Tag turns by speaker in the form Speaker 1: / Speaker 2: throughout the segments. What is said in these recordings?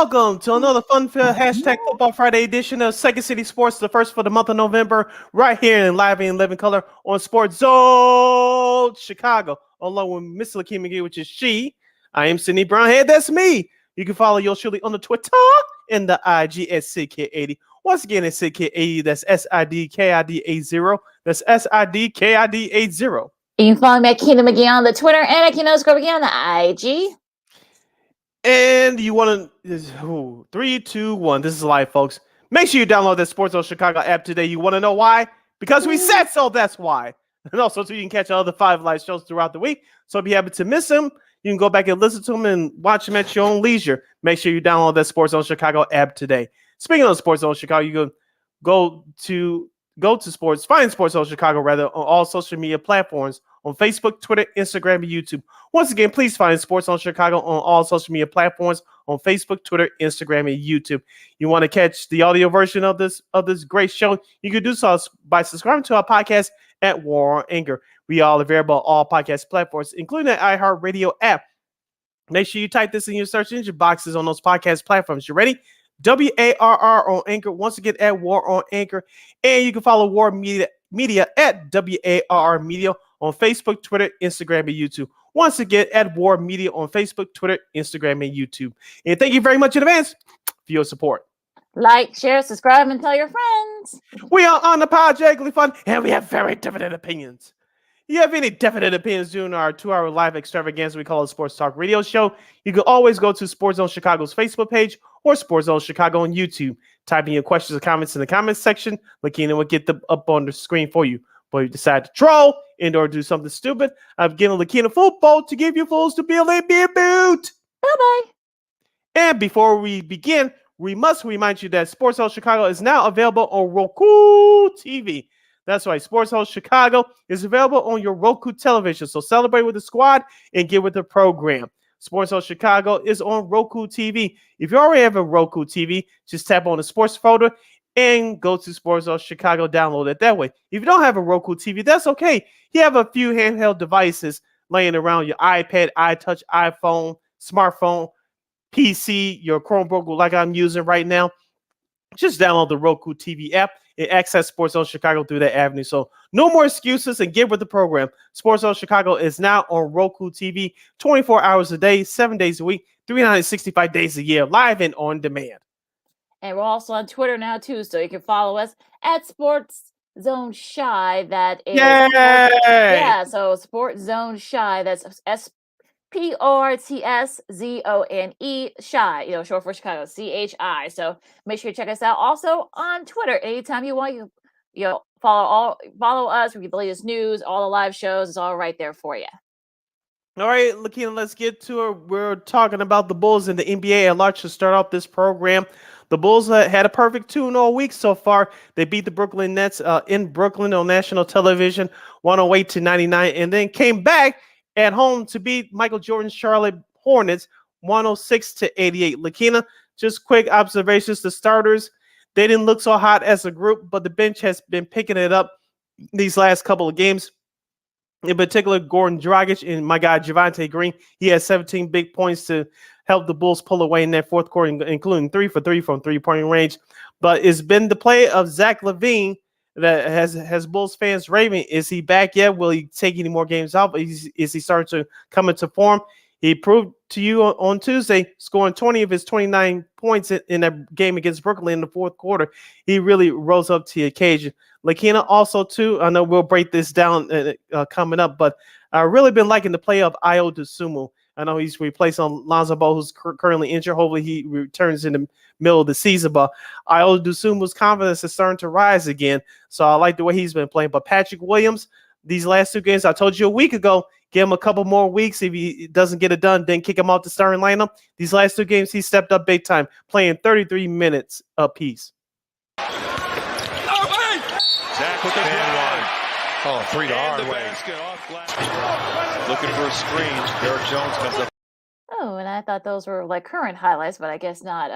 Speaker 1: Welcome to another fun-filled hashtag Football Friday edition of Second City Sports, the first for the month of November, right here in live and living color on Sports Zone Chicago, along with Miss Lakeena McGee, which is she. I am Sydney Brownhead. That's me. You can follow yours truly on the Twitter and the IG at SidKid80. Once again, it's SidKid80. That's SIDKID80. That's SIDKID80.
Speaker 2: You can follow me at Kingdom McGee on the Twitter and at Kingdom McGee on the IG.
Speaker 1: And you want to 3, 2, 1. This is live, folks. Make sure you download that Sports Zone Chicago app today. You want to know why? Because we said so. That's why. And also, so you can catch all the 5 live shows throughout the week. So if you happen to miss them, you can go back and listen to them and watch them at your own leisure. Make sure you download that Sports Zone Chicago app today. Speaking of Sports Zone Chicago, you can go to sports, find Sports Zone Chicago rather on all social media platforms on Facebook, Twitter, Instagram, and YouTube. Once again, please find Sports Zone Chicago on all social media platforms on Facebook, Twitter, Instagram, and YouTube. You want to catch the audio version of this great show? You can do so by subscribing to our podcast at War on Anchor. We are available on all podcast platforms, including the iHeartRadio app. Make sure you type this in your search engine boxes on those podcast platforms. You ready? WARR on Anchor. Once again, at War on Anchor. And you can follow War Media at WARR Media on Facebook, Twitter, Instagram, and YouTube. Once again, at War Media on Facebook, Twitter, Instagram, and YouTube. And thank you very much in advance for your support.
Speaker 2: Like, share, subscribe, and tell your friends.
Speaker 1: We are unapologetically fun, and we have very definite opinions. If you have any definite opinions during our 2-hour live extravaganza we call a Sports Talk Radio Show, you can always go to Sports Zone Chicago's Facebook page or Sports Zone Chicago on YouTube. Type in your questions or comments in the comments section. Lakeena will get them up on the screen for you. But if you decide to troll and or do something stupid, I've given Lakeena full vote to give you fools to be a little bit boot.
Speaker 2: Bye-bye.
Speaker 1: And before we begin, we must remind you that Sports Zone Chicago is now available on Roku TV. That's right. Sports Zone Chicago is available on your Roku television. So celebrate with the squad and get with the program. Sports Zone Chicago is on Roku TV. If you already have a Roku TV, just tap on the sports folder and go to Sports Zone Chicago. Download it that way. If you don't have a Roku TV, that's okay. You have a few handheld devices laying around, your iPad, iTouch, iPhone, smartphone, PC, your Chromebook like I'm using right now. Just download the Roku TV app and access Sports Zone Chicago through that avenue. So no more excuses and get with the program. Sports Zone Chicago is now on Roku TV 24 hours a day, 7 days a week, 365 days a year, live and on demand.
Speaker 2: And we're also on Twitter now, too, so you can follow us at Sports Zone Shy. That is...
Speaker 1: Yay!
Speaker 2: So Sports Zone Shy, that's SPORTSZONE Shy, short for Chicago, CHI. So make sure you check us out. Also on Twitter, anytime you want, you follow us. We get the latest news, all the live shows. It's all right there for you.
Speaker 1: All right, Lakeena, let's get to it. We're talking about the Bulls and the NBA at large to start off this program. The Bulls had a perfect 2-0 week so far. They beat the Brooklyn Nets in Brooklyn on national television, 108-99, and then came back at home to beat Michael Jordan's Charlotte Hornets 106-88. Lakeena, just quick observations. The starters, they didn't look so hot as a group, but the bench has been picking it up these last couple of games. In particular, Goran Dragic and my guy Javonte Green, he had 17 big points to help the Bulls pull away in that fourth quarter, including 3 for 3 from three-point range. But it's been the play of Zach LaVine that has Bulls fans raving. Is he back yet? Will he take any more games out? Is he starting to come into form? He proved to you on Tuesday, scoring 20 of his 29 points in that game against Brooklyn in the fourth quarter. He really rose up to the occasion. Lakeena also, too, I know we'll break this down coming up, but I've really been liking the play of Ayo Dosunmu. I know he's replacing Lonzo Ball, who's currently injured. Hopefully he returns in the middle of the season. But Ayo Dosunmu's confidence is starting to rise again. So I like the way he's been playing. But Patrick Williams, these last 2 games, I told you a week ago, give him a couple more weeks. If he doesn't get it done, then kick him off the starting lineup. These last 2 games, he stepped up big time, playing 33 minutes apiece.
Speaker 3: Zach with the drive. Oh, 3 to hard way. Looking for a screen. Derek Jones comes up.
Speaker 2: Oh, and I thought those were like current highlights, but I guess not.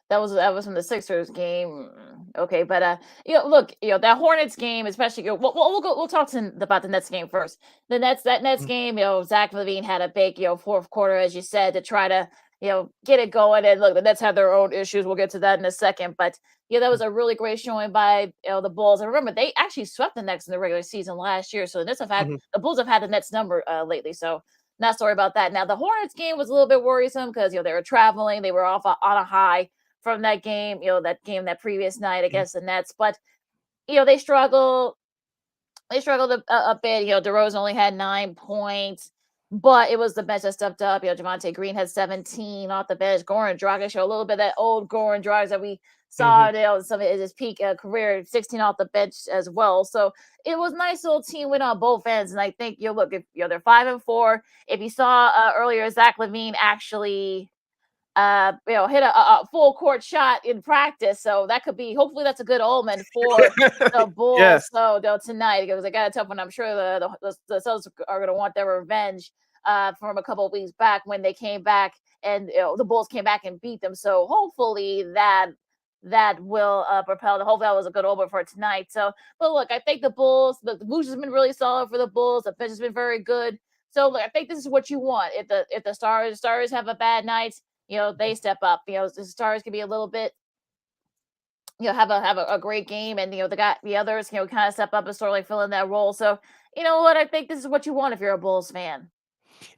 Speaker 2: That was from the Sixers game. Okay, but look, that Hornets game, especially. We'll talk about the Nets game first. That Nets game. Zach LaVine had a big fourth quarter, as you said, to try to get it going. And look, the Nets have their own issues. We'll get to that in a second. But that was a really great showing by the Bulls. And remember, they actually swept the Nets in the regular season last year. So the Nets the Bulls have had the Nets number lately. So not sorry about that. Now the Hornets game was a little bit worrisome because they were traveling. They were off on a high from that game. That previous night against the Nets. But they struggled. They struggled a bit. DeRozan only had 9 points, but it was the bench that stepped up. Javonte Green had 17 off the bench. Goran Dragic showed a little bit of that old Goran Dragic that we saw some of his peak career, 16 off the bench as well. So it was nice little team win on both ends. And I think look, if they're 5-4. If you saw earlier, Zach LaVine actually hit a full court shot in practice. So that could be, hopefully that's a good omen for the Bulls.
Speaker 1: Yes.
Speaker 2: So tonight, because they got a tough one. I'm sure the Celtics are going to want their revenge from a couple of weeks back when they came back and the Bulls came back and beat them. So hopefully that will propel. Hopefully that was a good omen for tonight. So, but look, I think the Bulls, the Boost has been really solid for the Bulls. The bench has been very good. So look, I think this is what you want. If the Stars have a bad night, they step up. The Stars can be a little bit, have a great game, and the others, kind of step up and sort of like fill in that role. So, what, I think this is what you want if you're a Bulls fan.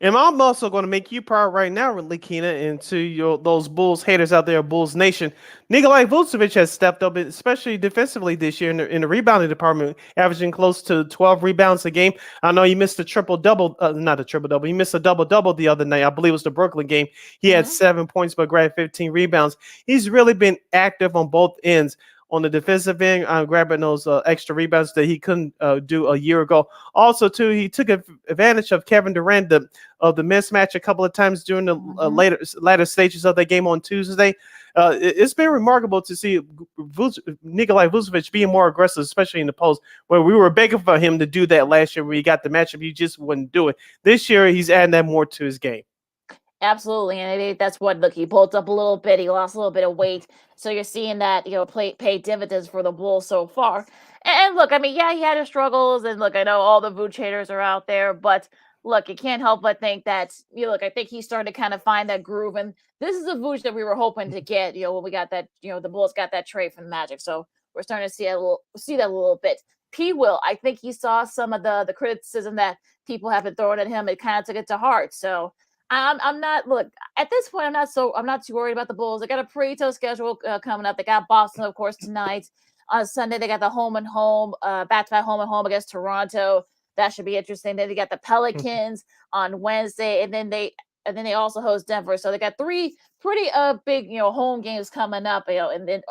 Speaker 1: And I'm also going to make you proud right now, Lakeena, and to those Bulls haters out there, Bulls Nation. Nikola Vucevic has stepped up, especially defensively this year in the rebounding department, averaging close to 12 rebounds a game. I know he missed a triple-double, not a triple-double. He missed a double-double the other night. I believe it was the Brooklyn game. He had 7 points but grabbed 15 rebounds. He's really been active on both ends. On the defensive end, grabbing those extra rebounds that he couldn't do a year ago. Also, too, he took advantage of Kevin Durant of the mismatch a couple of times during the later stages of the game on Tuesday. It's been remarkable to see Nikola Vucevic being more aggressive, especially in the post, where we were begging for him to do that last year where he got the matchup. He just wouldn't do it. This year, he's adding that more to his game.
Speaker 2: Absolutely, and that's what, look, he pulled up a little bit. He lost a little bit of weight, so you're seeing that pay dividends for the Bulls so far. And look, I mean, yeah, he had his struggles, and look, I know all the Vooch haters are out there, but look, you can't help but think that I think he's starting to kind of find that groove, and this is a Vooch that we were hoping to get. When we got that, the Bulls got that trade from the Magic, so we're starting to see that a little bit. Will, I think he saw some of the criticism that people have been throwing at him. It kind of took it to heart, so. I'm not, look, at this point, I'm not too worried about the Bulls. They got a pretty tough schedule coming up. They got Boston, of course, tonight. On Sunday, they got the home and home, back-to-back home and home against Toronto. That should be interesting. Then they got the Pelicans on Wednesday, and then they also host Denver. So they got 3 pretty big, home games coming up, and then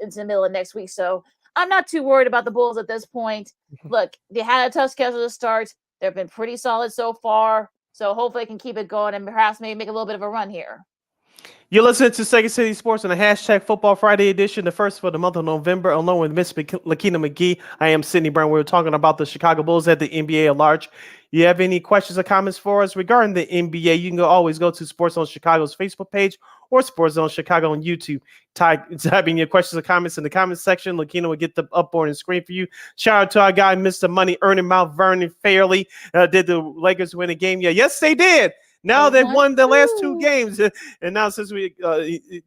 Speaker 2: into the middle of next week. So I'm not too worried about the Bulls at this point. Look, they had a tough schedule to start. They've been pretty solid so far. So hopefully I can keep it going and perhaps maybe make a little bit of a run here.
Speaker 1: You're listening to Second City Sports on the hashtag Football Friday edition, the first for the month of November, along with Miss Lakeena McGee. I am Sydney Brown. We're talking about the Chicago Bulls at the NBA at large. You have any questions or comments for us regarding the NBA? You can always go to Sports Zone Chicago's Facebook page or Sports Zone Chicago on YouTube. Type in your questions or comments in the comments section. Lakeena will get them up on the screen for you. Shout out to our guy, Mr. Money Earning Mount Vernon fairly. Did the Lakers win a game? Yeah, yes, they did. Now they've won the last 2 games. And now since we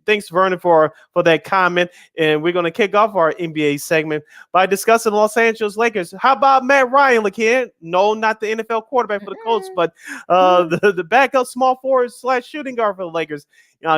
Speaker 1: thanks Vernon for that comment. And we're going to kick off our NBA segment by discussing the Los Angeles Lakers. How about Matt Ryan, Lakeena? No, not the NFL quarterback for the Colts, but the backup small forward / shooting guard for the Lakers.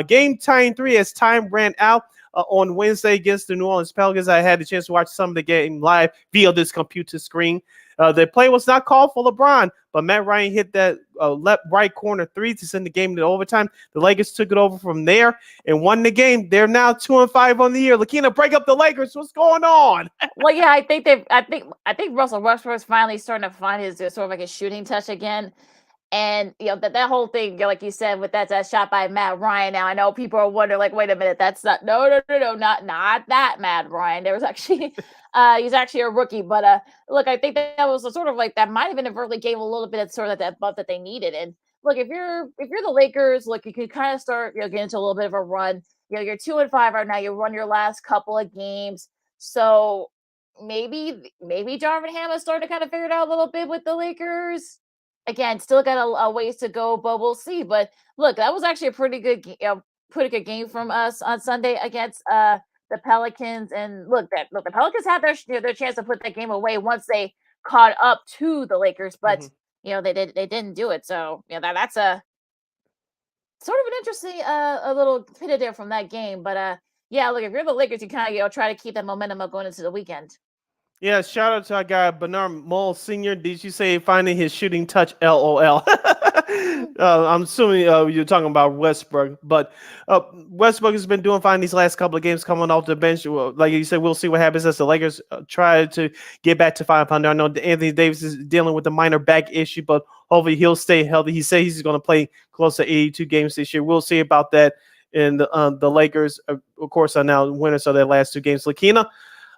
Speaker 1: Game tying 3 as time ran out on Wednesday against the New Orleans Pelicans. I had the chance to watch some of the game live via this computer screen. The play was not called for LeBron, but Matt Ryan hit that left right corner 3 to send the game to overtime. The Lakers took it over from there and won the game. They're now 2-5 on the year. Lakeena, break up the Lakers. What's going on?
Speaker 2: Well, yeah, I think Russell Westbrook's finally starting to find his sort of like his shooting touch again. And that whole thing, like you said, with that shot by Matt Ryan. Now I know people are wondering, like, wait a minute, that's not not that Matt Ryan. There was actually he's actually a rookie. But look, I think that was a sort of like that might have inadvertently gave a little bit of sort of that bump that they needed. And look, if you're the Lakers, look, you can kind of start get into a little bit of a run. You're 2-5 right now. You run your last couple of games, so maybe Jarvan Ham is starting to kind of figure it out a little bit with the Lakers. again, still got a ways to go, but we'll see. But look, that was actually a pretty good game from us on Sunday against the Pelicans. And look, the Pelicans had their chance to put that game away once they caught up to the Lakers, but they didn't do it. So that's a sort of an interesting a little pit there from that game. But yeah, look, if you're the Lakers, you kind of try to keep that momentum up going into the weekend.
Speaker 1: Yeah, shout out to our guy Bernard Moll Sr. Did you say finding his shooting touch? LOL. I'm assuming you're talking about Westbrook, but Westbrook has been doing fine these last couple of games coming off the bench. Well, like you said, we'll see what happens as the Lakers try to get back to 500. I know Anthony Davis is dealing with a minor back issue, but hopefully he'll stay healthy. He said he's going to play close to 82 games this year. We'll see about that. And the Lakers, of course, are now winners of their last 2 games. Lakeena,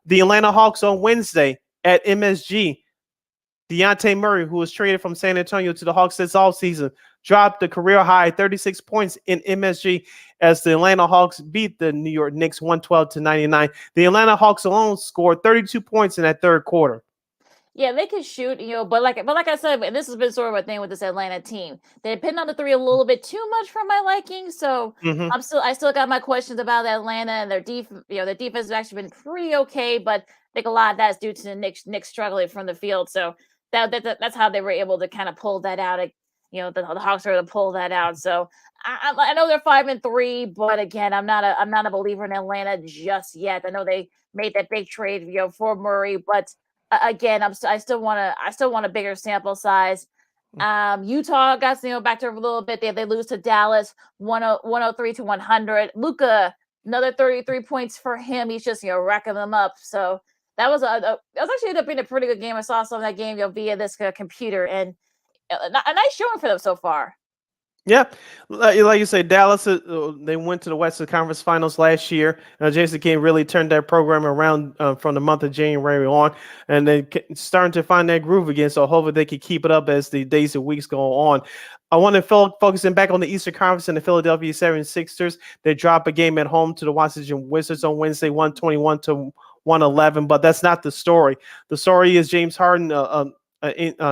Speaker 1: the Atlanta Hawks on Wednesday at MSG. Dejounte Murray, who was traded from San Antonio to the Hawks this offseason, dropped the career high 36 points in MSG as the Atlanta Hawks beat the New York Knicks 112-99. The Atlanta Hawks alone scored 32 points in that third quarter.
Speaker 2: Yeah, they can shoot, but like I said, and this has been sort of a thing with this Atlanta team. They depend on the three a little bit too much for my liking. So I still got my questions about Atlanta and their defense. Their defense has actually been pretty okay, but I think a lot of that is due to the Knicks struggling from the field. So that's how they were able to kind of pull that out. The Hawks were able to pull that out. So I know they're 5-3, but again, I'm not a believer in Atlanta just yet. I know they made that big trade, for Murray, but again, I still want a bigger sample size. Utah got back to a little bit. They lose to Dallas 103-100. Luka, another 33 points for him. He's just racking them up. So that was actually ended up being a pretty good game. I saw some of that game via this computer, and a nice showing for them so far.
Speaker 1: Yeah, like you say, Dallas, they went to the Western Conference Finals last year. Jason King really turned that program around from the month of January on, and they starting to find that groove again. So hopefully they can keep it up as the days and weeks go on. I want to focusing back on the Eastern Conference and the Philadelphia 76ers. They drop a game at home to the Washington Wizards on Wednesday, 121-111. But that's not the story. The story is James Harden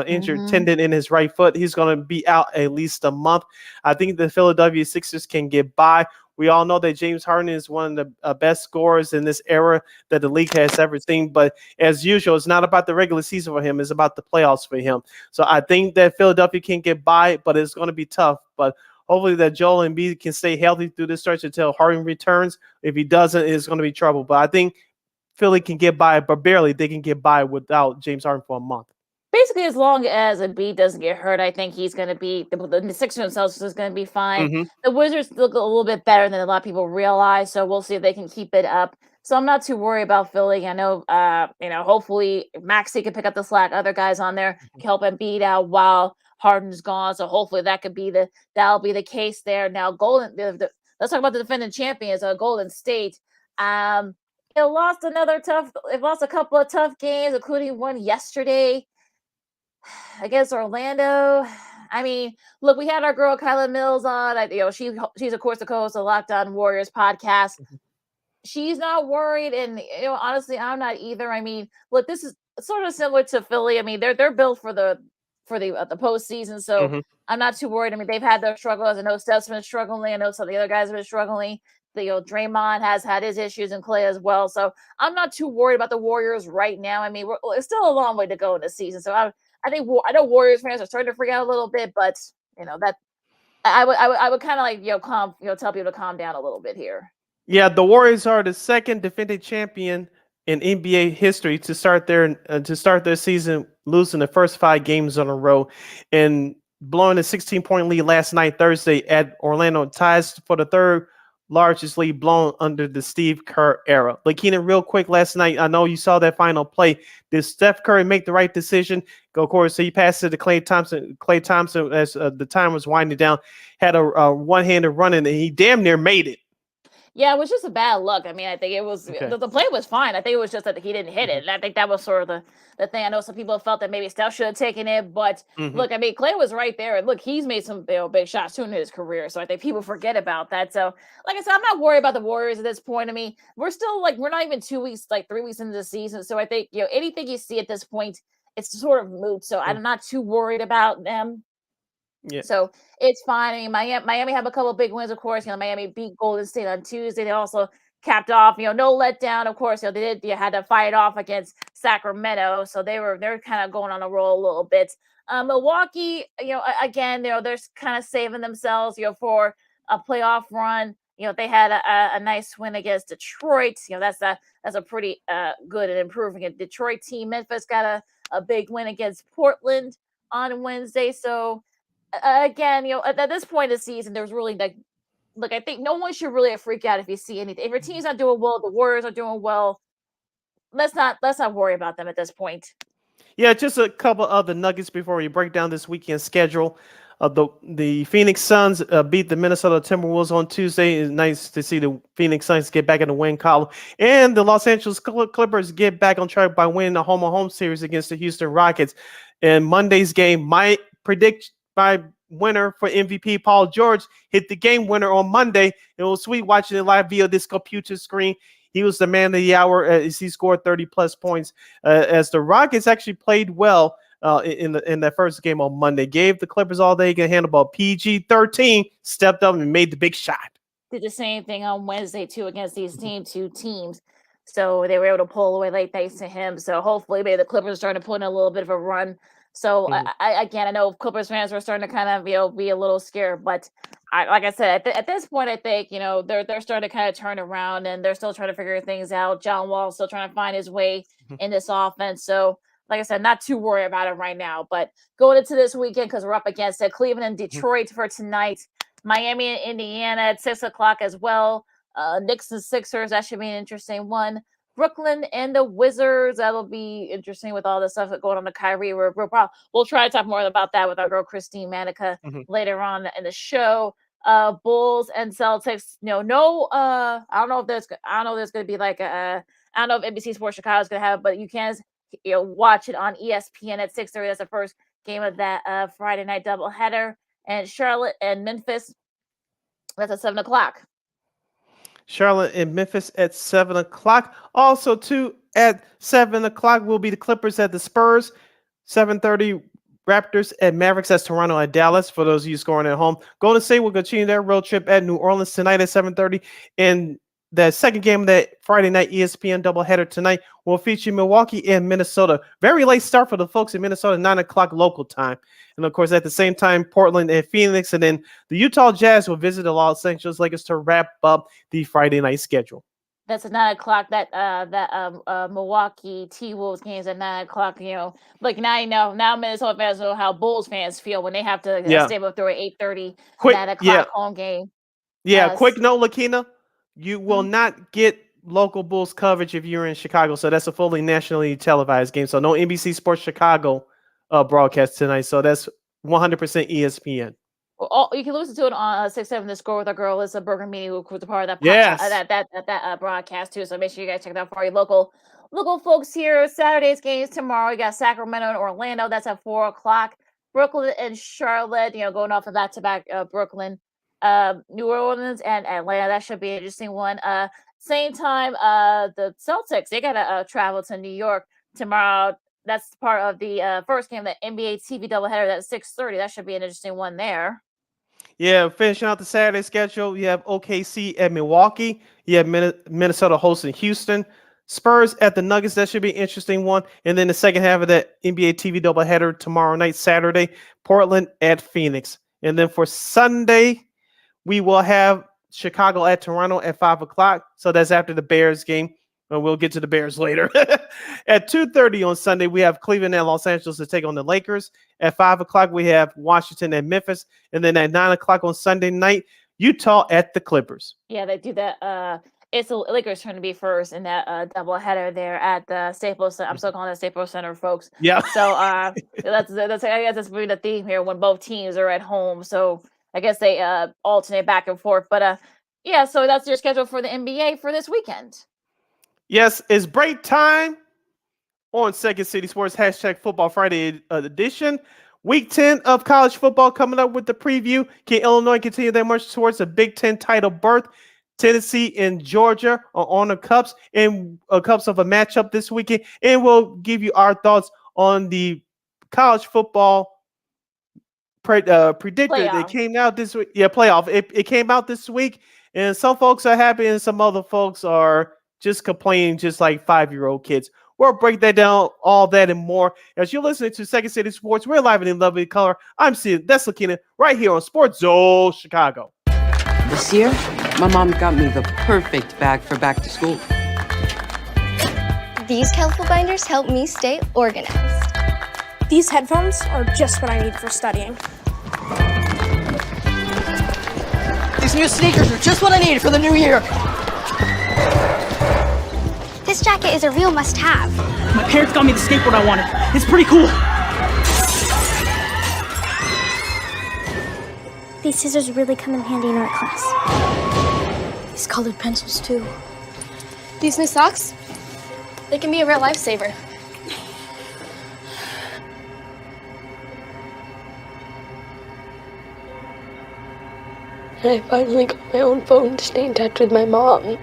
Speaker 1: injured tendon in his right foot. He's going to be out at least a month. I think the Philadelphia Sixers can get by. We all know that James Harden is one of the best scorers in this era that the league has ever seen. But as usual, it's not about the regular season for him. It's about the playoffs for him. So I think that Philadelphia can get by, but it's going to be tough. But hopefully that Joel Embiid can stay healthy through this stretch until Harden returns. If he doesn't, it's going to be trouble. But I think Philly can get by, but barely they can get by without James Harden for a month.
Speaker 2: Basically, as long as Embiid doesn't get hurt, I think he's going to be the Sixers themselves is going to be fine. The Wizards look a little bit better than a lot of people realize, so we'll see if they can keep it up. So I'm not too worried about Philly. I know, hopefully Maxey can pick up the slack. Other guys on there can help Embiid out while Harden's gone. So hopefully that'll be the case there. Now, let's talk about the defending champions, Golden State. They lost a couple of tough games, including one yesterday against Orlando. I mean, look, we had our girl Kyla Mills on. She's of course the co-host of Locked On Warriors podcast. She's not worried, and honestly, I'm not either. I mean, look, this is sort of similar to Philly. I mean, they're built for the postseason, so I'm not too worried. I mean, they've had their struggles. I know Steph's been struggling. I know some of the other guys have been struggling. Draymond has had his issues in Clay as well. So I'm not too worried about the Warriors right now. I mean, it's still a long way to go in the season. So I know Warriors fans are starting to freak out a little bit, but that I would kind of tell people to calm down a little bit here.
Speaker 1: Yeah, the Warriors are the second defending champion in NBA history to start their season losing the first 5 games in a row, and blowing a 16-point lead last night Thursday at Orlando, ties for the third largest lead blown under the Steve Kerr era. Lakeena, real quick, last night, I know you saw that final play. Did Steph Curry make the right decision? Of course, so he passed it to Klay Thompson. Klay Thompson, as the time was winding down, had a one-handed run in, and he damn near made it.
Speaker 2: Yeah, it was just a bad look. I mean, I think it was the play was fine. I think it was just that he didn't hit it. And I think that was sort of the thing. I know some people felt that maybe Steph should have taken it, but look, I mean, Klay was right there. And look, he's made some big shots too in his career. So I think people forget about that. So like I said, I'm not worried about the Warriors at this point. I mean, we're still we're not even 2 weeks, 3 weeks into the season. So I think, anything you see at this point it's sort of moot. So I'm not too worried about them.
Speaker 1: Yeah.
Speaker 2: So it's fine. I mean, Miami have a couple of big wins, of course. Miami beat Golden State on Tuesday. They also capped off, no letdown. Of course, they had to fight off against Sacramento, so they're kind of going on a roll a little bit. Milwaukee, again, they're kind of saving themselves, for a playoff run. They had a nice win against Detroit. That's a pretty good and improving Detroit team. Memphis got a big win against Portland on Wednesday. So again, at this point of the season, there's really look, I think no one should really freak out if you see anything. If your team's not doing well, the Warriors are doing well. Let's not worry about them at this point.
Speaker 1: Yeah, just a couple of the nuggets before we break down this weekend schedule. The Phoenix Suns beat the Minnesota Timberwolves on Tuesday. It's nice to see the Phoenix Suns get back in the win column. And the Los Angeles Clippers get back on track by winning the home-and-home series against the Houston Rockets. And Monday's game might predict by winner for MVP. Paul George hit the game winner on Monday. It was sweet watching it live via this computer screen. He was the man of the hour as he scored 30-plus points as the Rockets actually played well in that first game on Monday. Gave the Clippers all they can handle, but PG-13 stepped up and made the big shot.
Speaker 2: Did the same thing on Wednesday, too, against these two teams. So they were able to pull away late thanks to him. So hopefully maybe the Clippers are starting to put in a little bit of a run. So I know Clippers fans were starting to kind of be a little scared, but like I said, at this point, I think they're starting to kind of turn around and they're still trying to figure things out. John Wall's still trying to find his way in this offense. So like I said, not too worried about it right now. But going into this weekend, because we're up against it, Cleveland and Detroit for tonight, Miami and Indiana at 6:00 as well. Knicks and Sixers, that should be an interesting one. Brooklyn and the Wizards, that'll be interesting with all the stuff that's going on to Kyrie. We'll try to talk more about that with our girl Christine Manika later on in the show. Bulls and Celtics. I don't know if there's going to be like I don't know if NBC Sports Chicago is going to have, but you can watch it on ESPN at 6:30. That's the first game of that Friday night doubleheader. And Charlotte and Memphis, that's at 7:00.
Speaker 1: Charlotte and Memphis at 7:00. Also, too, at 7:00 will be the Clippers at the Spurs. 7:30 Raptors at Mavericks. That's Toronto at Dallas. For those of you scoring at home, Golden State will continue their road trip at New Orleans tonight at 7:30. And the second game of that Friday night ESPN doubleheader tonight will feature Milwaukee and Minnesota. Very late start for the folks in Minnesota, 9:00 local time. And, of course, at the same time, Portland and Phoenix. And then the Utah Jazz will visit the Los Angeles Lakers to wrap up the Friday night schedule.
Speaker 2: That's at 9:00. That Milwaukee T-Wolves games at 9:00. Like now Minnesota fans know how Bulls fans feel when they have to stay up through an 8:30 9:00 home game.
Speaker 1: Quick note, Lakeena, you will not get local Bulls coverage if you're in Chicago. So that's a fully nationally televised game. So no NBC Sports Chicago broadcast tonight. So that's 100% ESPN.
Speaker 2: Well, you can listen to it on 6-7 The Score with our girl Alyssa Bergamini, who was a part of that broadcast too. So make sure you guys check it out for your local folks here. Saturday's games tomorrow. We got Sacramento and Orlando. That's at 4:00. Brooklyn and Charlotte. Going off of back-to-back Brooklyn, New Orleans and Atlanta. That should be an interesting one. Same time, the Celtics, they gotta travel to New York tomorrow. That's part of the first game, the NBA TV doubleheader. That's 6:30. That should be an interesting one there.
Speaker 1: Yeah, finishing out the Saturday schedule, you have OKC at Milwaukee. You have Minnesota hosting Houston. Spurs at the Nuggets. That should be an interesting one. And then the second half of that NBA TV doubleheader tomorrow night, Saturday, Portland at Phoenix. And then for Sunday, we will have Chicago at Toronto at 5:00. So that's after the Bears game. And we'll get to the Bears later. At 2:30 on Sunday, we have Cleveland and Los Angeles to take on the Lakers. At 5:00, we have Washington and Memphis. And then at 9:00 on Sunday night, Utah at the Clippers.
Speaker 2: Yeah, they do that. It's the Lakers' turn to be first in that doubleheader there at the Staples Center. I'm still calling it Staples Center, folks.
Speaker 1: Yeah.
Speaker 2: So that's I guess that's really the theme here when both teams are at home. So I guess they alternate back and forth. But so that's your schedule for the NBA for this weekend.
Speaker 1: Yes, it's break time on Second City Sports #Football Friday edition. Week 10 of college football coming up with the preview. Can Illinois continue their march towards a Big Ten title berth? Tennessee and Georgia are on the cups of a matchup this weekend, and we'll give you our thoughts on the college football predictor
Speaker 2: Playoff.
Speaker 1: that came out this week. Yeah, playoff. It came out this week, and some folks are happy, and some other folks are just complaining, just like 5-year-old kids. We'll break that down, all that and more. As you're listening to Second City Sports, we're live and in lovely color. I'm Sid. That's Lakeena right here on Sports Zone Chicago.
Speaker 4: This year, my mom got me the perfect bag for back to school.
Speaker 5: These colorful binders help me stay organized.
Speaker 6: These headphones are just what I need for studying.
Speaker 7: These new sneakers are just what I need for the new year.
Speaker 5: This jacket is a real must-have.
Speaker 8: My parents got me the skateboard I wanted. It's pretty cool.
Speaker 6: These scissors really come in handy in art class. These colored pencils, too.
Speaker 5: These new socks, they can be a real lifesaver.
Speaker 9: And I finally got my own phone to stay in touch with my mom.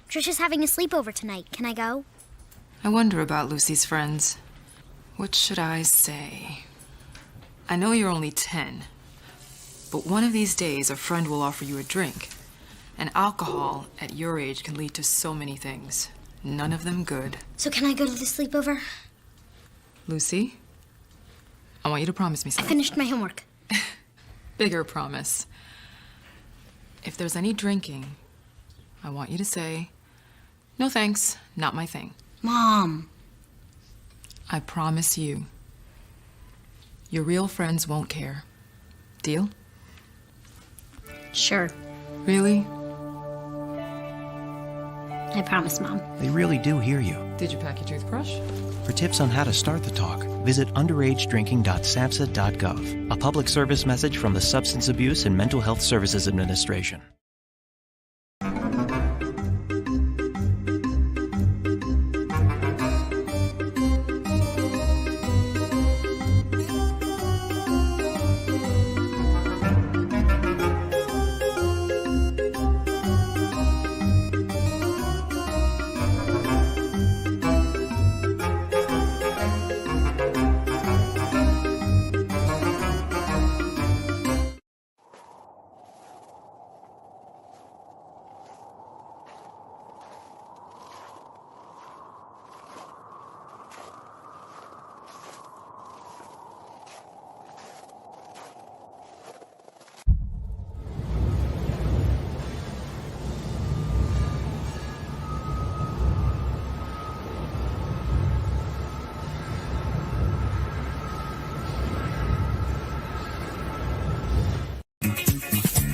Speaker 10: Trisha's having a sleepover tonight. Can I go?
Speaker 11: I wonder about Lucy's friends. What should I say? I know you're only 10, but one of these days a friend will offer you a drink. And alcohol at your age can lead to so many things. None of them good.
Speaker 10: So can I go to the sleepover?
Speaker 11: Lucy, I want you to promise me
Speaker 10: I
Speaker 11: something.
Speaker 10: finished my homework.
Speaker 11: Bigger promise. If there's any drinking, I want you to say, "No thanks, not my thing."
Speaker 10: Mom.
Speaker 11: I promise you. Your real friends won't care. Deal?
Speaker 10: Sure.
Speaker 11: Really?
Speaker 10: I promise, Mom.
Speaker 12: They really do hear you.
Speaker 11: Did you pack your toothbrush?
Speaker 12: For tips on how to start the talk, visit underagedrinking.samhsa.gov. A public service message from the Substance Abuse and Mental Health Services Administration.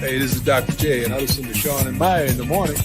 Speaker 13: Hey, this is Dr. J, and I listen to Sean and Maya in the morning.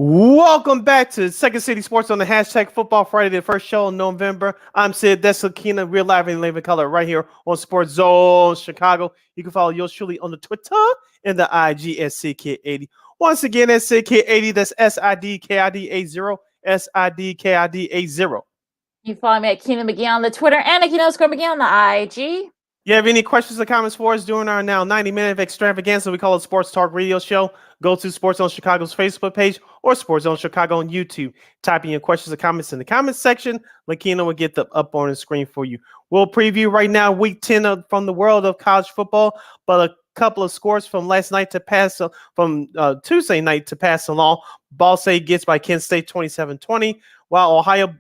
Speaker 1: Welcome back to Second City Sports on the hashtag Football Friday, the first show in November. I'm Sid. That's Lakeena, real live and living color right here on Sports Zone Chicago. You can follow yours truly on the Twitter and the IG at SidKid80. Once again, that's SidKid80. That's SIDKID80. SIDKID80.
Speaker 2: You follow me at Keena McGee on the Twitter and at Keena_McGee on the IG.
Speaker 1: You have any questions or comments for us during our now 90-minute extravaganza? We call it Sports Talk Radio Show. Go to Sports Zone Chicago's Facebook page or Sports Zone Chicago on YouTube. Type in your questions or comments in the comments section. Lakeena will get them up on the screen for you. We'll preview right now Week 10 from the world of college football, but a couple of scores from last night to pass from Tuesday night to pass along. Ball State gets by Kent State 27-20, while Ohio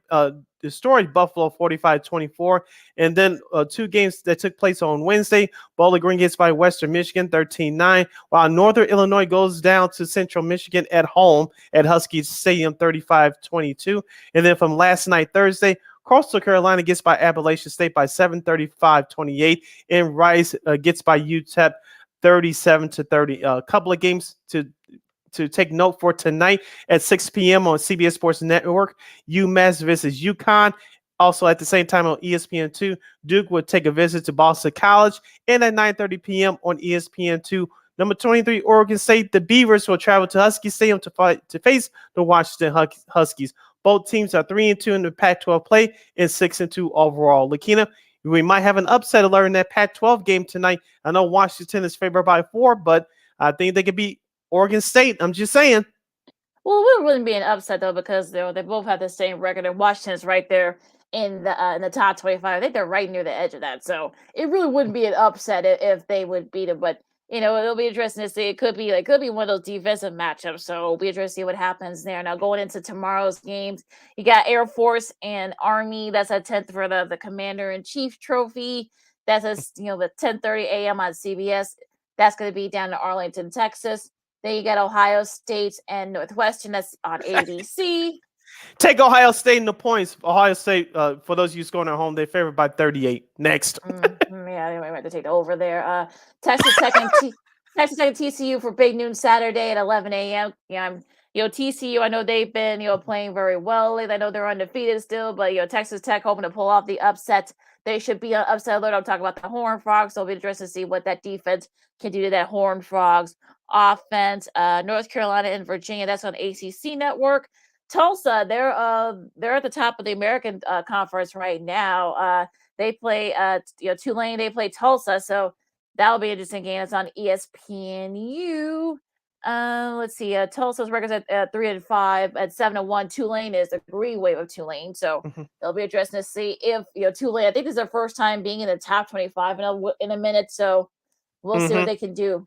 Speaker 1: destroyed Buffalo 45-24. And then two games that took place on Wednesday. Bowling Green gets by Western Michigan 13-9, while Northern Illinois goes down to Central Michigan at home at Husky Stadium 35-22. And then from last night, Thursday, Coastal Carolina gets by Appalachian State by 7, 35-28, and Rice gets by UTEP 37-30. A couple of games to take note for tonight at 6 p.m. on CBS Sports Network. UMass versus UConn. Also at the same time on ESPN2, Duke will take a visit to Boston College. And at 9:30 p.m. on ESPN2, number 23 Oregon State, the Beavers will travel to Husky Stadium to face the Washington Huskies. Both teams are 3-2 in the Pac-12 play and 6-2 overall. Lakeena, we might have an upset alert in that Pac-12 game tonight. I know Washington is favored by 4, but I think they could beat Oregon State. I'm just saying.
Speaker 2: Well, it wouldn't be an upset though because they both have the same record, and Washington's right there in the top 25. I think they're right near the edge of that, so it really wouldn't be an upset if they would beat them. But it'll be interesting to see. It could be one of those defensive matchups, so it'll be interesting to see what happens there. Now going into tomorrow's games, you got Air Force and Army. That's at 10th for the Commander in Chief Trophy. That's the 10:30 a.m. on CBS. That's going to be down in Arlington, Texas. Then you got Ohio State and Northwestern. That's on ABC.
Speaker 1: Take Ohio State in the points. Ohio State, for those of you scoring at home, they're favored by 38. Next.
Speaker 2: Yeah, they might have to take the over there. Texas Tech and TCU for Big Noon Saturday at 11 a.m. TCU, I know they've been, playing very well. I know they're undefeated still, but, Texas Tech hoping to pull off the upset. They should be on upset alert. I'm talking about the Horned Frogs, so it'll be interesting to see what that defense can do to that Horned Frogs offense. North Carolina and Virginia, that's on ACC Network. Tulsa, they're at the top of the American Conference right now. They play Tulane, they play Tulsa, so that'll be an interesting game. It's on ESPNU. Let's see. Tulsa's record's at 3-5 at 7-1. Tulane is the green wave of Tulane, so it'll be interesting to see if Tulane. I think this is their first time being in the top 25 in a minute, so we'll see what they can do.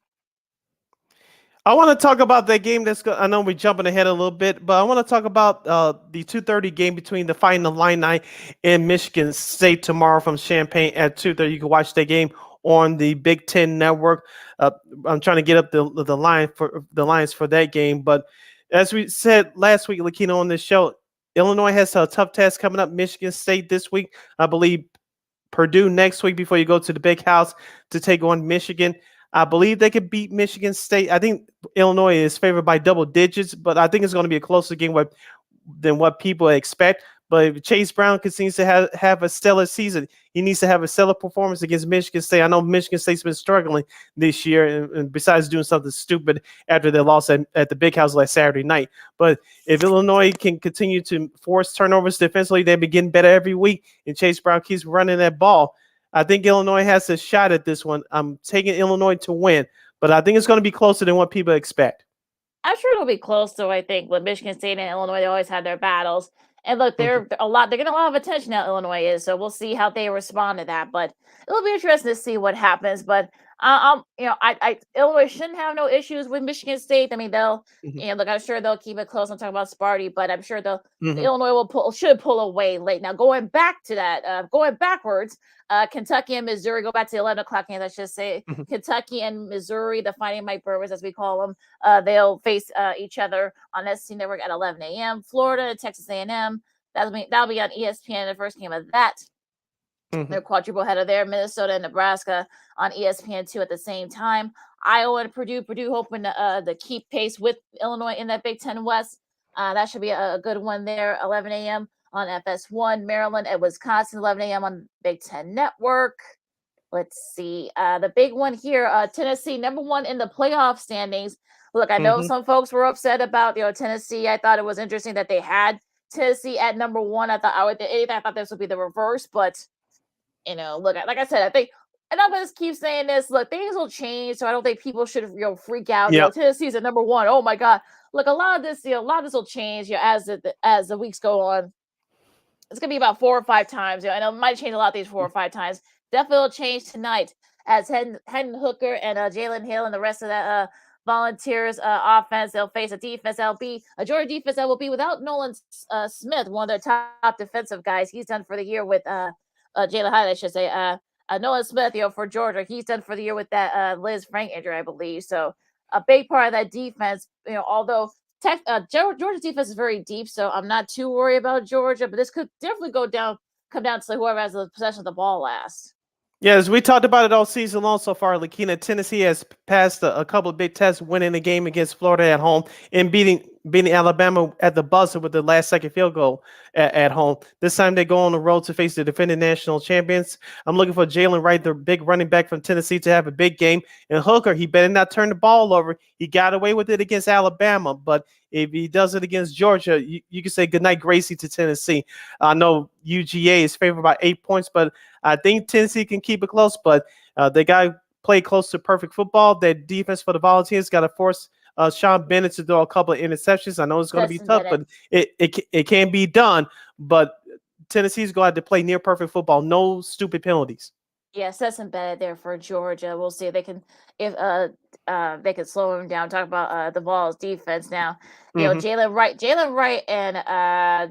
Speaker 1: I want to talk about that game. I know we're jumping ahead a little bit, but I want to talk about the 2:30 game between the Fighting Illini and Michigan State tomorrow from Champaign at 2:30. You can watch that game on the Big Ten Network. I'm trying to get up the lines for that game, but as we said last week, Lakeena, on this show, Illinois has a tough task coming up. Michigan State this week, I believe. Purdue next week before you go to the Big House to take on Michigan. I believe they could beat Michigan State. I think Illinois is favored by double digits, but I think it's going to be a closer game than what people expect. But if Chase Brown continues to have a stellar season, he needs to have a stellar performance against Michigan State. I know Michigan State's been struggling this year, and besides doing something stupid after their loss at the Big House last Saturday night. But if Illinois can continue to force turnovers defensively, they've been getting better every week, and Chase Brown keeps running that ball. I think Illinois has a shot at this one. I'm taking Illinois to win, but I think it's going to be closer than what people expect.
Speaker 2: I'm sure it'll be close, though. I think with Michigan State and Illinois, they always have their battles. And look, they're getting a lot of attention now, Illinois is, so we'll see how they respond to that. But it'll be interesting to see what happens. But Illinois shouldn't have no issues with Michigan State. I mean, they'll, look, I'm sure they'll keep it close. I'm talking about Sparty, but I'm sure Illinois should pull away late. Now, going back to that, going backwards, Kentucky and Missouri, go back to the 11 o'clock games, I should say. Kentucky and Missouri, the Fighting Mike Burgers, as we call them, they'll face each other on SC Network at 11 a.m. Florida and Texas A&M, that'll be on ESPN, the first game of that. They're quadruple header there. Minnesota and Nebraska on ESPN2 at the same time. Iowa and Purdue hoping to keep pace with Illinois in that Big Ten West. That should be a good one there. 11 a.m. on FS1. Maryland and Wisconsin, 11 a.m. on Big Ten Network. Let's see. The big one here, Tennessee, number 1 in the playoff standings. Look, I know some folks were upset about Tennessee. I thought it was interesting that they had Tennessee at number 1. I thought this would be the reverse, but look, like I said, I think, and I'm going to keep saying this, look, things will change, so I don't think people should, freak out. Tennessee's at number 1. Oh my God. Look, a lot of this will change, as the weeks go on. It's going to be about 4 or 5 times, and it might change a lot of these 4 or 5 times. Definitely will change tonight as Hendon Hooker and Jalen Hill and the rest of that Volunteers offense. They'll face a defense a Georgia defense that will be without Nolan Smith, one of their top defensive guys. He's done for the year with Jalen Hyde, I should say. Nolan Smith, for Georgia, he's done for the year with that Liz Frank injury, I believe. So a big part of that defense, although Georgia's defense is very deep, so I'm not too worried about Georgia, but this could definitely come down to whoever has the possession of the ball last.
Speaker 1: Yeah, as we talked about it all season long so far, Lakeena, Tennessee has passed a couple of big tests, winning the game against Florida at home and beating Alabama at the buzzer with the last second field goal at home. This time they go on the road to face the defending national champions. I'm looking for Jalen Wright, the big running back from Tennessee, to have a big game. And Hooker, he better not turn the ball over. He got away with it against Alabama, but if he does it against Georgia, you can say goodnight, Gracie, to Tennessee. I know UGA is favored by 8 points, but I think Tennessee can keep it close, but they got to play close to perfect football. Their defense for the Volunteers got to force Sean Bennett to throw a couple of interceptions. I know it's going to be tough, but it can be done. But Tennessee's going to have to play near perfect football. No stupid penalties.
Speaker 2: Yeah, Stetson Bennett there for Georgia. We'll see if they can slow him down. Talk about the Vols defense now. You know, Jalen Wright, and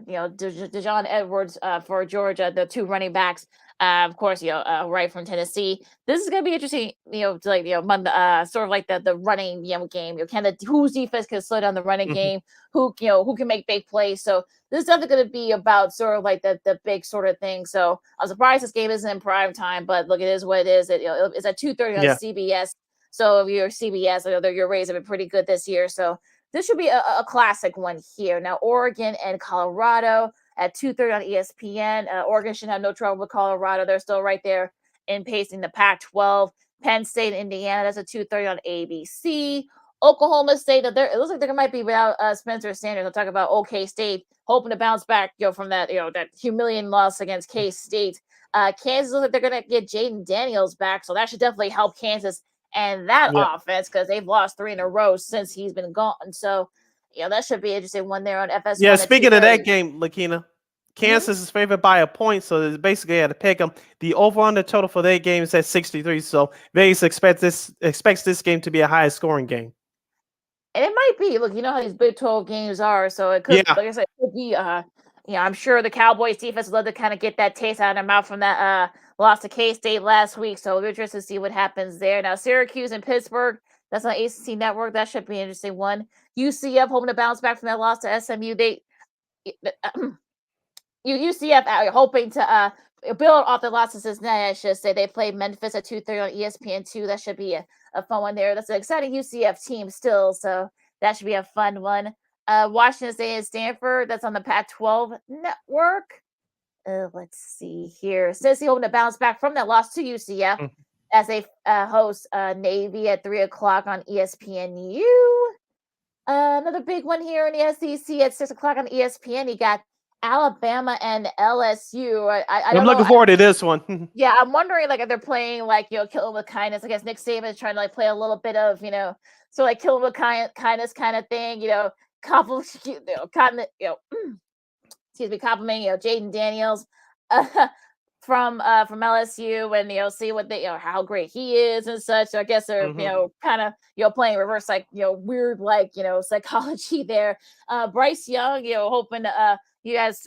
Speaker 2: DeJohn Edwards for Georgia, the two running backs. Of course, Wright from Tennessee. This is going to be interesting. Sort of like the running game. Whose defense can slow down the running game? Who can make big plays? So this is definitely going to be about sort of like the big sort of thing. So I'm surprised this game isn't in prime time, but look, it is what it is. It's at 2:30 on CBS. So if you're CBS, your Rays have been pretty good this year. So this should be a classic one here. Now, Oregon and Colorado at 2:30 on ESPN. Oregon should have no trouble with Colorado. They're still right there in pacing the Pac-12. Penn State and Indiana, that's at 2:30 on ABC. Oklahoma State, it looks like they might be without Spencer Sanders. I'll talk about OK State, hoping to bounce back, from that, that humiliating loss against K-State. Kansas looks like they're going to get Jaden Daniels back, so that should definitely help Kansas and that offense, because they've lost 3 in a row since he's been gone. So, that should be interesting one there on FS1.
Speaker 1: Yeah, speaking of that game, Lakeena, Kansas is favored by a point, so they basically had to pick them. The over-under total for that game is at 63, so Vegas expects this game to be a high scoring game.
Speaker 2: And it might be. Look, you know how these Big 12 games are, so it could, like I said, it could be. I'm sure the Cowboys defense would love to kind of get that taste out of their mouth from that loss to K-State last week. So we're interested to see what happens there. Now, Syracuse and Pittsburgh, that's on ACC Network. That should be an interesting one. UCF hoping to bounce back from that loss to SMU. UCF hoping to build off the losses this night, I should say. They played Memphis at 2:30 on ESPN2. That should be a fun one there. That's an exciting UCF team still, so that should be a fun one. Washington State and Stanford, that's on the Pac-12 network. Let's see here. Cincy hoping to bounce back from that loss to UCF as they host Navy at 3 o'clock on ESPNU. Another big one here in the SEC at 6 o'clock on ESPN. You got Alabama and LSU.
Speaker 1: I'm looking forward to this one.
Speaker 2: Yeah, I'm wondering if they're playing kill with kindness. I guess Nick Saban is trying to play a little bit of kill with kindness kind of thing. Complimenting Jaden Daniels from LSU, and see what they how great he is and such. So I guess they're kind of playing reverse weird psychology there. Bryce Young hoping to you guys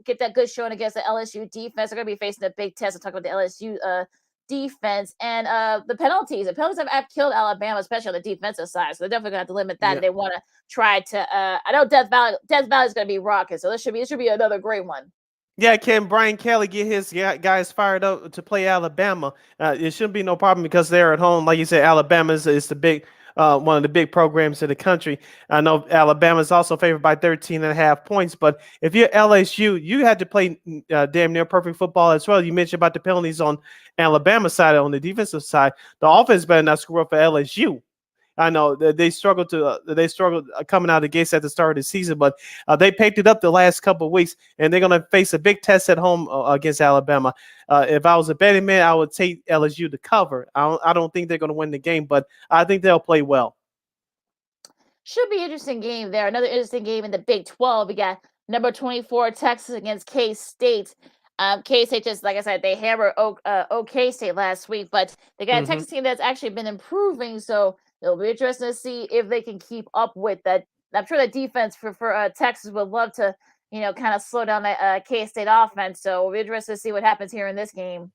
Speaker 2: get that good showing against the LSU defense. They're going to be facing a big test. I'll talk about the LSU defense and the penalties. The penalties have killed Alabama, especially on the defensive side. So they're definitely going to have to limit that. They want to try to. I know Death Valley is going to be rocking. So this should be another great one.
Speaker 1: Yeah, can Brian Kelly get his guys fired up to play Alabama? It shouldn't be no problem because they're at home. Like you said, Alabama is the big one of the big programs in the country. I know Alabama is also favored by 13.5 points, but if you're LSU, you had to play damn near perfect football as well. You mentioned about the penalties on Alabama side, on the defensive side. The offense better not screw up for LSU. I know they struggled coming out of the gates at the start of the season, but they picked it up the last couple of weeks, and they're going to face a big test at home against Alabama. If I was a betting man, I would take LSU to cover. I don't think they're going to win the game, but I think they'll play well.
Speaker 2: Should be an interesting game there. Another interesting game in the Big 12. We got number 24 Texas against K-State. K-State, just like I said, they hammered OK State last week, but they got a Texas team that's actually been improving, so it'll be interesting to see if they can keep up with that. I'm sure the defense for Texas would love to, kind of slow down that K-State offense. So it'll be interesting to see what happens here in this game.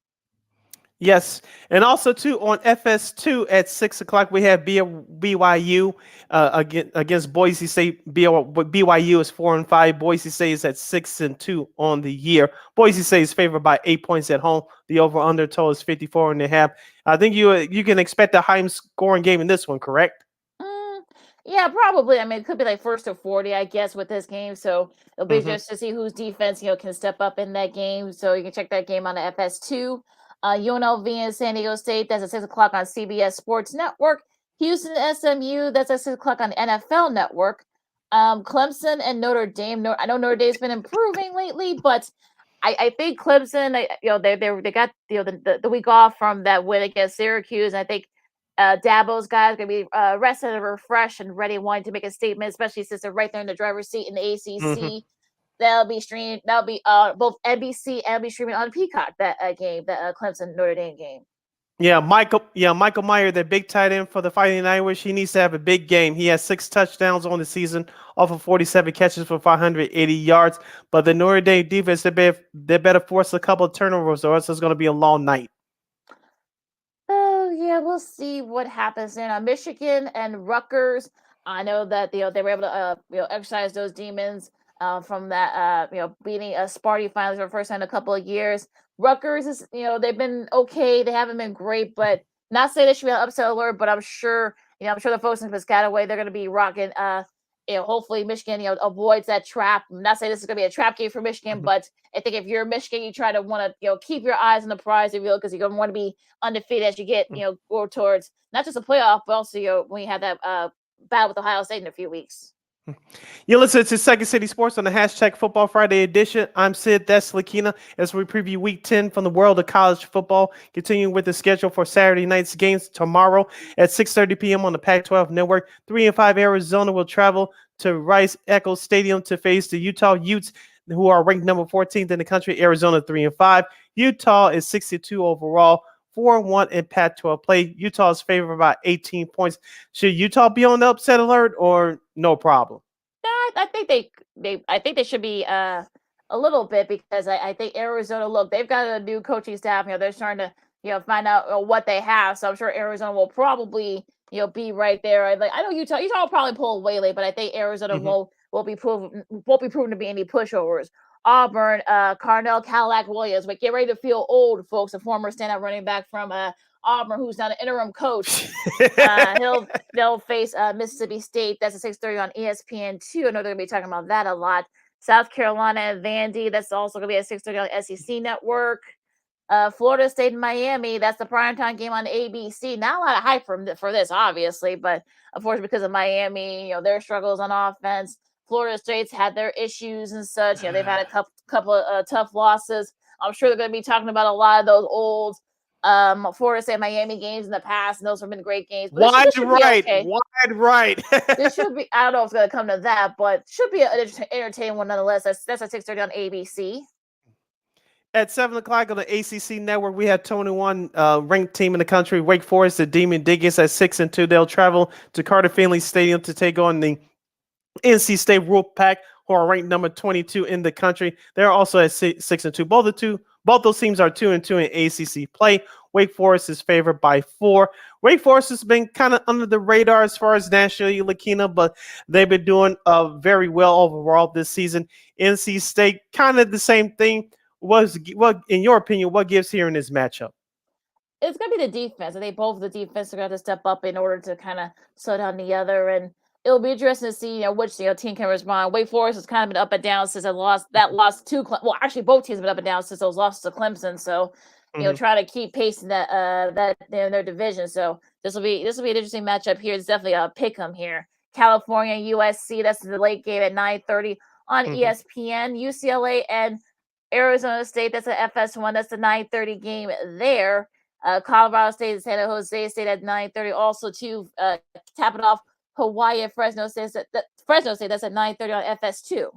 Speaker 1: Yes, and also too on FS2 at 6 o'clock we have BYU against Boise State. BYU is 4-5. Boise State is at 6-2 on the year. Boise State is favored by 8 points at home. The over/under total is 54.5. I think you can expect a high scoring game in this one, correct?
Speaker 2: Yeah, probably. I mean, it could be like first to 40, I guess, with this game. So it'll be
Speaker 1: Mm-hmm.
Speaker 2: just to see whose defense, can step up in that game. So you can check that game on the FS2. UNLV and San Diego State, that's at 6 o'clock on CBS Sports Network. Houston and SMU, that's at 6 o'clock on the NFL Network. Clemson and Notre Dame. I know Notre Dame's been improving lately, but I think Clemson, they got the week off from that win against Syracuse. And I think Dabo's guys are going to be rested and refreshed and ready, wanting to make a statement, especially since they're right there in the driver's seat in the ACC.
Speaker 1: Mm-hmm.
Speaker 2: That'll be streamed. That'll be both NBC and be streaming on Peacock. That game, that Clemson Notre Dame game.
Speaker 1: Yeah, Michael Meyer, the big tight end for the Fighting Irish, he needs to have a big game. He has 6 touchdowns on the season, off of 47 catches for 580 yards. But the Notre Dame defense, they better force a couple of turnovers, or else it's going to be a long night.
Speaker 2: Oh yeah, we'll see what happens in Michigan and Rutgers. I know that they were able to exercise those demons from that beating a Sparty finals for the first time in a couple of years. Rutgers is they've been okay. They haven't been great, but not saying they should be on upset alert. But I'm sure the folks in Piscataway, they're going to be rocking. Hopefully Michigan avoids that trap. I'm not saying this is going to be a trap game for Michigan, but I think if you're Michigan, you try to want to keep your eyes on the prize, because you're going to want to be undefeated as you get go towards not just a playoff, but also when you have that battle with Ohio State in a few weeks.
Speaker 1: You listen to Second City Sports on the hashtag Football Friday edition. I'm Sid, that's Lakeena, as we preview Week 10 from the world of college football. Continuing with the schedule for Saturday night's games tomorrow at 6:30 p.m. on the Pac-12 Network. 3-5 Arizona will travel to Rice-Eccles Stadium to face the Utah Utes, who are ranked number 14th in the country. Arizona 3-5. Utah is 62 overall. 4-1 in Pac-12 play. Utah is favored by 18 points. Should Utah be on the upset alert or no problem?
Speaker 2: I think they should be a little bit, because I think Arizona, look, they've got a new coaching staff. They're starting to find out what they have. So I'm sure Arizona will probably be right there. I know Utah will probably pull away late, but I think Arizona won't be proven to be any pushovers. Auburn, Carnell Cadillac Williams, but get ready to feel old, folks. A former standout running back from Auburn, who's now an interim coach. They'll face Mississippi State. That's at 6:30 on ESPN2. I know they're going to be talking about that a lot. South Carolina and Vandy. That's also going to be at 6:30 on the SEC Network. Florida State and Miami. That's the primetime game on ABC. Not a lot of hype for this, obviously, but of course because of Miami, their struggles on offense. Florida State's had their issues and such. They've had a couple of tough losses. I'm sure they're going to be talking about a lot of those old Florida State Miami games in the past, and those have been great games. But
Speaker 1: Wide right.
Speaker 2: This should be. I don't know if it's going to come to that, but should be an entertaining one nonetheless. That's at 6:30 on ABC.
Speaker 1: At 7 o'clock on the ACC Network, we have 21 ranked team in the country, Wake Forest, the Demon Diggers at 6-2. They'll travel to Carter Finley Stadium to take on the NC State Wolfpack, who are ranked number 22 in the country. They're also at 6-2. Both those teams are 2-2 in ACC play. Wake Forest is favored by 4. Wake Forest has been kind of under the radar as far as nationally, Lakeena, but they've been doing very well overall this season. NC State, kind of the same thing. What, in your opinion, what gives here in this matchup?
Speaker 2: It's going to be the defense. I think both of the defense are going to step up in order to kind of slow down the other, and it'll be interesting to see, which team can respond. Wake Forest has kind of been up and down since it lost to well, actually both teams have been up and down since those losses to Clemson. So, try to keep pacing that in their division. So this will be an interesting matchup here. It's definitely a pick 'em here. California and USC. That's the late game at 9:30 on ESPN. UCLA and Arizona State. That's an FS1. That's the 9:30 game there. Colorado State and San Jose State at 9:30. Also to tap it off, Hawaii and Fresno State. That's at 9:30 on FS2.
Speaker 1: All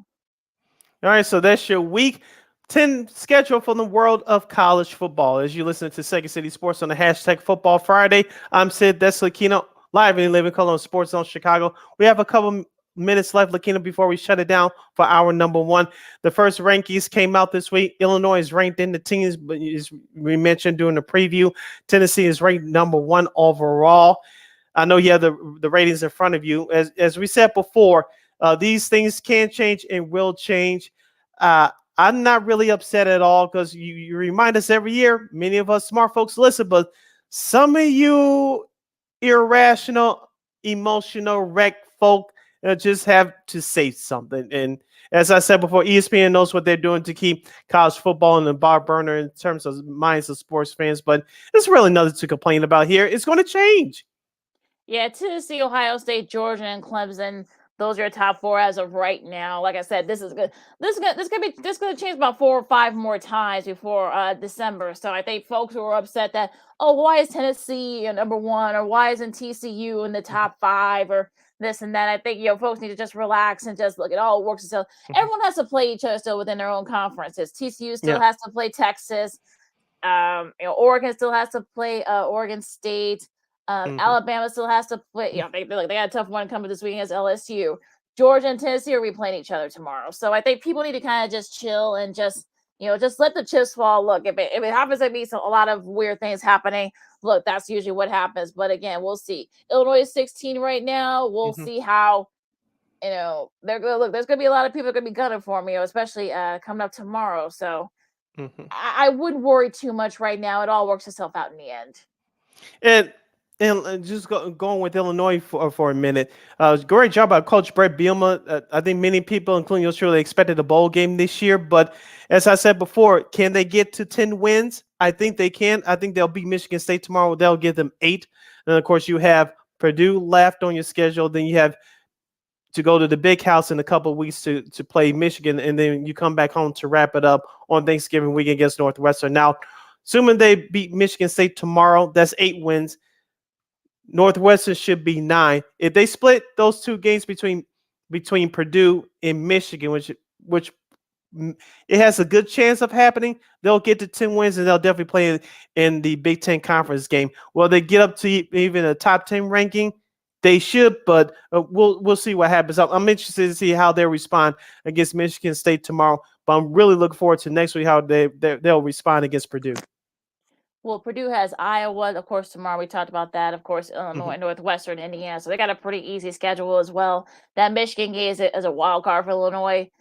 Speaker 1: right, so that's your Week 10 schedule from the world of college football. As you listen to Second City Sports on the hashtag Football Friday, I'm Sid, that's Lakeena, live in Living Color on Sports Zone Chicago. We have a couple minutes left, Lakeena, before we shut it down for hour number one. The first rankings came out this week. Illinois is ranked in the teams, but as we mentioned during the preview, Tennessee is ranked number one overall. I know you have the ratings in front of you. As we said before, these things can change and will change. I'm not really upset at all because you remind us every year. Many of us smart folks listen, but some of you irrational, emotional wreck folk just have to say something. And as I said before, ESPN knows what they're doing to keep college football in the bar burner in terms of minds of sports fans, but it's really nothing to complain about here. It's going to change.
Speaker 2: Yeah, Tennessee, Ohio State, Georgia, and Clemson. Those are your top four as of right now. Like I said, this is good. This is gonna change about 4 or 5 more times before December. So I think folks who are upset that, oh, why is Tennessee number one, or why isn't TCU in the top 5, or this and that? I think folks need to just relax and just look. It all works itself. Everyone has to play each other still within their own conferences. TCU still has to play Texas. Oregon still has to play Oregon State. Alabama still has to play. They got a tough one coming this week against LSU. Georgia and Tennessee are replaying each other tomorrow. So I think people need to kind of just chill and just let the chips fall. Look, if it happens to be a lot of weird things happening, look, that's usually what happens. But again, we'll see. Illinois is 16 right now. We'll see how. They're gonna look. There's gonna be a lot of people gonna be gunning for me, especially coming up tomorrow. So I wouldn't worry too much right now. It all works itself out in the end.
Speaker 1: And just going with Illinois for a minute, great job by Coach Brett Bielema. I think many people, including yours truly, expected a bowl game this year. But as I said before, can they get to 10 wins? I think they can. I think they'll beat Michigan State tomorrow. They'll give them 8. And, of course, you have Purdue left on your schedule. Then you have to go to the Big House in a couple of weeks to play Michigan. And then you come back home to wrap it up on Thanksgiving week against Northwestern. Now, assuming they beat Michigan State tomorrow, that's 8 wins. Northwestern should be 9. If they split those 2 games between Purdue and Michigan, which it has a good chance of happening, they'll get to 10 wins and they'll definitely play in the Big Ten Conference game. Will they get up to even a top 10 ranking? They should, but we'll see what happens. I'm interested to see how they respond against Michigan State tomorrow. But I'm really looking forward to next week how they'll respond against Purdue.
Speaker 2: Well, Purdue has Iowa, of course, tomorrow. We talked about that. Of course, Illinois, Northwestern, Indiana. So they got a pretty easy schedule as well. That Michigan game is a wild card for Illinois.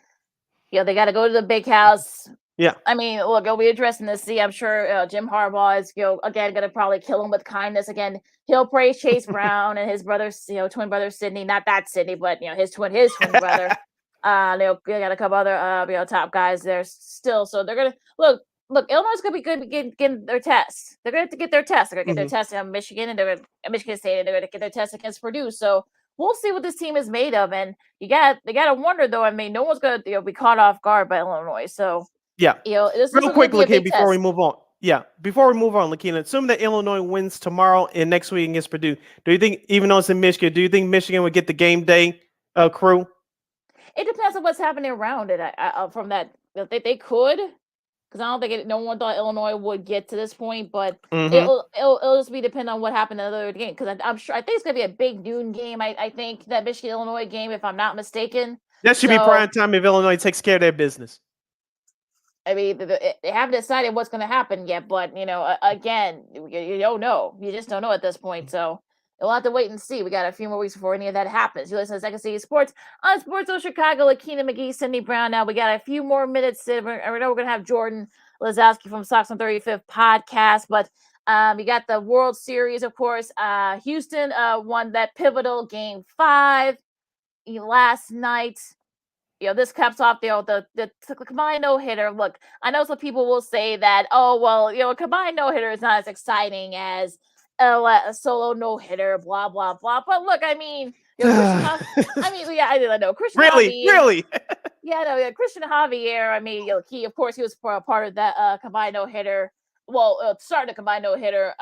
Speaker 2: They got to go to the Big House.
Speaker 1: Yeah.
Speaker 2: I mean, look, it'll be interesting to see. I'm sure Jim Harbaugh is, again, going to probably kill him with kindness. Again, he'll praise Chase Brown and his brother, twin brother Sidney. Not that Sidney, but his twin brother. They got a couple other top guys there still. So they're gonna look. Illinois is gonna be good getting their tests. They're gonna have to get their tests. They're gonna get their tests on Michigan, and they're gonna Michigan State, and they're gonna get their tests against Purdue. So we'll see what this team is made of. And they gotta wonder though. I mean, no one's gonna be caught off guard by Illinois. So
Speaker 1: real quick, Lakeena, before we move on. Yeah, before we move on, Lakeena, assume that Illinois wins tomorrow and next week against Purdue. Do you think, even though it's in Michigan, do you think Michigan would get the game day crew?
Speaker 2: It depends on what's happening around it. From that, they could. Because I don't think no one thought Illinois would get to this point, but it'll just be dependent on what happened in the other game. Because I think it's gonna be a big noon game. I think that Michigan Illinois game, if I'm not mistaken,
Speaker 1: that should be prime time if Illinois takes care of their business.
Speaker 2: I mean, they haven't decided what's going to happen yet, but again, you don't know. You just don't know at this point. So we'll have to wait and see. We got a few more weeks before any of that happens. You listen to Second City Sports on Sports of Chicago. Lakeena McGee, Cindy Brown. Now we got a few more minutes. We know we're going to have Jordan Lazowski from Sox on 35th podcast, but we got the World Series, of course. Houston won that pivotal Game 5 last night. This caps off the combined no-hitter. Look, I know some people will say that, a combined no-hitter is not as exciting as a solo no-hitter, blah, blah, blah. But look, I mean, I know. Christian
Speaker 1: Really?
Speaker 2: Christian Javier, I mean, he was part of that combined no-hitter. Well, started a combined no-hitter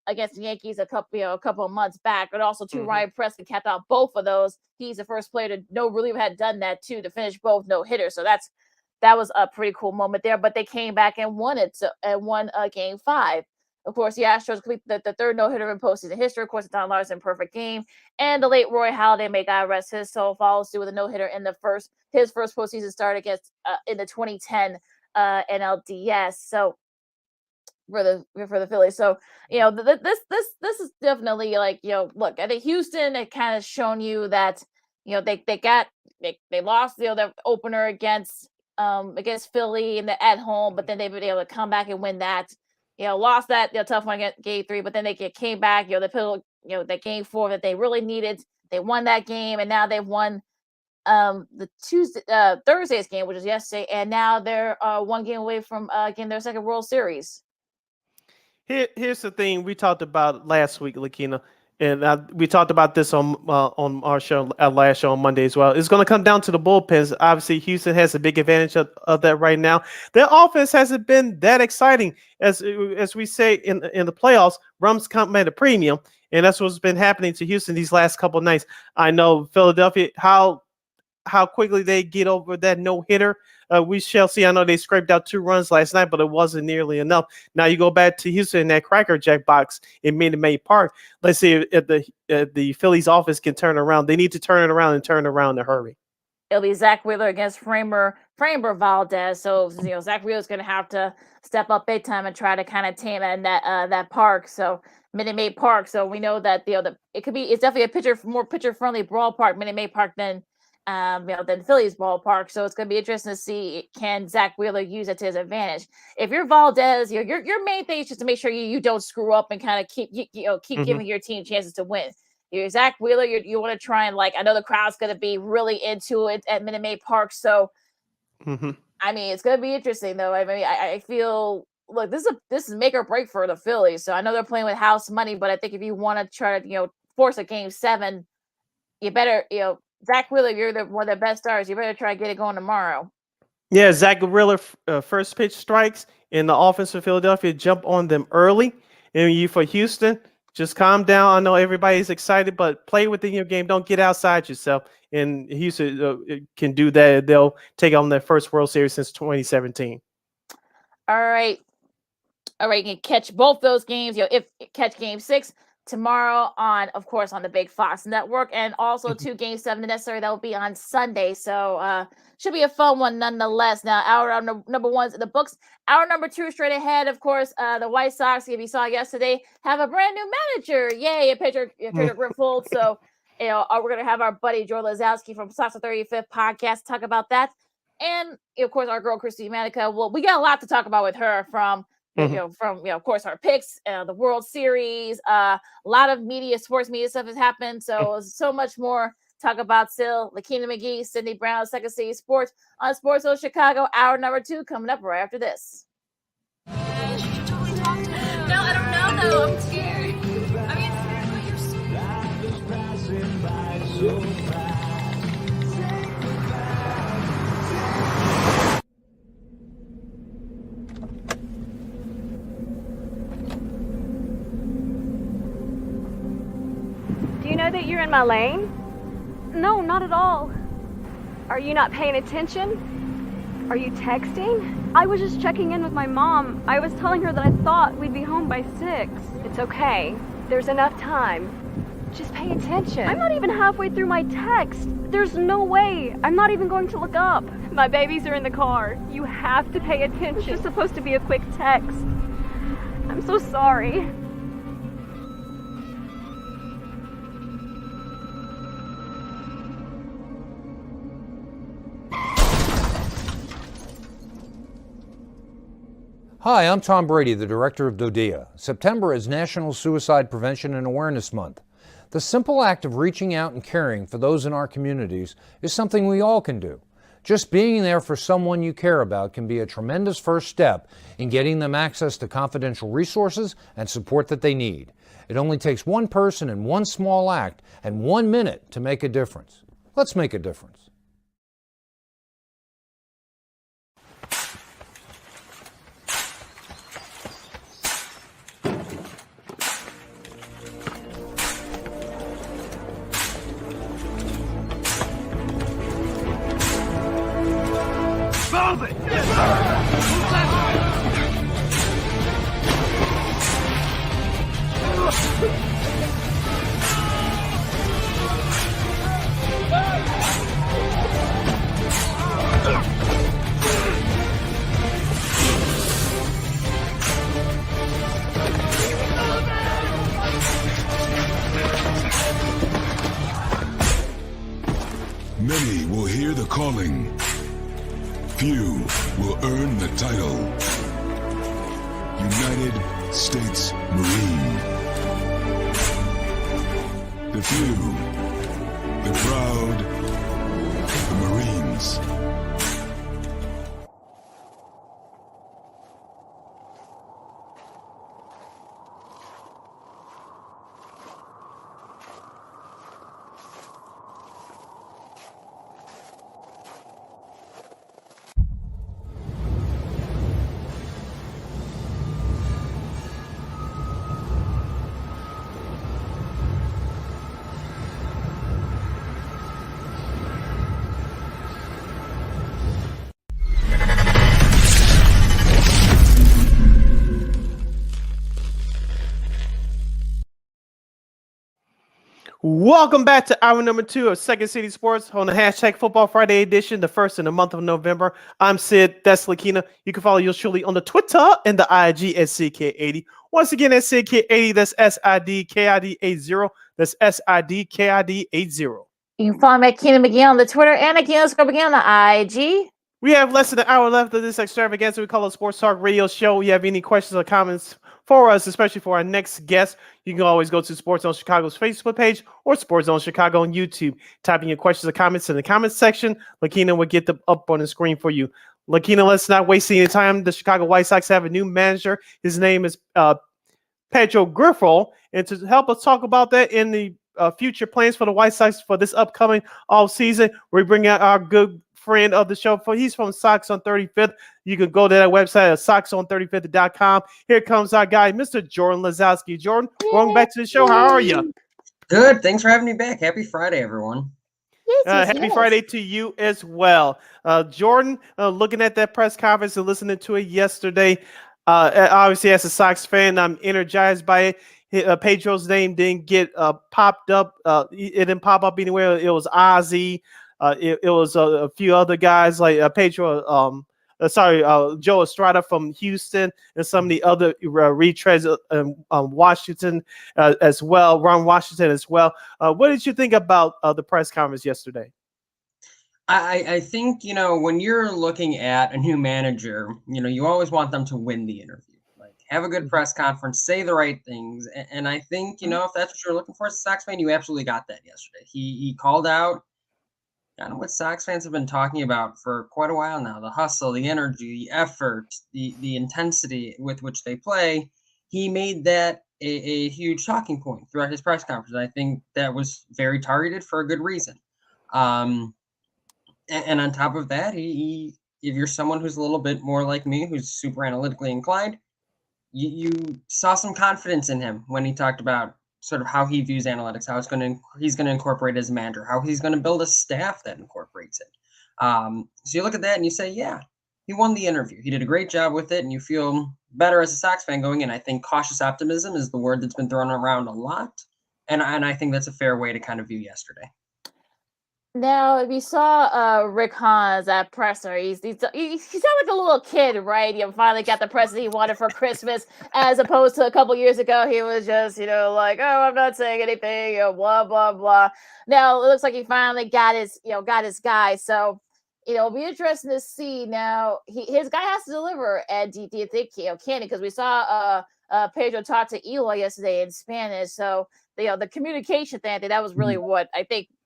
Speaker 2: against the Yankees a couple of months back, but also Ryan Prescott capped out both of those. He's the first player to really had done that too, to finish both no hitters. So that was a pretty cool moment there. But they came back and won it, and won Game 5. Of course, the Astros complete the third no-hitter in postseason history. Of course, the Don Larson perfect game. And the late Roy Halladay, may God rest his soul, follows through with a no-hitter in his first postseason start against in the 2010 NLDS. So for the Phillies. So, this is definitely like, look, I think Houston, it kind of shown you that, they lost, the opener against Philly at home, but then they've been able to come back and win that. Lost that tough one against game 3, but then they came back. They put that game 4 that they really needed. They won that game, and now they've won the Thursday's game, which is yesterday, and now they're 1 game away from getting their second World Series.
Speaker 1: Here's the thing we talked about last week, Lakeena, and we talked about this on our show, our last show on Monday as well. It's going to come down to the bullpens. Obviously, Houston has a big advantage of that right now. Their offense hasn't been that exciting, as we say in the playoffs. Runs come at a premium, and that's what's been happening to Houston these last couple of nights. I know Philadelphia, how quickly they get over that no-hitter. We shall see. I know they scraped out 2 runs last night, but it wasn't nearly enough. Now you go back to Houston in that Cracker Jack box in Minute Maid Park. Let's see if the Phillies offense can turn around. They need to turn it around and turn around in a hurry.
Speaker 2: It'll be Zach Wheeler against Framber Valdez. So, Zach Wheeler's going to have to step up big time and try to kind of tame that park. So, Minute Maid Park. So we know that it's definitely more pitcher friendly ballpark, Minute Maid Park, than Phillies ballpark. So it's going to be interesting to see, can Zach Wheeler use it to his advantage. If you're Valdez, your main thing is just to make sure you don't screw up and kind of keep giving your team chances to win. You're Zach Wheeler, you want to try and, I know the crowd's going to be really into it at Minute Maid Park. So, I mean, it's going to be interesting though. I mean, I feel, look, this is make or break for the Phillies. So I know they're playing with house money, but I think if you want to try to, force a game 7, you better, Zach Wheeler, you're one of the best stars. You better try to get it going tomorrow.
Speaker 1: Yeah, Zach Wheeler, first pitch strikes, and the offense for Philadelphia jump on them early. And for Houston, just calm down. I know everybody's excited, but play within your game. Don't get outside yourself. And Houston can do that. They'll take on their first World Series since 2017.
Speaker 2: All right. You can catch both those games. Catch Game 6 tomorrow on the big Fox network, and also 2 Game 7 necessary. That will be on Sunday. So should be a fun one nonetheless. Now, our number 1's in the books. Our number 2 straight ahead, of course, the White Sox, if you saw yesterday, have a brand new manager. Yay, Pedro Grifol. So, we're going to have our buddy Jordan Lazowski from Sox 35th podcast talk about that. And, of course, our girl, Manika. Well, we got a lot to talk about with her from of course, our picks, the World Series, a lot of sports media stuff has happened. So much more talk about still. Lakeena McGee, Sydney Brown, Second City Sports on Sports Zone Chicago. Hour number 2 coming up right after this.
Speaker 14: No, I don't know though. I'm scared. I mean, you're
Speaker 15: Do you know that you're in my lane? No, not at all. Are you not paying attention? Are you texting? I was just checking in with my mom. I was telling her that I thought we'd be home by 6. It's okay. There's enough time. Just pay attention. I'm not even halfway through my text. There's no way. I'm not even going to look up. My babies are in the car. You have to pay attention. It's just supposed to be a quick text. I'm so sorry.
Speaker 16: Hi, I'm Tom Brady, the director of DODEA. September is National Suicide Prevention and Awareness Month. The simple act of reaching out and caring for those in our communities is something we all can do. Just being there for someone you care about can be a tremendous first step in getting them access to confidential resources and support that they need. It only takes one person and one small act and 1 minute to make a difference. Let's make a difference.
Speaker 17: Many will hear the calling. Few will earn the title. United States Marine. The few, the proud, the Marines.
Speaker 1: Welcome back to hour number 2 of Second City Sports on the hashtag Football Friday edition, the first in the month of November. I'm Sid, that's Lakeena. You can follow yours truly on the Twitter and the IG at CK80. Once again, that's CK80, that's SIDKID80, that's SIDKID80.
Speaker 2: You can follow me at Keenan McGee on the Twitter and at Keenan_McGee on the IG.
Speaker 1: We have less than an hour left of this extravaganza we call a Sports Talk Radio Show. You have any questions or comments for us, especially for our next guest, you can always go to Sports Zone Chicago's Facebook page or Sports Zone Chicago on YouTube. Type in your questions or comments in the comments section. Lakeena will get them up on the screen for you. Lakeena, let's not waste any time. The Chicago White Sox have a new manager. His name is Pedro Grifol. And to help us talk about that in the future plans for the White Sox for this upcoming offseason, we bring out our good friend of the show. He's from Sox on 35th. You can go to that website at soxon35th.com. Here comes our guy, Mr. Jordan Lazowski. Jordan, welcome back to the show. How are you?
Speaker 18: Good. Thanks for having me back. Happy Friday, everyone.
Speaker 1: Happy Friday to you as well. Jordan, looking at that press conference and listening to it yesterday, obviously as a Sox fan, I'm energized by it. Pedro's name didn't get popped up. It didn't pop up anywhere. It was Ozzy. It was a few other guys like Pedro, Joe Estrada from Houston and some of the other retreads Washington as well, Ron Washington as well. What did you think about the press conference yesterday?
Speaker 18: I think, when you're looking at a new manager, you always want them to win the interview. Like, have a good press conference, say the right things. And I think, if that's what you're looking for as a Sox fan, you absolutely got that yesterday. He called out kind of what Sox fans have been talking about for quite a while now: the hustle, the energy, the effort, the intensity with which they play. He made that a huge talking point throughout his press conference. I think that was very targeted for a good reason. And on top of that, if you're someone who's a little bit more like me, who's super analytically inclined, you saw some confidence in him when he talked about sort of how he views analytics, how he's going to incorporate as a manager, how he's going to build a staff that incorporates it. So you look at that and you say, yeah, he won the interview. He did a great job with it, and you feel better as a Sox fan going in. I think cautious optimism is the word that's been thrown around a lot, and I think that's a fair way to kind of view yesterday.
Speaker 2: Now, if you saw Rick Hahn's at presser, he sounded like a little kid, right? He finally got the present he wanted for Christmas, as opposed to a couple years ago, he was just, like, oh, I'm not saying anything, blah, blah, blah. Now, it looks like he finally got his guy. So, it'll be interesting to see. Now, his guy has to deliver. And do you think, can he? Because we saw Pedro talk to Eloy yesterday in Spanish. So, the communication thing, I think that was really what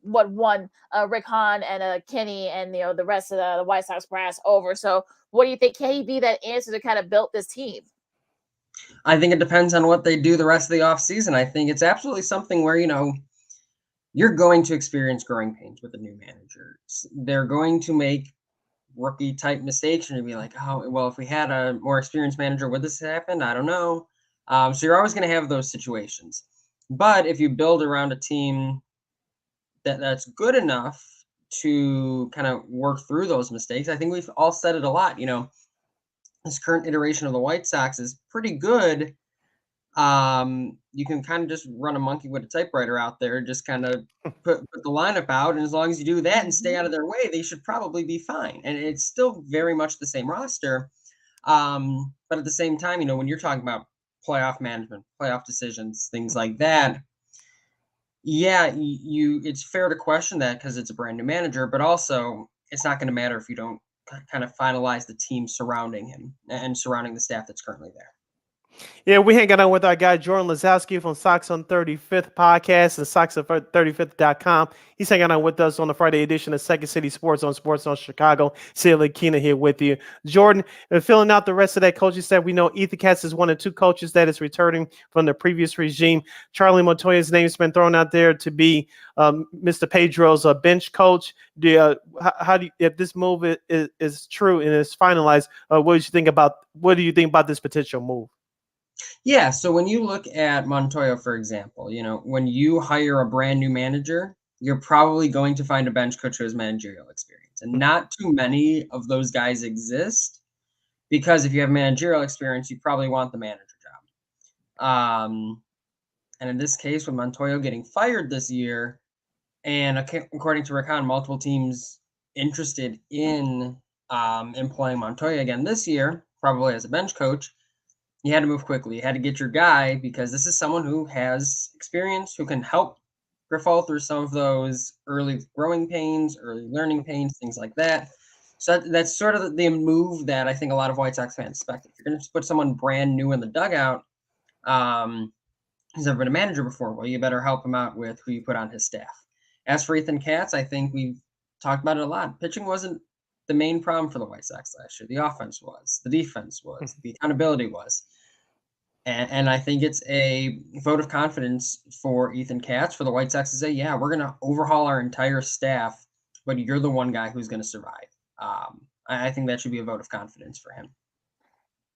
Speaker 2: won Rick Hahn and Kenny and the rest of the White Sox brass over. So what do you think? Can he be that answer to kind of build this team?
Speaker 18: I think it depends on what they do the rest of the offseason. I think it's absolutely something where, you're going to experience growing pains with a new manager. They're going to make rookie type mistakes, and you'll be like, oh, well, if we had a more experienced manager, would this happen? I don't know. So you're always going to have those situations. But if you build around a team that's good enough to kind of work through those mistakes, I think we've all said it a lot. This current iteration of the White Sox is pretty good you can kind of just run a monkey with a typewriter out there, just kind of put the lineup out. And as long as you do that and stay out of their way, they should probably be fine. And it's still very much the same roster. But at the same time, when you're talking about playoff management, playoff decisions, things like that, yeah, it's fair to question that because it's a brand new manager, but also it's not going to matter if you don't kind of finalize the team surrounding him and surrounding the staff that's currently there.
Speaker 1: Yeah, we hanging out with our guy Jordan Lazowski from Sox on 35th podcast and SoxOn35th.com. He's hanging out with us on the Friday edition of Second City Sports on Chicago. Sid Lakeena here with you. Jordan, filling out the rest of that coaching staff, we know Ethan Katz is one of two coaches that is returning from the previous regime. Charlie Montoya's name has been thrown out there to be Mr. Pedro's bench coach. How do you, if this move is true and is finalized, what do you think about this potential move?
Speaker 18: Yeah, so when you look at Montoya, for example, when you hire a brand new manager, you're probably going to find a bench coach who has managerial experience. And not too many of those guys exist because if you have managerial experience, you probably want the manager job. And in this case, with Montoya getting fired this year, and according to Recon, multiple teams interested in employing Montoya again this year, probably as a bench coach, you had to move quickly. You had to get your guy because this is someone who has experience, who can help Grifol through some of those early growing pains, early learning pains, things like that. So that's sort of the move that I think a lot of White Sox fans expect. If you're going to put someone brand new in the dugout, who's never been a manager before, well, you better help him out with who you put on his staff. As for Ethan Katz, I think we've talked about it a lot. Pitching wasn't the main problem for the White Sox last year. The offense was, the defense was, the accountability was. And I think it's a vote of confidence for Ethan Katz, for the White Sox to say, yeah, we're going to overhaul our entire staff, but you're the one guy who's going to survive. I think that should be a vote of confidence for him.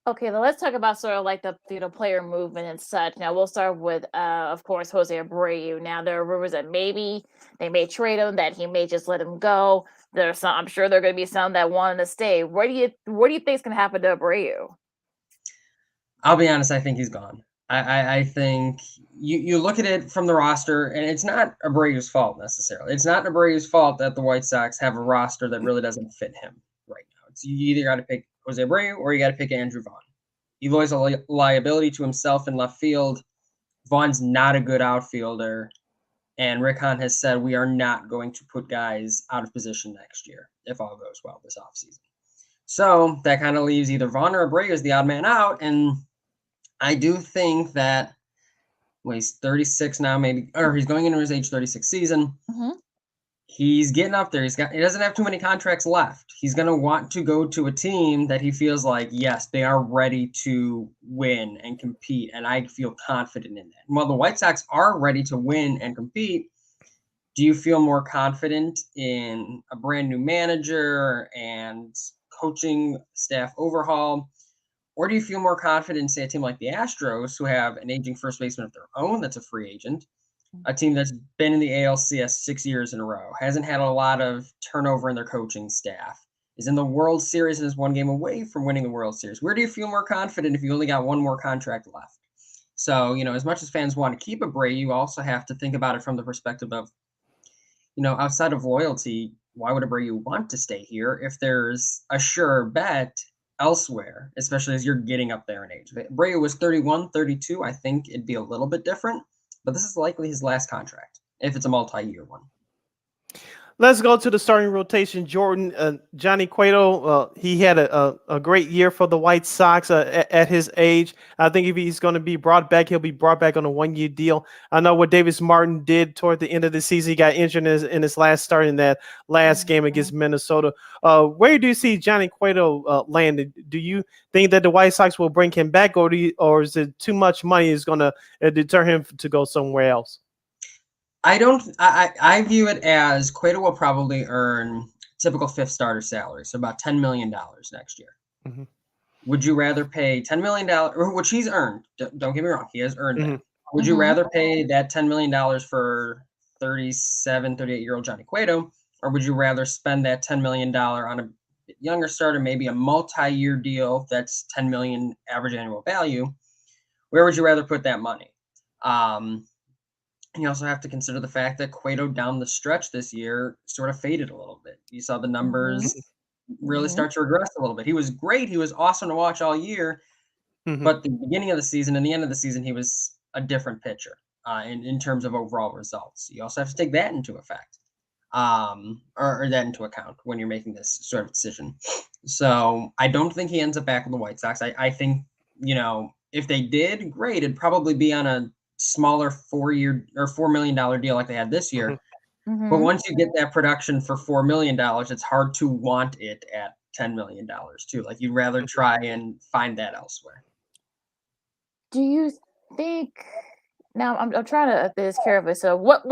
Speaker 2: Okay, then let's talk about sort of like the player movement and such. Now we'll start with, of course, Jose Abreu. Now there are rumors that maybe they may trade him, that he may just let him go. There's some, I'm sure there are going to be some that want him to stay. What do you think is going to happen to Abreu?
Speaker 18: I'll be honest, I think he's gone. I think you look at it from the roster, and it's not Abreu's fault necessarily. It's not Abreu's fault that the White Sox have a roster that really doesn't fit him right now. It's you either got to pick Jose Abreu or you got to pick Andrew Vaughn. Eloy's a liability to himself in left field. Vaughn's not a good outfielder, and Rick Hahn has said we are not going to put guys out of position next year if all goes well this offseason. So that kind of leaves either Vaughn or Abreu as the odd man out, and I do think that he's 36 now, maybe, or he's going into his age 36 season.
Speaker 2: Mm-hmm.
Speaker 18: He's getting up there. He doesn't have too many contracts left. He's going to want to go to a team that he feels like, yes, they are ready to win and compete, and I feel confident in that. And while the White Sox are ready to win and compete, do you feel more confident in a brand new manager and coaching staff overhaul? Or do you feel more confident in, say, a team like the Astros, who have an aging first baseman of their own that's a free agent, a team that's been in the ALCS 6 years in a row, hasn't had a lot of turnover in their coaching staff, is in the World Series and is one game away from winning the World Series? Where do you feel more confident if you only got one more contract left? So, as much as fans want to keep Abreu, you also have to think about it from the perspective of, outside of loyalty, why would Abreu want to stay here if there's a sure bet elsewhere, especially as you're getting up there in age? If Abreu was 31, 32, I think it'd be a little bit different, but this is likely his last contract, if it's a multi-year one.
Speaker 1: Let's go to the starting rotation. Jordan, Johnny Cueto, he had a great year for the White Sox at his age. I think if he's going to be brought back, he'll be brought back on a one-year deal. I know what Davis Martin did toward the end of the season. He got injured in his last start in that last game against Minnesota. Where do you see Johnny Cueto landed? Do you think that the White Sox will bring him back, or is it too much money is going to deter him to go somewhere else?
Speaker 18: I view it as Cueto will probably earn typical fifth starter salary, so about $10 million next year.
Speaker 1: Mm-hmm.
Speaker 18: Would you rather pay $10 million, which he's earned? Don't get me wrong, he has earned
Speaker 1: Mm-hmm.
Speaker 18: that. Would you rather pay that $10 million for 37, 38-year-old Johnny Cueto, or would you rather spend that $10 million on a younger starter, maybe a multi-year deal that's $10 million average annual value, where would you rather put that money? You also have to consider the fact that Cueto down the stretch this year sort of faded a little bit. You saw the numbers really start to regress a little bit. He was great. He was awesome to watch all year. But the beginning of the season and the end of the season, he was a different pitcher in terms of overall results. You also have to take that into effect, or that into account when you're making this sort of decision. So I don't think he ends up back with the White Sox. I think, if they did, great. It'd probably be on a smaller 4-year or $4 million deal like they had this year. But once you get that production for $4 million, it's hard to want it at $10 million too. Like you'd rather try and find that elsewhere.
Speaker 2: Do you think? Now I'm trying to be this careful. So what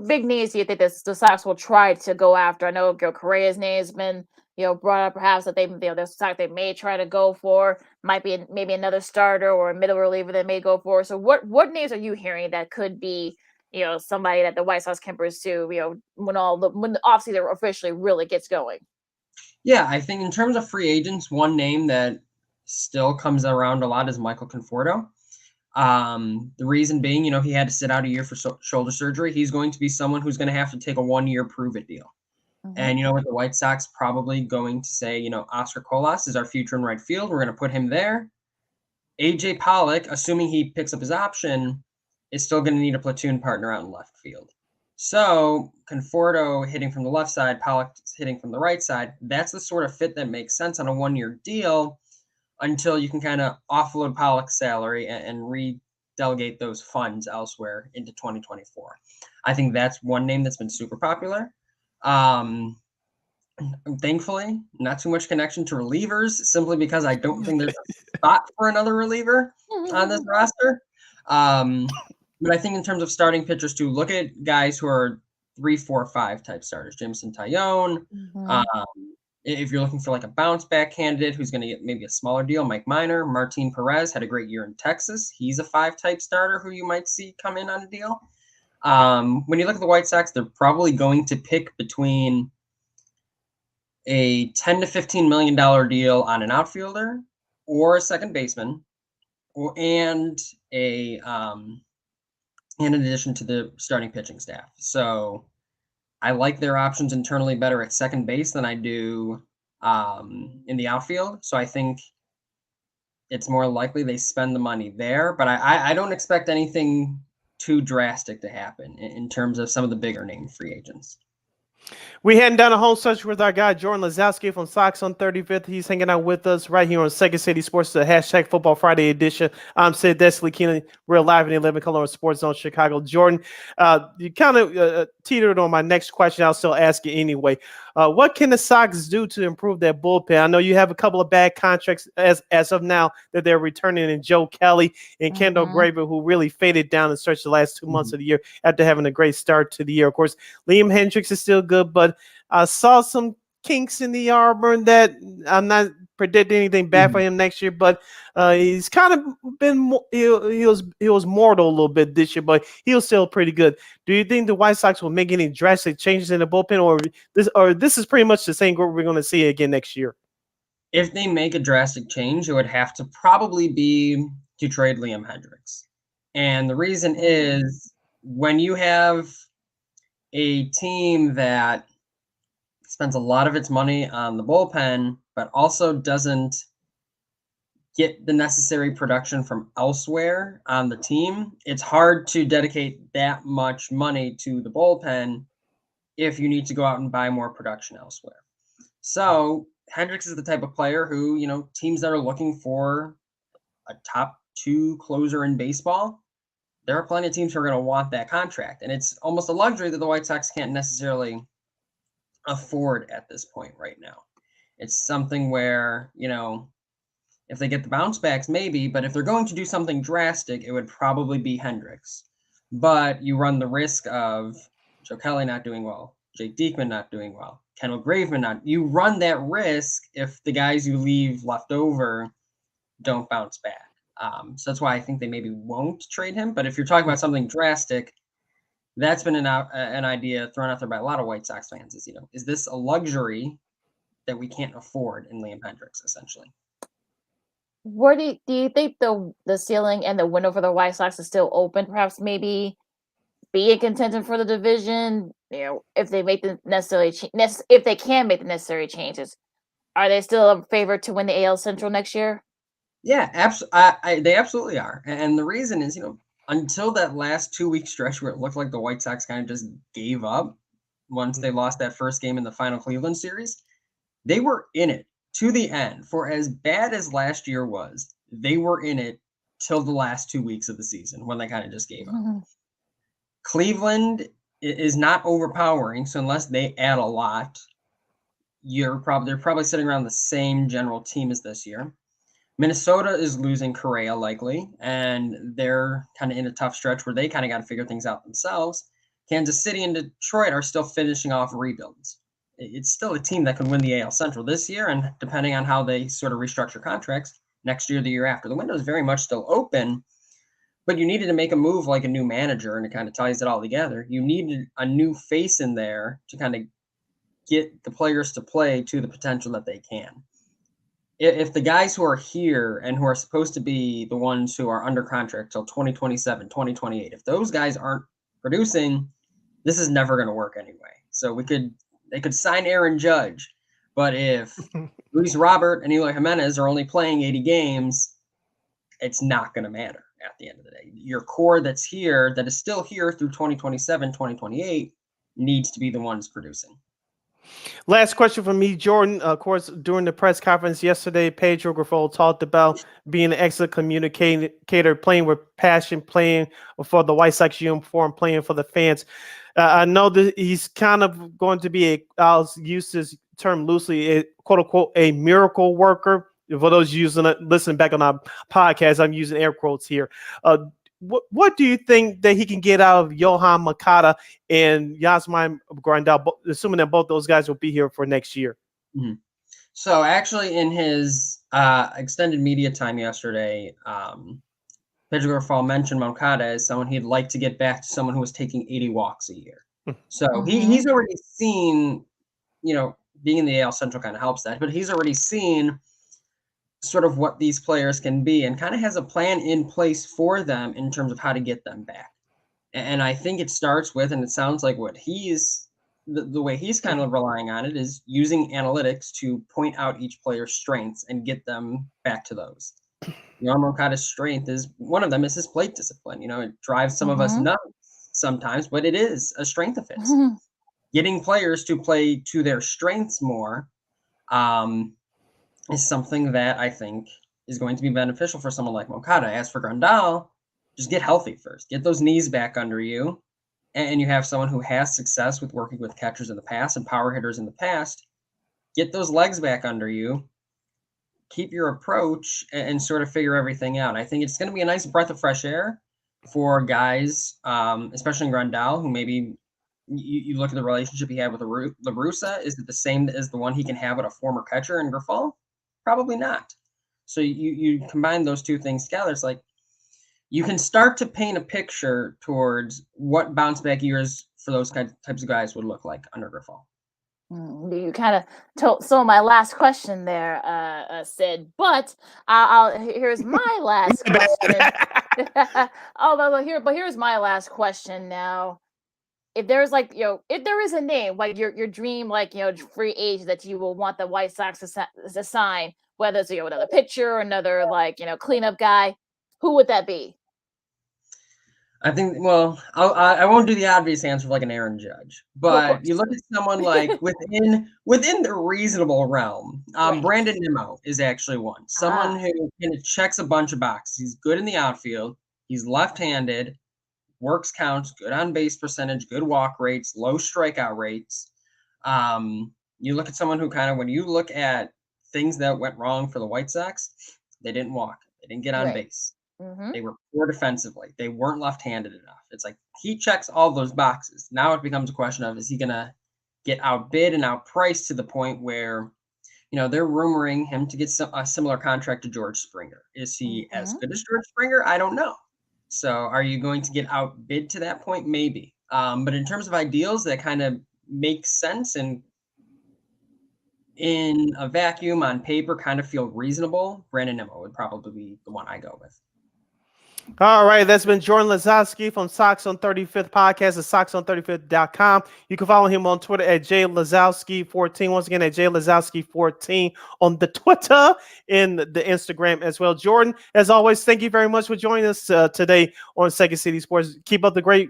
Speaker 2: big names do you think the Sox will try to go after? I know Correa's name has been brought up, perhaps that the Sox they may try to go for might be maybe another starter or a middle reliever they may go for. So what names are you hearing that could be somebody that the White Sox can pursue when the offseason officially really gets going?
Speaker 18: Yeah, I think in terms of free agents, one name that still comes around a lot is Michael Conforto. The reason being, he had to sit out a year for shoulder surgery. He's going to be someone who's going to have to take a 1-year prove-it deal. And with the White Sox probably going to say, Oscar Colas is our future in right field. We're going to put him there. AJ Pollock, assuming he picks up his option, is still going to need a platoon partner out in left field. So Conforto hitting from the left side, Pollock hitting from the right side. That's the sort of fit that makes sense on a 1-year deal, until you can kind of offload Pollock's salary and re-delegate those funds elsewhere into 2024. I think that's one name that's been super popular. Thankfully, not too much connection to relievers, simply because I don't think there's a spot for another reliever on this roster. But I think in terms of starting pitchers too, look at guys who are 3, 4, 5 type starters. Jameson Taillon. If you're looking for like a bounce back candidate who's going to get maybe a smaller deal, Mike Minor. Martin Perez had a great year in Texas. He's a 5 type starter who you might see come in on a deal. When you look at the White Sox, they're probably going to pick between a $10 to $15 million deal on an outfielder or a second baseman, and in addition to the starting pitching staff. So I like their options internally better at second base than I do in the outfield. So I think it's more likely they spend the money there. But I don't expect anything too drastic to happen in terms of some of the bigger name free agents.
Speaker 1: We heading down a home stretch with our guy Jordan Lazowski from Sox on 35th. He's hanging out with us right here on Second City Sports, the hashtag Football Friday edition. I'm Sid, that's Lakeena. We're live in the 11 color on Sports Zone Chicago. Jordan, you kind of teetered on my next question. I'll still ask you anyway. What can the Sox do to improve their bullpen? I know you have a couple of bad contracts as of now that they're returning in Joe Kelly and Kendall Graver, who really faded down and stretched the last 2 months of the year after having a great start to the year. Of course, Liam Hendricks is still good, but I saw some kinks in the arbor that I'm not predicting anything bad for him next year, but he's kind of been he was mortal a little bit this year, but he was still pretty good. Do you think the White Sox will make any drastic changes in the bullpen, or this is pretty much the same group we're going to see again next year?
Speaker 18: If they make a drastic change, it would have to probably be to trade Liam Hendricks. And the reason is, when you have a team that spends a lot of its money on the bullpen, but also doesn't get the necessary production from elsewhere on the team, it's hard to dedicate that much money to the bullpen if you need to go out and buy more production elsewhere. So Hendricks is the type of player who, teams that are looking for a top 2 closer in baseball, there are plenty of teams who are going to want that contract. And it's almost a luxury that the White Sox can't necessarily afford at this point right now. It's something where, if they get the bounce backs, maybe, but if they're going to do something drastic, it would probably be Hendricks. But you run the risk of Joe Kelly not doing well, Jake Diekman not doing well, Kendall Graveman not. You run that risk if the guys you leave left over don't bounce back. So that's why I think they maybe won't trade him. But if you're talking about something drastic, that's been an idea thrown out there by a lot of White Sox fans. Is this a luxury that we can't afford in Liam Hendricks, essentially?
Speaker 2: Where do you think the ceiling and the window for the White Sox is still open? Perhaps maybe be in contention for the division. If they make the necessary if they can make the necessary changes, are they still a favorite to win the AL Central next year?
Speaker 18: Yeah, they absolutely are. And the reason is, until that last 2-week stretch where it looked like the White Sox kind of just gave up once they lost that first game in the final Cleveland series, they were in it to the end. For as bad as last year was, they were in it till the last 2 weeks of the season when they kind of just gave up. Cleveland is not overpowering, so unless they add a lot, they're probably sitting around the same general team as this year. Minnesota is losing Correa likely, and they're kind of in a tough stretch where they kind of got to figure things out themselves. Kansas City and Detroit are still finishing off rebuilds. It's still a team that could win the AL Central this year, and depending on how they sort of restructure contracts next year, the year after. The window is very much still open, but you needed to make a move like a new manager, and it kind of ties it all together. You needed a new face in there to kind of get the players to play to the potential that they can. If the guys who are here and who are supposed to be the ones who are under contract till 2027, 2028, if those guys aren't producing, this is never going to work anyway. So they could sign Aaron Judge, but if Luis Robert and Eloy Jimenez are only playing 80 games, it's not going to matter at the end of the day. Your core that's here, that is still here through 2027, 2028, needs to be the ones producing.
Speaker 1: Last question from me, Jordan. Of course, during the press conference yesterday, Pedro Grifol talked about being an excellent communicator, playing with passion, playing for the White Sox uniform, playing for the fans. I know that he's kind of going to be I'll use this term loosely, a quote unquote, a miracle worker. For those listening back on our podcast, I'm using air quotes here. What do you think that he can get out of Yohan Moncada and Yasmani Grandal, assuming that both those guys will be here for next year?
Speaker 18: Mm-hmm. So actually in his extended media time yesterday, Pedro Grifol mentioned Moncada as someone he'd like to get back to someone who was taking 80 walks a year. So he's already seen, being in the AL Central kind of helps that, but he's already seen sort of what these players can be and kind of has a plan in place for them in terms of how to get them back. And I think it starts with, and it sounds like what the way he's kind of relying on it is using analytics to point out each player's strengths and get them back to those. Moncada's strength is one of them is his plate discipline. It drives some of us nuts sometimes, but it is a strength of his. Getting players to play to their strengths more, is something that I think is going to be beneficial for someone like Moncada. As for Grandal, just get healthy first. Get those knees back under you, and you have someone who has success with working with catchers in the past and power hitters in the past. Get those legs back under you. Keep your approach and sort of figure everything out. I think it's going to be a nice breath of fresh air for guys, especially in Grandal, who maybe you look at the relationship he had with La Russa. Is it the same as the one he can have with a former catcher in Grifol? Probably not. So you combine those two things together. It's like you can start to paint a picture towards what bounce back years for those types of guys would look like under Grifol.
Speaker 2: You kind of told my last question there, Sid. But here's my last question. Here's my last question now. If there's if there is a name, like your dream, free agent that you will want the White Sox to sign, whether it's another pitcher or another cleanup guy, who would that be?
Speaker 18: I think, I won't do the obvious answer like an Aaron Judge, but you look at someone like within the reasonable realm. Brandon Nimmo is actually one. Someone who checks a bunch of boxes. He's good in the outfield. He's left-handed. Works counts, good on base percentage, good walk rates, low strikeout rates. You look at someone who kind of, when you look at things that went wrong for the White Sox, they didn't walk, they didn't get on base. They were poor defensively. They weren't left-handed enough. It's like he checks all those boxes. Now it becomes a question of, is he going to get outbid and outpriced to the point where, they're rumoring him to get a similar contract to George Springer. Is he as good as George Springer? I don't know. So are you going to get outbid to that point? Maybe. But in terms of ideals that kind of make sense and in a vacuum on paper kind of feel reasonable, Brandon Nimmo would probably be the one I go with.
Speaker 1: All right, that's been Jordan Lazowski from Sox on 35th podcast at soxon35th.com. You can follow him on Twitter at JLazowski14. Once again, at JLazowski14 on the Twitter and the Instagram as well. Jordan, as always, thank you very much for joining us today on Second City Sports. Keep up the great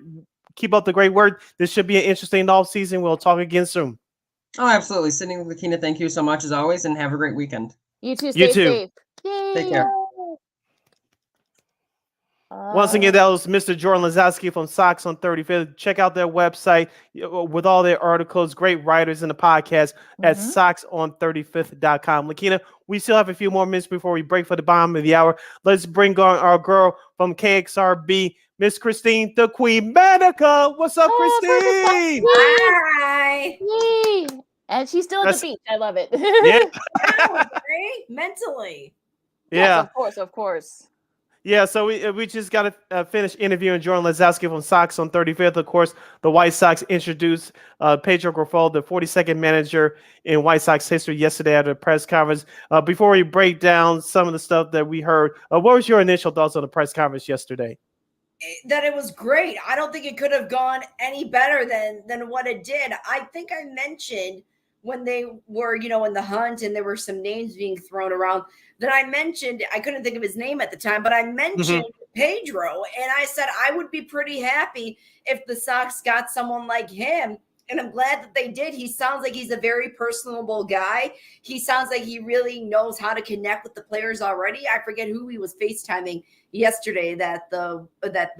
Speaker 1: work. This should be an interesting off season. We'll talk again soon.
Speaker 18: Oh, absolutely. Sydney, Lakeena, thank you so much as always, and have a great weekend.
Speaker 2: You too. Stay safe.
Speaker 18: Take care.
Speaker 1: Once again, that was Mr. Jordan Lazowski from Sox on 35th. Check out their website with all their articles, great writers in the podcast at soxon35th.com. Lakeena, we still have a few more minutes before we break for the bottom of the hour. Let's bring on our girl from KXRB, Miss Christine, the Queen Manika. What's up, Christine?
Speaker 19: Hi.
Speaker 2: Yay. And she's still at the beach. I love it.
Speaker 1: Yeah.
Speaker 19: Right? Mentally.
Speaker 1: Yeah.
Speaker 2: Yes, of course.
Speaker 1: Yeah, so we just got to finish interviewing Jordan Lazowski from Sox on 35th. Of course, the White Sox introduced Pedro Grifol, the 42nd manager in White Sox history, yesterday at a press conference. Before we break down some of the stuff that we heard, what was your initial thoughts on the press conference yesterday?
Speaker 19: That it was great. I don't think it could have gone any better than what it did. I think I mentioned when they were, in the hunt and there were some names being thrown around, that I mentioned, I couldn't think of his name at the time, but I mentioned Pedro, and I said I would be pretty happy if the Sox got someone like him, and I'm glad that they did. He sounds like he's a very personable guy. He sounds like he really knows how to connect with the players already. I forget who he was FaceTiming yesterday that the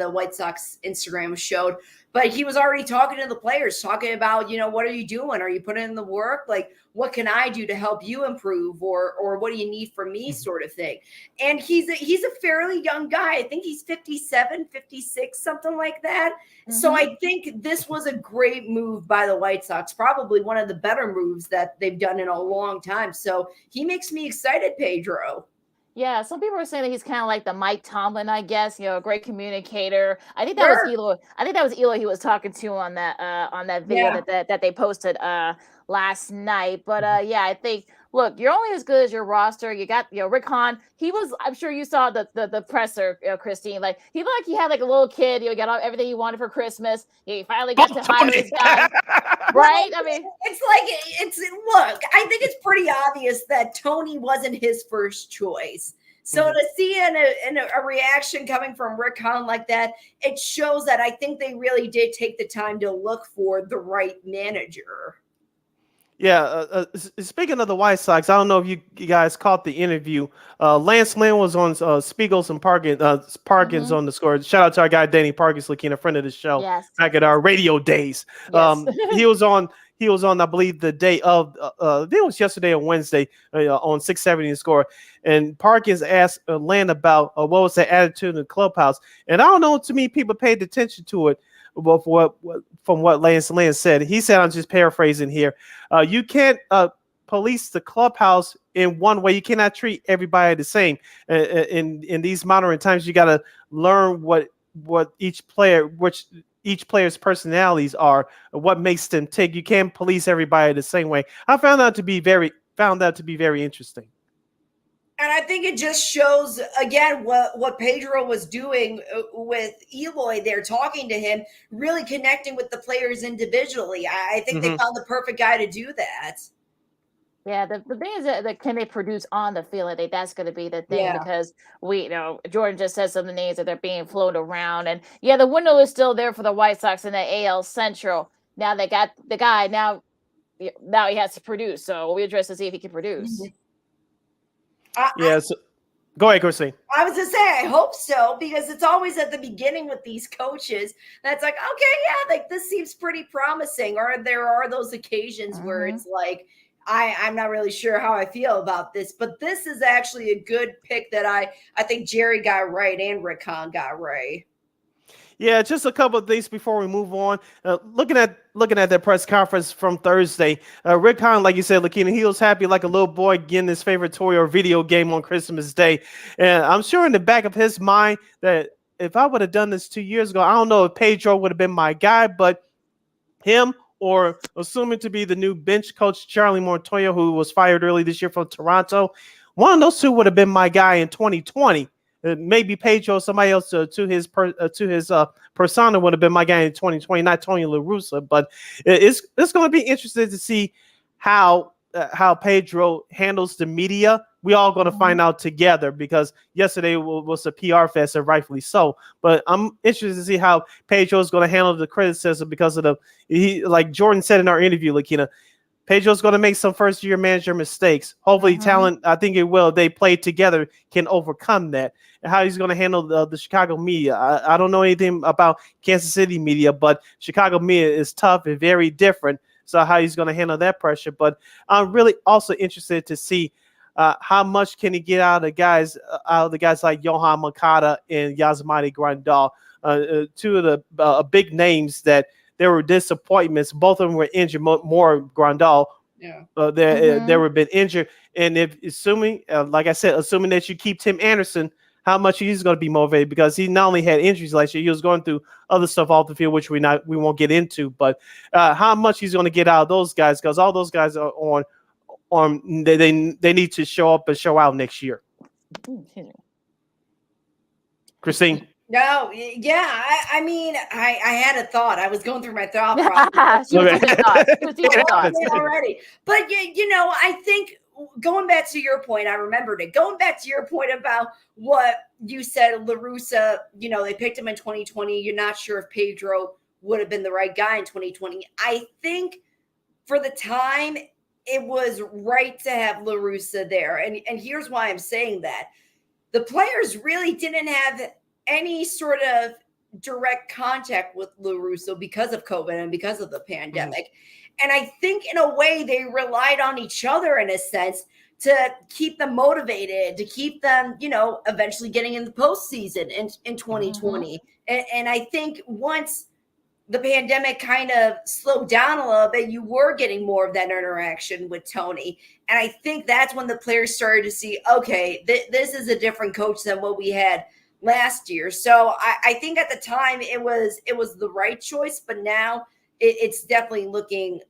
Speaker 19: White Sox Instagram showed, but he was already talking to the players, talking about, what are you doing? Are you putting in the work? Like, what can I do to help you improve, or what do you need from me, sort of thing. And he's a fairly young guy. I think he's 57, 56, something like that. So I think this was a great move by the White Sox, probably one of the better moves that they've done in a long time. So he makes me excited, Pedro.
Speaker 2: Yeah, some people are saying that he's kind of like the Mike Tomlin, I guess, a great communicator. I think that was Eloy. I think that was Eloy he was talking to on that video that they posted last night. But yeah, I think, look, you're only as good as your roster. You got, Rick Hahn. He was, I'm sure you saw the presser, Christine. Like, he looked like he had like a little kid. He got everything he wanted for Christmas. He finally got to hire his guy. Right? I mean,
Speaker 19: look, I think it's pretty obvious that Tony wasn't his first choice. So to see a reaction coming from Rick Hahn like that, it shows that I think they really did take the time to look for the right manager.
Speaker 1: Yeah, speaking of the White Sox, I don't know if you guys caught the interview. Lance Lynn was on Spiegels and Parkins on the score. Shout out to our guy Danny Parkins, looking a friend of the show back at our radio days.
Speaker 2: Yes.
Speaker 1: He was on, I believe, the day of, I think it was yesterday or Wednesday on 670 Score. And Parkins asked Lynn about what was the attitude in the clubhouse. And I don't know, to me, people paid attention to it. Well, from what Lance Lynn said, he said, I'm just paraphrasing here. You can't police the clubhouse in one way. You cannot treat everybody the same. In these modern times, you got to learn what each player's personalities are, what makes them tick. You can't police everybody the same way. I found that to be very interesting.
Speaker 19: And I think it just shows, again, what Pedro was doing with Eloy there, talking to him, really connecting with the players individually. I think they found the perfect guy to do that.
Speaker 2: Yeah, the thing is that can they produce on the field? I think that's going to be the thing because Jordan just said some of the names that they're being floated around. And yeah, the window is still there for the White Sox in the AL Central. Now they got the guy. Now he has to produce. So we'll be interested to see if he can produce.
Speaker 1: Yes. Go ahead, Christine.
Speaker 19: I was going to say, I hope so, because it's always at the beginning with these coaches that's like, okay, yeah, like this seems pretty promising. Or there are those occasions where it's like, I'm not really sure how I feel about this, but this is actually a good pick that I think Jerry got right and Rick Hahn got right.
Speaker 1: Yeah, just a couple of things before we move on. Looking at that press conference from Thursday, Rick Hahn, like you said, Lakeena, he was happy like a little boy getting his favorite toy or video game on Christmas Day. And I'm sure in the back of his mind that if I would have done this 2 years ago, I don't know if Pedro would have been my guy, but him or assuming to be the new bench coach, Charlie Montoya, who was fired early this year from Toronto. One of those two would have been my guy in 2020. Maybe Pedro or somebody else to his persona would have been my guy in 2020, not Tony La Russa. But it's going to be interesting to see how Pedro handles the media. We all going to find out together, because yesterday was a PR fest, and rightfully so. But I'm interested to see how Pedro is going to handle the criticism, because of like Jordan said in our interview, Lakeena, Pedro's going to make some first-year manager mistakes. Hopefully, talent, I think it will. They play together, can overcome that. And how he's going to handle the Chicago media. I don't know anything about Kansas City media, but Chicago media is tough and very different. So how he's going to handle that pressure. But I'm really also interested to see how much can he get out of the guys like Johan Moncada and Yasmani Grandal, two of the big names that there were disappointments. Both of them were injured. More Grandal, they were been injured. And if assuming, like I said, assuming that you keep Tim Anderson, how much he's going to be motivated, because he not only had injuries last year, he was going through other stuff off the field, which we won't get into. But how much he's going to get out of those guys, because all those guys are on they need to show up and show out next year. Christine.
Speaker 19: No, yeah. I mean, I had a thought. I was going through my thought process. Already. But, I think going back to your point, I remembered it. Going back to your point about what you said, La Russa, they picked him in 2020. You're not sure if Pedro would have been the right guy in 2020. I think for the time, it was right to have La Russa there. And here's why I'm saying that. The players really didn't have any sort of direct contact with La Russa because of COVID and because of the pandemic. And I think in a way they relied on each other in a sense to keep them motivated, to keep them, eventually getting in the postseason in 2020. And I think once the pandemic kind of slowed down a little bit, you were getting more of that interaction with Tony. And I think that's when the players started to see, okay, this is a different coach than what we had last year. So I think at the time it was the right choice, but now it's definitely looking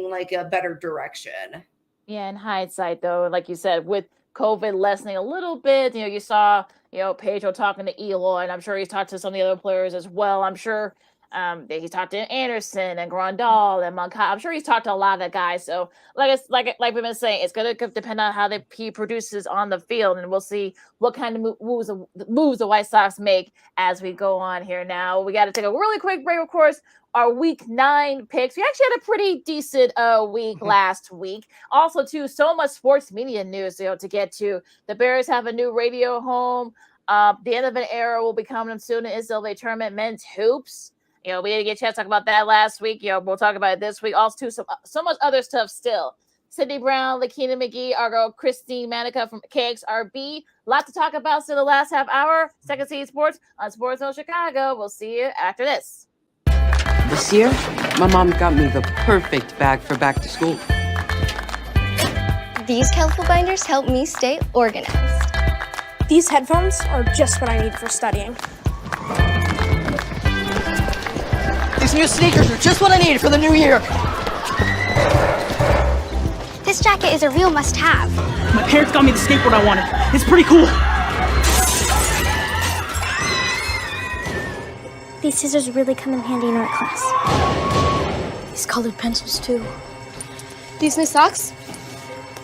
Speaker 19: like a better direction.
Speaker 2: Yeah, in hindsight, though, like you said, with COVID lessening a little bit, you saw, Pedro talking to Eloy, and I'm sure he's talked to some of the other players as well. I'm sure that he's talked to Anderson and Grandal and Moncada. I'm sure he's talked to a lot of the guys. So, like we've been saying, it's going to depend on how he produces on the field, and we'll see what kind of moves the White Sox make as we go on here. Now, we got to take a really quick break, of course. Our Week 9 picks. We actually had a pretty decent week last week. Also, too, so much sports media news to get to. The Bears have a new radio home. The end of an era will be coming soon in NCAA tournament men's hoops. We didn't get a chance to talk about that last week. We'll talk about it this week. Also, too, so much other stuff still. Sydney Brown, Lakeena McGee, our girl Christine Manika from KXRB. A lot to talk about still the last half hour. Second Seed Sports on Sports Zone Chicago. We'll see you after this.
Speaker 4: This year, my mom got me the perfect bag for back to school.
Speaker 6: These colorful binders help me stay organized.
Speaker 5: These headphones are just what I need for studying.
Speaker 7: These new sneakers are just what I need for the new year.
Speaker 10: This jacket is a real must-have.
Speaker 8: My parents got me the skateboard I wanted. It's pretty cool.
Speaker 6: These scissors really come in handy in art class. These colored pencils, too.
Speaker 5: These new socks,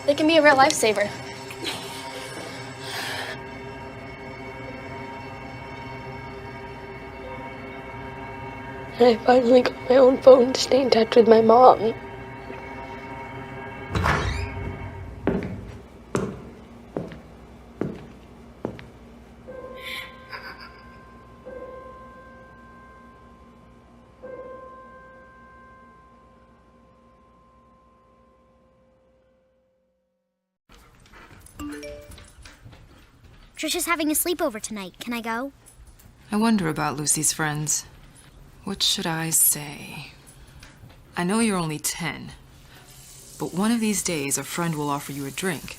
Speaker 5: they can be a real lifesaver.
Speaker 9: And I finally got my own phone to stay in touch with my mom.
Speaker 10: Trisha's having a sleepover tonight. Can I go?
Speaker 11: I wonder about Lucy's friends. What should I say? I know you're only 10, but one of these days a friend will offer you a drink.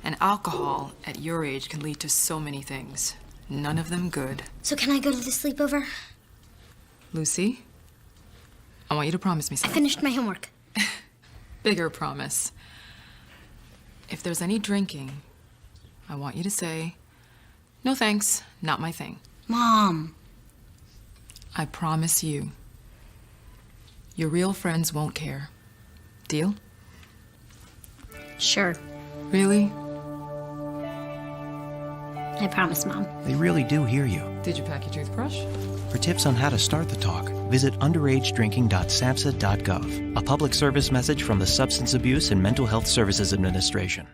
Speaker 11: And alcohol at your age can lead to so many things. None of them good.
Speaker 10: So can I go to the sleepover?
Speaker 11: Lucy? I want you to promise me
Speaker 10: I
Speaker 11: something.
Speaker 10: finished my homework.
Speaker 11: Bigger promise. If there's any drinking, I want you to say, "No thanks, not my thing."
Speaker 10: Mom.
Speaker 11: I promise you. Your real friends won't care. Deal?
Speaker 10: Sure.
Speaker 11: Really?
Speaker 10: I promise, Mom.
Speaker 12: They really do hear you.
Speaker 11: Did you pack your toothbrush?
Speaker 12: For tips on how to start the talk, visit underagedrinking.samhsa.gov. A public service message from the Substance Abuse and Mental Health Services Administration.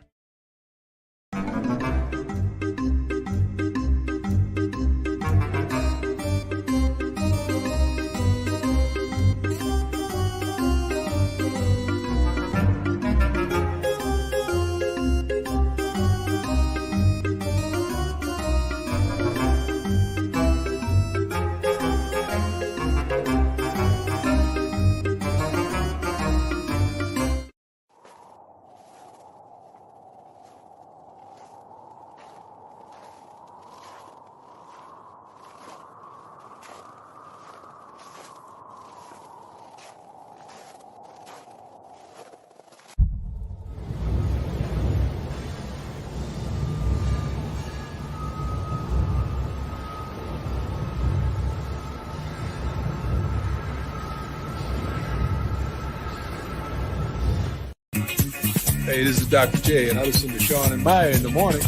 Speaker 13: Hey, this is Dr. J, and I listen to Sean and Maya in the morning.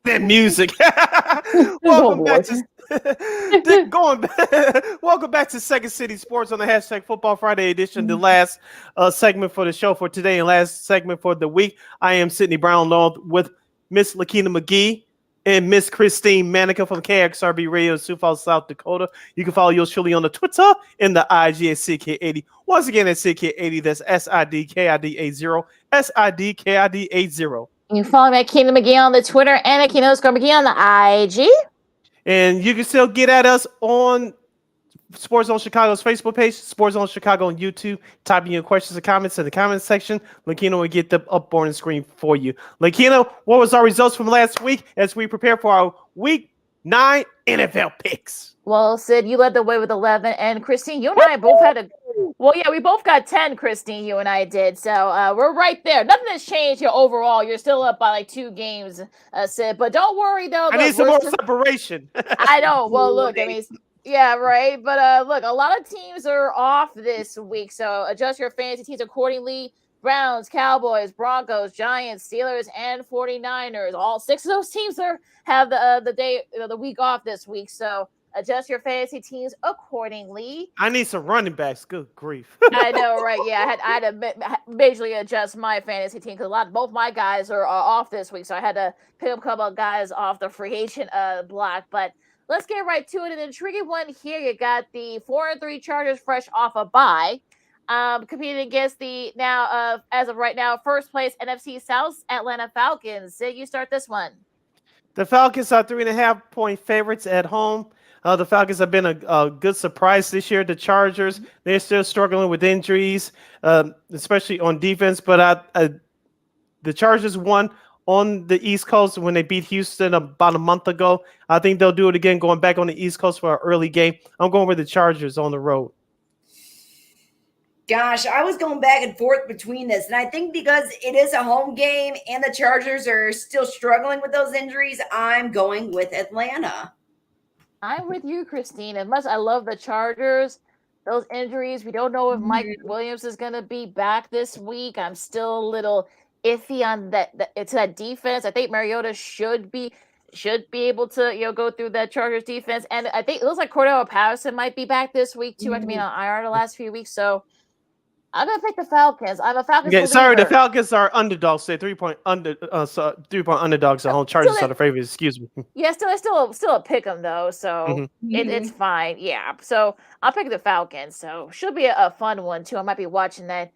Speaker 1: That music. Welcome back to welcome back to Second City Sports on the hashtag Football Friday edition, the last segment for the show for today and last segment for the week. I am Sydney Brown along with Miss Lakeena McGee and Miss Christine Manika from KXRB Radio in Sioux Falls, South Dakota. You can follow yours truly on the Twitter and the IG at CK80. Once again, at CK80, that's SIDKID80, SIDKID80.
Speaker 2: You can follow me at Lakeena McGee on the Twitter and at Lakeena_McGee on the IG.
Speaker 1: And you can still get at us on Sports Zone Chicago's Facebook page, Sports Zone Chicago on YouTube. Type in your questions and comments in the comments section. Lakeena will get them up on the screen for you. Lakeena, what was our results from last week as we prepare for our Week 9 NFL picks?
Speaker 2: Well, Sid, you led the way with 11, and Christine, you and I both had a. Well, yeah, we both got 10, Christine, you and I did. So we're right there. Nothing has changed here overall. You're still up by like 2 games, Sid. But don't worry, though.
Speaker 1: I need some more separation.
Speaker 2: I know. Well, look, I mean, yeah, right. But look, a lot of teams are off this week. So adjust your fantasy teams accordingly. Browns, Cowboys, Broncos, Giants, Steelers, and 49ers. All 6 of those teams have the week off this week. So adjust your fantasy teams accordingly.
Speaker 1: I need some running backs. Good grief.
Speaker 2: I know, right? Yeah, I had to majorly adjust my fantasy team because both my guys are off this week, so I had to pick up a couple of guys off the free agent block. But let's get right to it. An intriguing one here. You got the 4-3 Chargers fresh off a bye, competing against the now as of right now first place NFC South Atlanta Falcons. Sid, you start this one.
Speaker 1: The Falcons are 3.5-point favorites at home. The Falcons have been a good surprise this year. The Chargers, they're still struggling with injuries, especially on defense. But the Chargers won on the East Coast when they beat Houston about a month ago. I think they'll do it again going back on the East Coast for an early game. I'm going with the Chargers on the road.
Speaker 19: Gosh, I was going back and forth between this. And I think because it is a home game and the Chargers are still struggling with those injuries, I'm going with Atlanta.
Speaker 2: I'm with you, Christine. As much as I love the Chargers, those injuries, we don't know if Mike Williams is going to be back this week. I'm still a little iffy on that defense. I think Mariota should be able to go through that Chargers defense. And I think it looks like Cordell Patterson might be back this week too. After being on IR the last few weeks. So I'm gonna pick the Falcons. I'm a Falcons.
Speaker 1: Okay, sorry, the Falcons are underdogs. Say 3-point underdogs at home. Chargers are the favorites. Excuse me.
Speaker 2: Yeah, still a pick 'em though, so it's fine. Yeah, so I'll pick the Falcons. So should be a fun one too. I might be watching that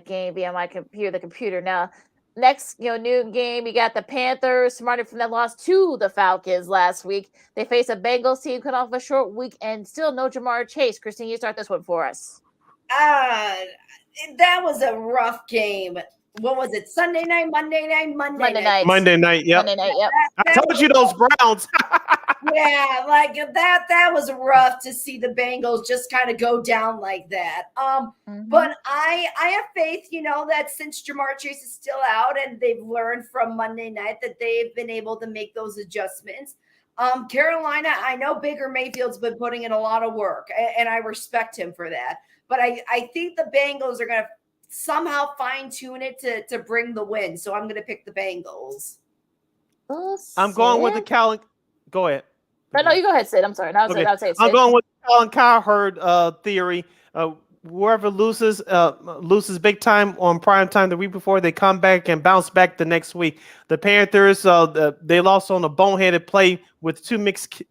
Speaker 2: game via my computer. Now, next, noon game, you got the Panthers, smarter from that loss to the Falcons last week. They face a Bengals team cut off a short week and still no Jamar Chase. Christine, you start this one for us.
Speaker 19: That was a rough game. What was it? Sunday night, Monday night, Monday night.
Speaker 1: Monday night, yep.
Speaker 2: Monday night, yep.
Speaker 1: I told you those Browns.
Speaker 19: Yeah, like that was rough to see the Bengals just kind of go down like that. But I have faith, that since Jamar Chase is still out and they've learned from Monday night that they've been able to make those adjustments. Carolina, I know Baker Mayfield's been putting in a lot of work, and I respect him for that. But I think the Bengals are going to somehow fine-tune it to bring the win. So I'm going to pick the Bengals.
Speaker 1: I'm going with the Cal. Go ahead.
Speaker 2: No, you go ahead, Sid. I'm sorry. I'll say Sid.
Speaker 1: I'm going with Colin Cowherd theory. Whoever loses big time on prime time the week before, they come back and bounce back the next week. The Panthers, they lost on a boneheaded play with two missed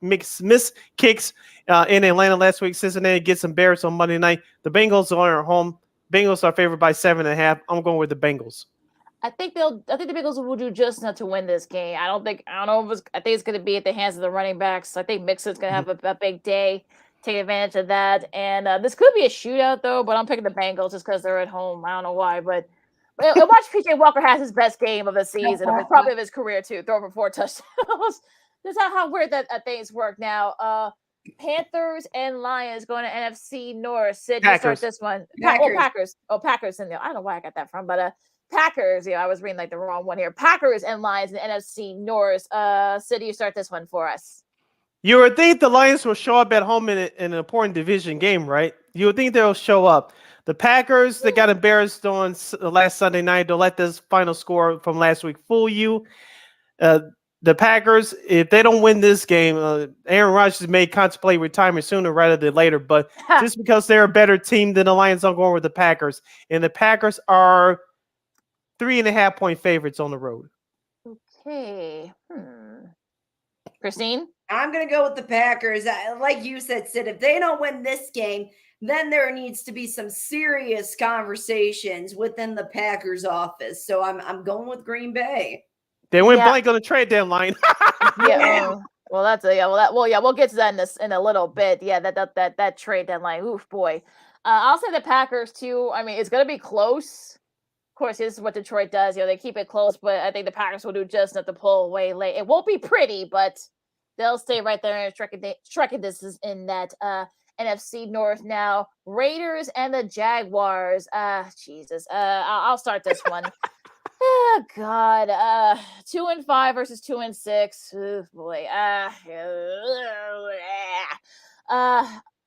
Speaker 1: kicks in Atlanta last week. Cincinnati gets embarrassed on Monday night. The Bengals are at home. Bengals are favored by 7.5. I'm going with the Bengals.
Speaker 2: I think the Bengals will do just enough to win this game. I think it's going to be at the hands of the running backs. I think Mixon's going to have a big day, take advantage of that. And this could be a shootout though, but I'm picking the Bengals just because they're at home. I don't know why, but watch PJ Walker has his best game of the season, probably of his career too, throw for 4 touchdowns. That's how weird that things work now. Panthers and Lions going to NFC North. Sid, you start this one. Packers. Packers in there. I don't know where I got that from, but Packers. I was reading the wrong one here. Packers and Lions in the NFC North. Sid, you start this one for us.
Speaker 1: You would think the Lions will show up at home in an important division game, right? You would think they'll show up. The Packers, they got embarrassed on last Sunday night. Don't let this final score from last week fool you. The Packers, if they don't win this game, Aaron Rodgers may contemplate retirement sooner rather than later. But just because they're a better team than the Lions, I'm going with the Packers. And the Packers are 3.5-point favorites on the road.
Speaker 2: Okay. Christine?
Speaker 19: I'm going to go with the Packers. Like you said, Sid, if they don't win this game, then there needs to be some serious conversations within the Packers office. So I'm going with Green Bay.
Speaker 1: They went blank on the trade deadline.
Speaker 2: We'll get to that in a little bit. Yeah, that trade deadline. Oof, boy. I'll say the Packers too. I mean, it's going to be close. Of course, this is what Detroit does. They keep it close, but I think the Packers will do just enough to pull away late. It won't be pretty, but they'll stay right there and striking distance in that NFC North now. Raiders and the Jaguars. Jesus. I'll start this one. Oh God. 2-5 versus 2-6. Oh boy.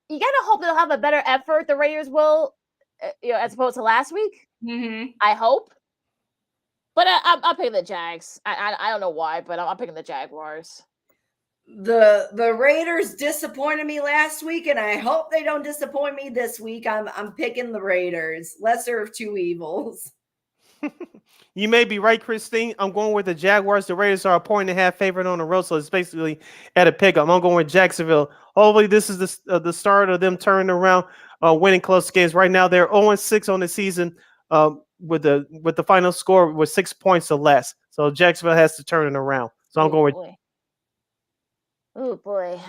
Speaker 2: You gotta hope they'll have a better effort. The Raiders will, as opposed to last week.
Speaker 19: Mm-hmm.
Speaker 2: I hope. But I'm picking the Jags. I don't know why, but I'm picking the Jaguars.
Speaker 19: The Raiders disappointed me last week, and I hope they don't disappoint me this week. I'm picking the Raiders. Lesser of two evils.
Speaker 1: You may be right, Christine. I'm going with the Jaguars. The Raiders are 1.5 favorite on the road, so it's basically at a pickup. I'm going with Jacksonville. Hopefully, this is the start of them turning around, winning close games. Right now, they're 0-6 on the season with the final score with 6 points or less. So Jacksonville has to turn it around. So I'm going with.
Speaker 2: Oh boy.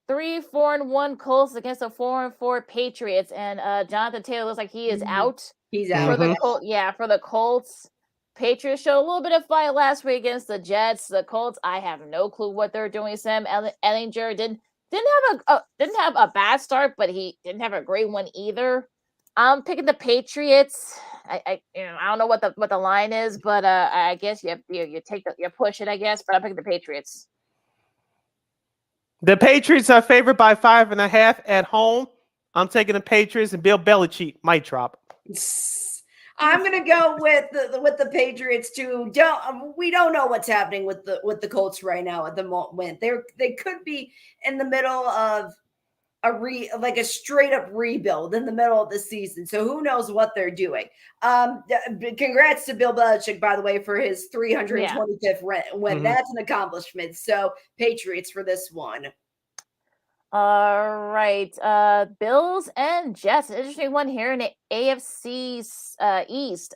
Speaker 2: 3-4-1 Colts against the 4-4 Patriots, and Jonathan Taylor looks like he is out.
Speaker 19: He's out
Speaker 2: for the Colts. Patriots showed a little bit of fight last week against the Jets. The Colts, I have no clue what they're doing. Sam Ellinger didn't have a bad start, but he didn't have a great one either. I'm picking the Patriots. I don't know what the line is, but I guess you push it, I guess. But I'm picking the Patriots.
Speaker 1: The Patriots are favored by 5.5 at home. I'm taking the Patriots, and Bill Belichick might drop.
Speaker 19: I'm gonna go with the Patriots too. We don't know what's happening with the Colts right now at the moment. They could be in the middle of a straight up rebuild in the middle of the season. So who knows what they're doing? Congrats to Bill Belichick, by the way, for his 325th win. Mm-hmm. That's an accomplishment. So Patriots for this one.
Speaker 2: All right. Bills and Jets. Interesting one here in the AFC East.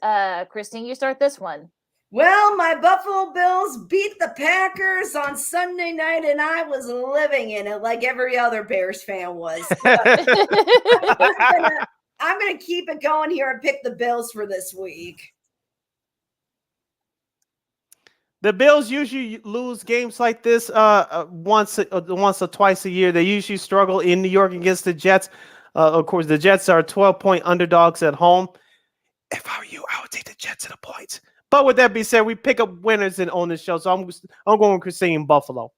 Speaker 2: Christine, you start this one.
Speaker 19: Well, my Buffalo Bills beat the Packers on Sunday night, and I was living in it like every other Bears fan was. I'm gonna keep it going here and pick the Bills for this week.
Speaker 1: The Bills usually lose games like this once or twice a year. They usually struggle in New York against the Jets. Of course, the Jets are 12-point underdogs at home. If I were you, I would take the Jets at the points. But with that being said, we pick up winners on this show. So I'm going with Christine Buffalo.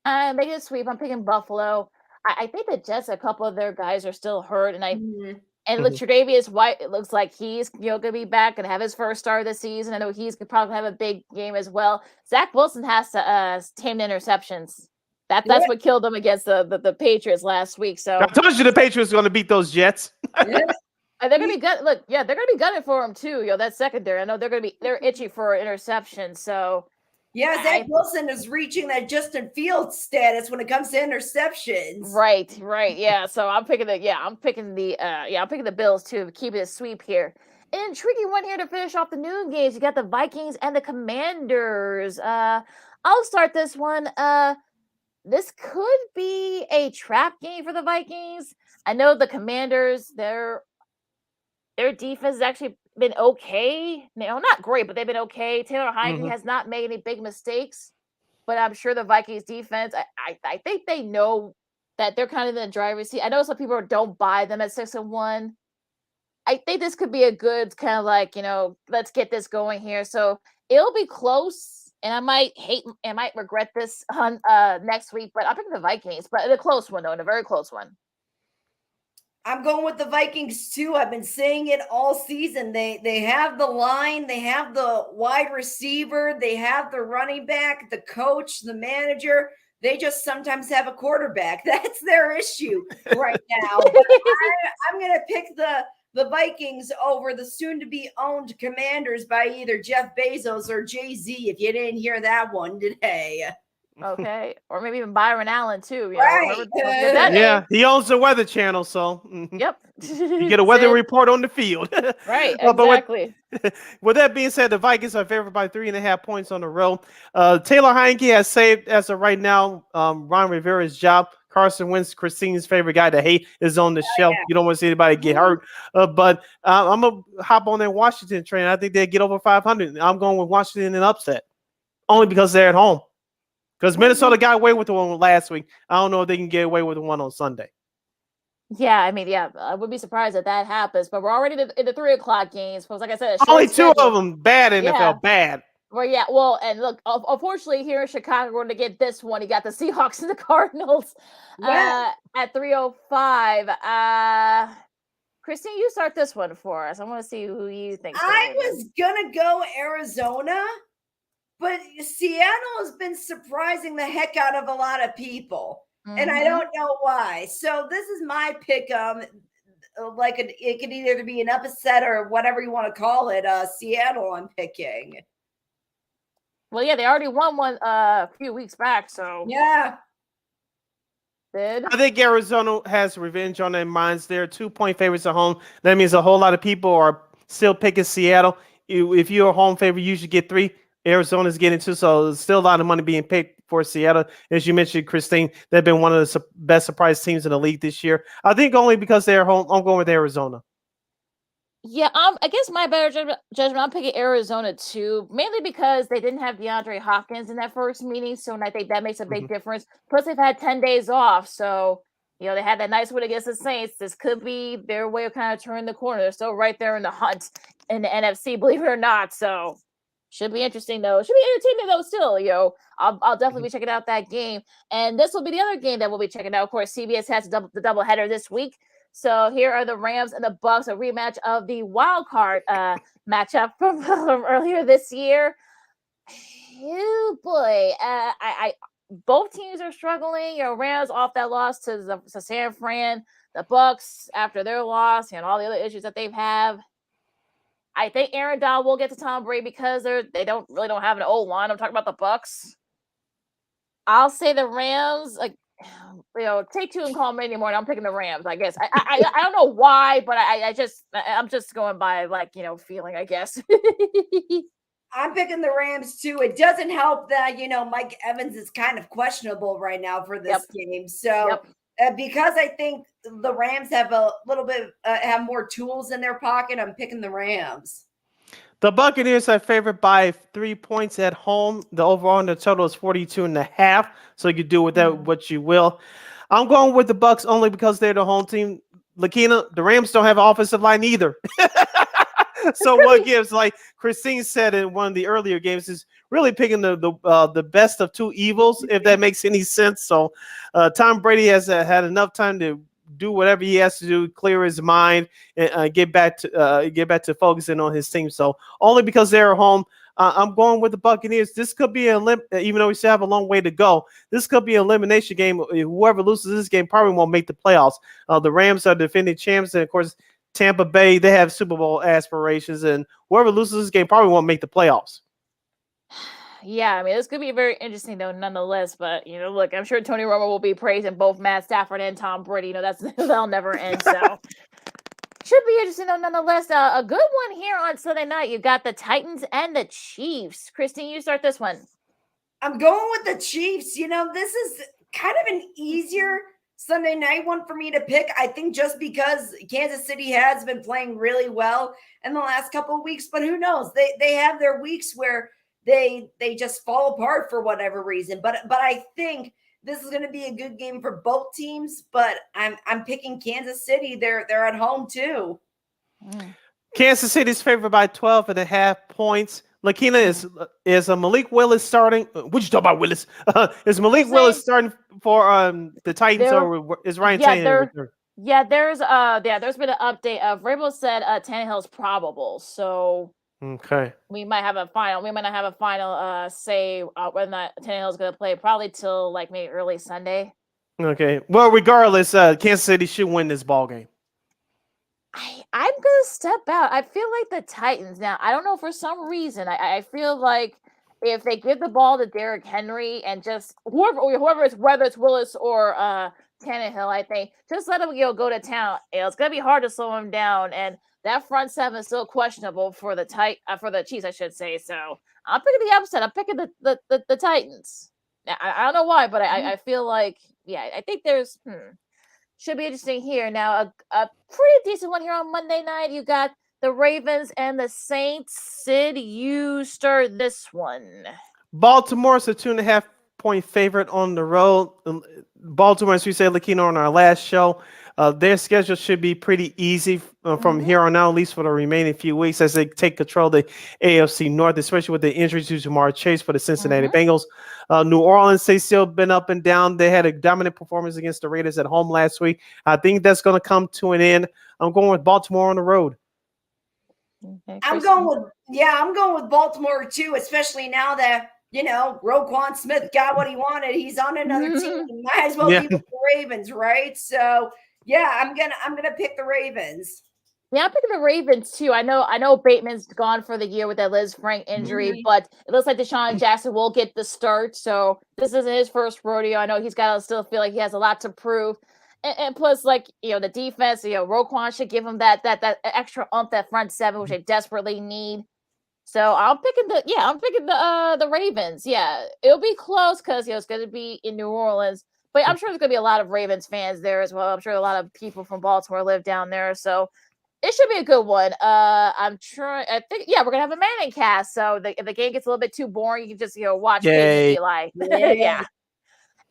Speaker 2: I'm making a sweep. I'm picking Buffalo. I think the Jets, a couple of their guys are still hurt, and look, Tre'Davious White, it looks like he's going to be back and have his first start of the season. I know he's going to probably have a big game as well. Zach Wilson has to tame the interceptions. That's what killed them against the Patriots last week. So
Speaker 1: I told you the Patriots are going to beat those Jets.
Speaker 2: They're gonna be they're gonna be gunning for him too. That secondary. I know they're itchy for interception. So
Speaker 19: Zach Wilson is reaching that Justin Fields status when it comes to interceptions.
Speaker 2: Right. Yeah. So I'm picking the Bills too. Keeping a sweep here. An intriguing one here to finish off the noon games. You got the Vikings and the Commanders. I'll start this one. This could be a trap game for the Vikings. I know the Commanders, their defense has actually been okay. Not great, but they've been okay. Taylor Heineke has not made any big mistakes, but I'm sure the Vikings defense, I think they know that they're kind of in the driver's seat. I know some people don't buy them at 6-1. I think this could be a good kind of like, let's get this going here. So it'll be close, and I might regret this on next week, but I'm picking the Vikings, but a close one though, and a very close one.
Speaker 19: I'm going with the Vikings too. I've been saying it all season. They have the line, they have the wide receiver, they have the running back, the coach, the manager. They just sometimes have a quarterback. That's their issue right now. I'm going to pick the Vikings over the soon-to-be owned Commanders by either Jeff Bezos or Jay-Z, if you didn't hear that one today.
Speaker 2: Okay, or maybe even Byron Allen too.
Speaker 19: Right.
Speaker 1: Yeah, he owns the Weather Channel, so
Speaker 2: yep,
Speaker 1: you get a weather report on the field.
Speaker 2: Right, exactly.
Speaker 1: With that being said, the Vikings are favored by 3.5 points on the road. Taylor Heineke has saved, as of right now, Ron Rivera's job. Carson Wentz, Christine's favorite guy to hate, is on the shelf. You don't want to see anybody get hurt. But I'm going to hop on that Washington train. I think they'll get over 500. I'm going with Washington in upset, only because they're at home. Because Minnesota got away with the one last week. I don't know if they can get away with the one on Sunday.
Speaker 2: Yeah, I would be surprised if that happens. But we're already in the 3:00 games. Because, like I said,
Speaker 1: only two of them bad NFL, bad.
Speaker 2: Well, and look, unfortunately, here in Chicago, we're going to get this one. You got the Seahawks and the Cardinals at 3:05. Christine, you start this one for us. I want to see who you think.
Speaker 19: I was going to go Arizona. But Seattle has been surprising the heck out of a lot of people, and I don't know why. So this is my pick. It could either be an upset or whatever you want to call it. Seattle, I'm picking.
Speaker 2: Well, yeah, they already won one a few weeks back, so
Speaker 19: yeah.
Speaker 1: I think Arizona has revenge on their minds. They're 2-point favorites at home. That means a whole lot of people are still picking Seattle. If you're a home favorite, you should get 3. Arizona's getting 2, so there's still a lot of money being paid for Seattle. As you mentioned, Christine, they've been one of the best surprise teams in the league this year. I think only because they're home. I'm going with Arizona.
Speaker 2: Yeah, I guess my better judgment, I'm picking Arizona too, mainly because they didn't have DeAndre Hopkins in that first meeting, so I think that makes a big difference. Plus, they've had 10 days off, so they had that nice win against the Saints. This could be their way of kind of turning the corner. They're still right there in the hunt in the NFC, believe it or not. So. Should be interesting though. Should be entertaining though. Still, I'll definitely be checking out that game. And this will be the other game that we'll be checking out. Of course, CBS has the doubleheader this week. So here are the Rams and the Bucks, a rematch of the wild card matchup from earlier this year. Oh boy, I both teams are struggling. Rams off that loss to San Fran. The Bucks after their loss and all the other issues that they've have. I think Aaron Donald will get to Tom Brady because they don't have an old line. I'm talking about the Bucks. I'll say the Rams. Take 2 and call me anymore. I'm picking the Rams. I guess I don't know why, but I'm just going by feeling. I guess.
Speaker 19: I'm picking the Rams too. It doesn't help that, Mike Evans is kind of questionable right now for this game. So because I think the Rams have a little bit, have more tools in their pocket, I'm picking the Rams.
Speaker 1: The Buccaneers are favored by 3 points at home. The overall and the total is 42.5. So you can do with that what you will. I'm going with the Bucs only because they're the home team. Lakeena, the Rams don't have an offensive line either. So what gives, like Christine said in one of the earlier games, is really picking the best of two evils, if that makes any sense. So Tom Brady has had enough time to do whatever he has to do, clear his mind, and get back to focusing on his team. So only because they're home, I'm going with the Buccaneers. This could be even though we still have a long way to go. This could be an elimination game. Whoever loses this game probably won't make the playoffs. The Rams are defending champs, and of course, Tampa Bay, they have Super Bowl aspirations, and whoever loses this game probably won't make the playoffs.
Speaker 2: Yeah, I mean, this could be very interesting, though, nonetheless. But, look, I'm sure Tony Romo will be praising both Matt Stafford and Tom Brady. That'll never end. So, should be interesting, though, nonetheless. A good one here on Sunday night. You've got the Titans and the Chiefs. Christine, you start this one.
Speaker 19: I'm going with the Chiefs. This is kind of an easier Sunday night one for me to pick. I think just because Kansas City has been playing really well in the last couple of weeks, but who knows? They have their weeks where they just fall apart for whatever reason. But I think this is going to be a good game for both teams. But I'm picking Kansas City. They're at home too.
Speaker 1: Kansas City is favored by 12.5 points. Lakeena, is Malik Willis starting? What you talking about, Willis? Is Malik Willis starting for the Titans, or is Ryan Tannehill?
Speaker 2: Yeah, there's been an update. Vrabel said Tannehill's probable, so
Speaker 1: okay,
Speaker 2: we might not have a final say whether or not Tannehill's going to play, probably till like maybe early Sunday.
Speaker 1: Okay, well, regardless, Kansas City should win this ball game.
Speaker 2: I'm gonna step out. I feel like the Titans now. I don't know, for some reason. I feel like if they give the ball to Derrick Henry and just whoever it's, whether it's Willis or Tannehill, I think just let him go to town. It's gonna be hard to slow him down, and that front seven is still questionable for the Chiefs, I should say. So I'm picking the upset. I'm picking the Titans. I don't know why, but I feel like I think there's. Should be interesting here. Now, a pretty decent one here on Monday night. You got the Ravens and the Saints. Sid, you start this one.
Speaker 1: Baltimore is a 2.5 point favorite on the road. Baltimore, as we said, Lakeena, on our last show, their schedule should be pretty easy from here on out, at least for the remaining few weeks, as they take control of the AFC North, especially with the injury to Jamar Chase for the Cincinnati Bengals. New Orleans, they still been up and down. They had a dominant performance against the Raiders at home last week. I think that's going to come to an end. I'm going with Baltimore on the road.
Speaker 2: Okay,
Speaker 19: I'm going with Baltimore too, especially now that Roquan Smith got what he wanted. He's on another team. He might as well be with the Ravens, right? So I'm gonna pick the Ravens.
Speaker 2: Yeah, I'm picking the Ravens too. I know Bateman's gone for the year with that Liz Frank injury, but it looks like Deshaun Jackson will get the start. So this isn't his first rodeo. I know he's got to still feel like he has a lot to prove. And plus, the defense, Roquan should give him that extra oomph, that front seven, which they desperately need. So I'm picking the Ravens. Yeah, it'll be close because it's going to be in New Orleans, but I'm sure there's going to be a lot of Ravens fans there as well. I'm sure a lot of people from Baltimore live down there, so it should be a good one. I think we're gonna have a Manning cast. So if the game gets a little bit too boring, you can just watch Eli. Yeah.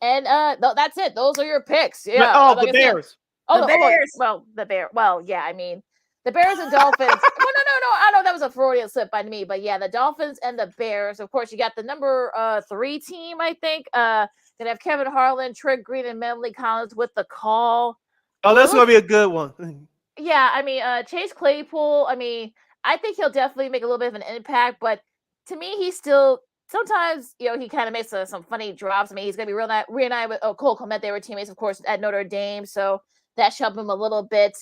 Speaker 2: And that's it. Those are your picks. Yeah.
Speaker 1: The Bears.
Speaker 19: The Bears.
Speaker 2: The Bears. Well, yeah. I mean, the Bears and Dolphins. No. I know that was a Freudian slip by me, but yeah, the Dolphins and the Bears. Of course, you got the number 3 team. I think gonna have Kevin Harlan, Trent Green, and Memley Collins with the call.
Speaker 1: Oh, that's gonna be a good one.
Speaker 2: Yeah, I mean, Chase Claypool, I think he'll definitely make a little bit of an impact, but to me, he's still, sometimes, he kind of makes some funny drops. He's going to be reunited with Cole Kmet. They were teammates, of course, at Notre Dame, so that shoved him a little bit.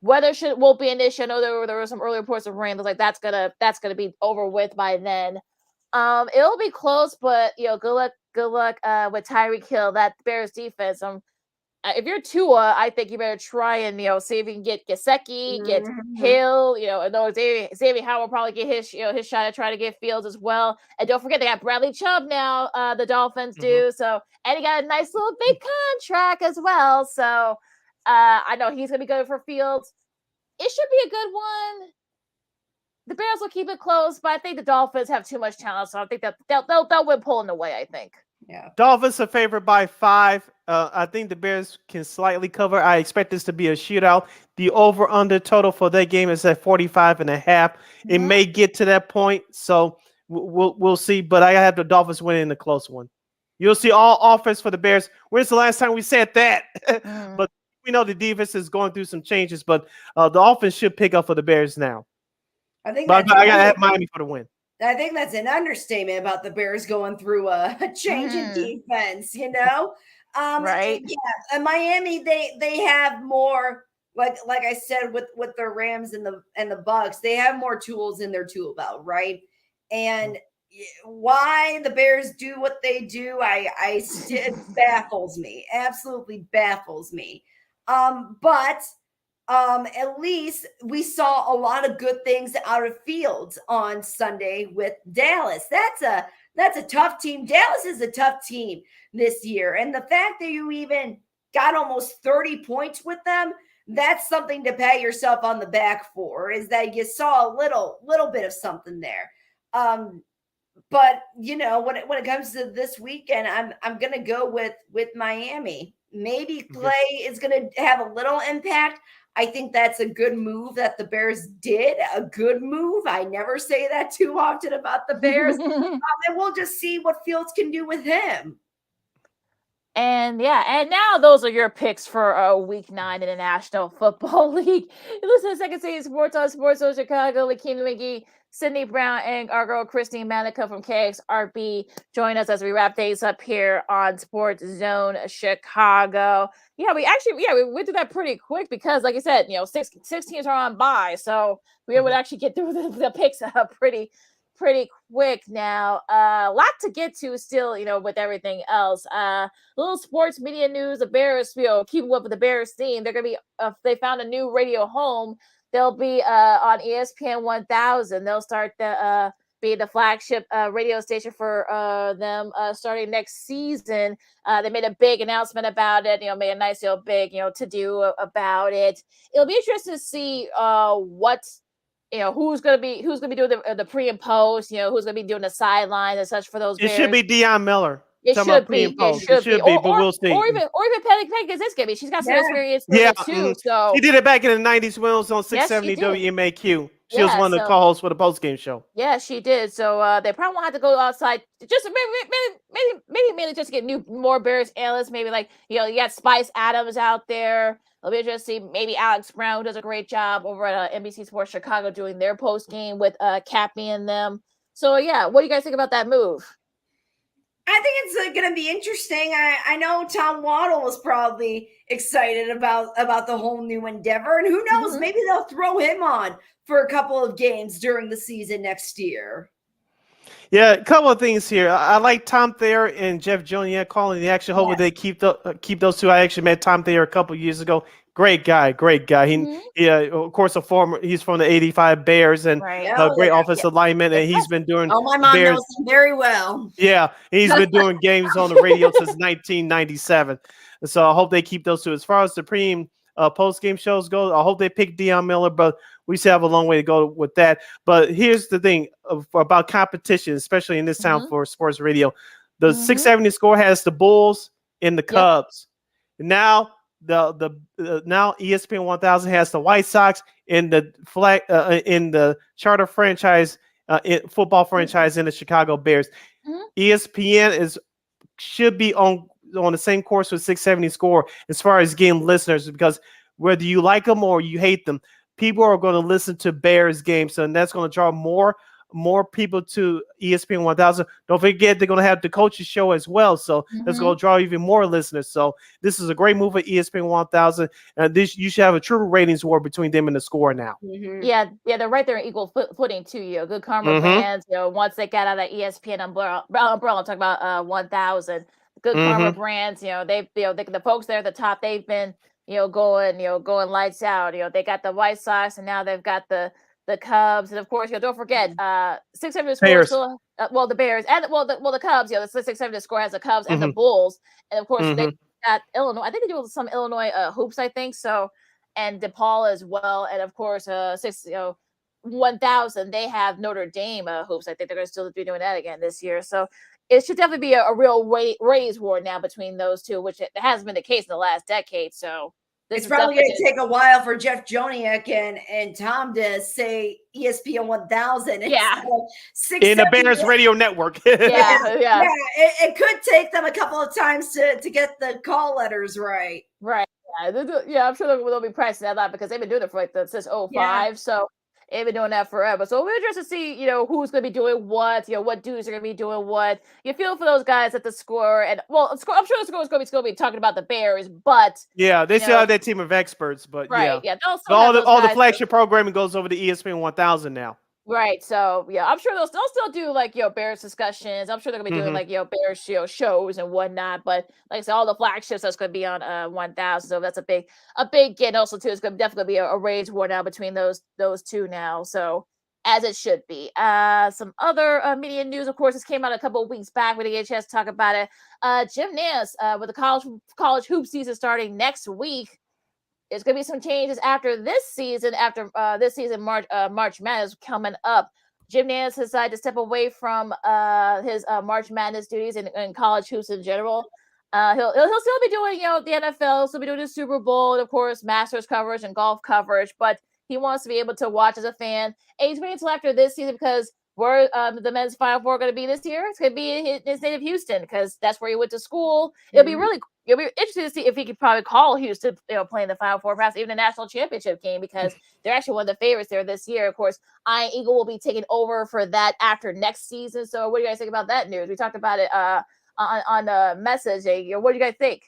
Speaker 2: Weather won't be an issue. I know there were some early reports of rain. Looks like that's gonna be over with by then. It'll be close, but, good luck with Tyreek Hill, that Bears defense. if you're Tua, I think you better try and see if you can get Gesicki, get Hill. And though Xavier Howard will probably get his his shot at trying to get Fields as well. And don't forget they got Bradley Chubb now. The Dolphins do so, and he got a nice little big contract as well. So I know he's gonna be good for Fields. It should be a good one. The Bears will keep it close, but I think the Dolphins have too much talent, so I think that they'll win pulling away. I think.
Speaker 19: Yeah.
Speaker 1: Dolphins are favored by 5. I think the Bears can slightly cover. I expect this to be a shootout. The over-under total for that game is at 45.5. It may get to that point, so we'll see. But I have the Dolphins winning in a close one. You'll see all offense for the Bears. When's the last time we said that? But we know the defense is going through some changes, but the offense should pick up for the Bears now.
Speaker 19: I think
Speaker 1: I got to have Miami for the win.
Speaker 19: I think that's an understatement about the Bears going through a change in defense,
Speaker 2: right?
Speaker 19: Yeah, and Miami, they have more, like I said, with the Rams and the Bucks, they have more tools in their tool belt, right? And why the Bears do what they do, it baffles me, absolutely baffles me. But at least we saw a lot of good things out of Fields on Sunday with Dallas. That's a tough team. Dallas is a tough team this year. And the fact that you even got almost 30 points with them, that's something to pat yourself on the back for, is that you saw a little bit of something there. But when it comes to this weekend, I'm gonna go with Miami. Maybe Clay is gonna have a little impact. I think that's a good move that the Bears did. A good move. I never say that too often about the Bears. And we'll just see what Fields can do with him.
Speaker 2: And now those are your picks for Week 9 in the National Football League. You listen to Second City Sports on Sports Zone Chicago. Lakeena McGee, Sydney Brown, and our girl Christine Manika from KXRB join us as we wrap things up here on Sports Zone Chicago. We went through that pretty quick because, like I said, six teams are on bye, so we would actually get through the picks pretty quick now. A lot to get to still, with everything else. Little sports media news. The Bears, keeping up with the Bears theme. They're gonna be. They found a new radio home. They'll be on ESPN 1000. They'll start be the flagship radio station for them starting next season. They made a big announcement about it. Made a nice big to do about it. It'll be interesting to see what. Who's gonna be doing the pre and post, who's gonna be doing the sidelines and such for those Bears.
Speaker 1: It should be Deion Miller.
Speaker 2: It should be.
Speaker 1: But we'll see.
Speaker 2: Or even Patty Kaczynski. She's got some experience with it too. So
Speaker 1: she did it back in the 90s when it was on 670 WMAQ. She was one of the co-hosts for the post-game show.
Speaker 2: Yeah, she did. So they probably won't have to go outside. Just maybe mainly just to get more Bears analysts. Maybe you got Spice Adams out there. It'll be interesting to see maybe Alex Brown, who does a great job over at NBC Sports Chicago doing their post-game with Cappy and them. So what do you guys think about that move?
Speaker 19: I think it's going to be interesting. I know Tom Waddle was probably excited about the whole new endeavor. And who knows, maybe they'll throw him on for a couple of games during the season next year.
Speaker 1: Yeah, a couple of things here. I like Tom Thayer and Jeff Joniak calling the action. Hopefully they keep those two. I actually met Tom Thayer a couple of years ago. Great guy. He of course, he's from the 85 Bears and great offensive lineman, and he's been doing
Speaker 19: my mom knows him very well.
Speaker 1: Yeah, he's been doing games on the radio since 1997. So I hope they keep those two. As far as the post-game shows go, I hope they pick Deion Miller, but we still have a long way to go with that. But here's the thing about competition, especially in this town for sports radio. The 670 Score has the Bulls and the Cubs. Now now ESPN 1000 has the White Sox in the in the charter franchise, football franchise in the Chicago Bears. ESPN should be on the same course with 670 Score as far as getting listeners, because whether you like them or you hate them, people are going to listen to Bears games, and that's going to draw more people to ESPN 1000. Don't forget they're going to have the coaches show as well, so that's going to draw even more listeners. So this is a great move for ESPN 1000, and you should have a true ratings war between them and the Score now.
Speaker 2: Yeah, they're right there in equal footing too. Good karma fans. Once they got out of that ESPN umbrella, I'm talking about 1000. Good Karma Brands. The folks there at the top, they've been going lights out. They got the White Sox, and now they've got the Cubs, and of course, don't forget 600 score still. The Bears and the Cubs. The 600 score has the Cubs and the Bulls, and of course they got Illinois. I think they do some Illinois hoops. I think so, and DePaul as well, and of course 1000. They have Notre Dame hoops. I think they're going to still be doing that again this year. So it should definitely be a real raise war now between those two, which it hasn't been the case in the last decade. So.
Speaker 19: It's probably going to take a while for Jeff Joniak and Tom to say ESPN 1000.
Speaker 2: Yeah.
Speaker 1: In the Bears radio network.
Speaker 19: Yeah. It could take them a couple of times to get the call letters right.
Speaker 2: Right. Yeah, I'm sure they'll be pricing that out because they've been doing it for since 2005. Yeah. So they've been doing that forever. So we're interested to see, who's going to be doing what, what dudes are going to be doing what. You feel for those guys at the score. And, I'm sure the score is going to be talking about the Bears, but.
Speaker 1: Yeah, they still have that team of experts, but
Speaker 2: right,
Speaker 1: yeah. All the flagship programming goes over to ESPN 1000 now.
Speaker 2: Right. So, yeah, I'm sure they'll still do, Bears discussions. I'm sure they're going to be doing, Bears, shows and whatnot. But, like I said, all the flagships that's going to be on 1000. So that's a big get. Also, too, it's going to definitely be a raise war now between those two now. So, as it should be. Some other media news, of course, this came out a couple of weeks back. We didn't get a chance to talk about it. Jim Nance, with the college hoop season starting next week. There's going to be some changes after this season. March Madness coming up. Jim Nance decided to step away from his March Madness duties and college hoops in general. He'll still be doing, the NFL. He'll still be doing the Super Bowl, and of course, Masters coverage and golf coverage. But he wants to be able to watch as a fan. And he's waiting until after this season because where the men's Final Four going to be this year? It's going to be in his native Houston because that's where he went to school. It'll be interesting to see if he could probably call Houston, playing the Final Four, perhaps even a national championship game because they're actually one of the favorites there this year. Of course, Iron Eagle will be taking over for that after next season. So, what do you guys think about that news? We talked about it on the message. What do you guys think?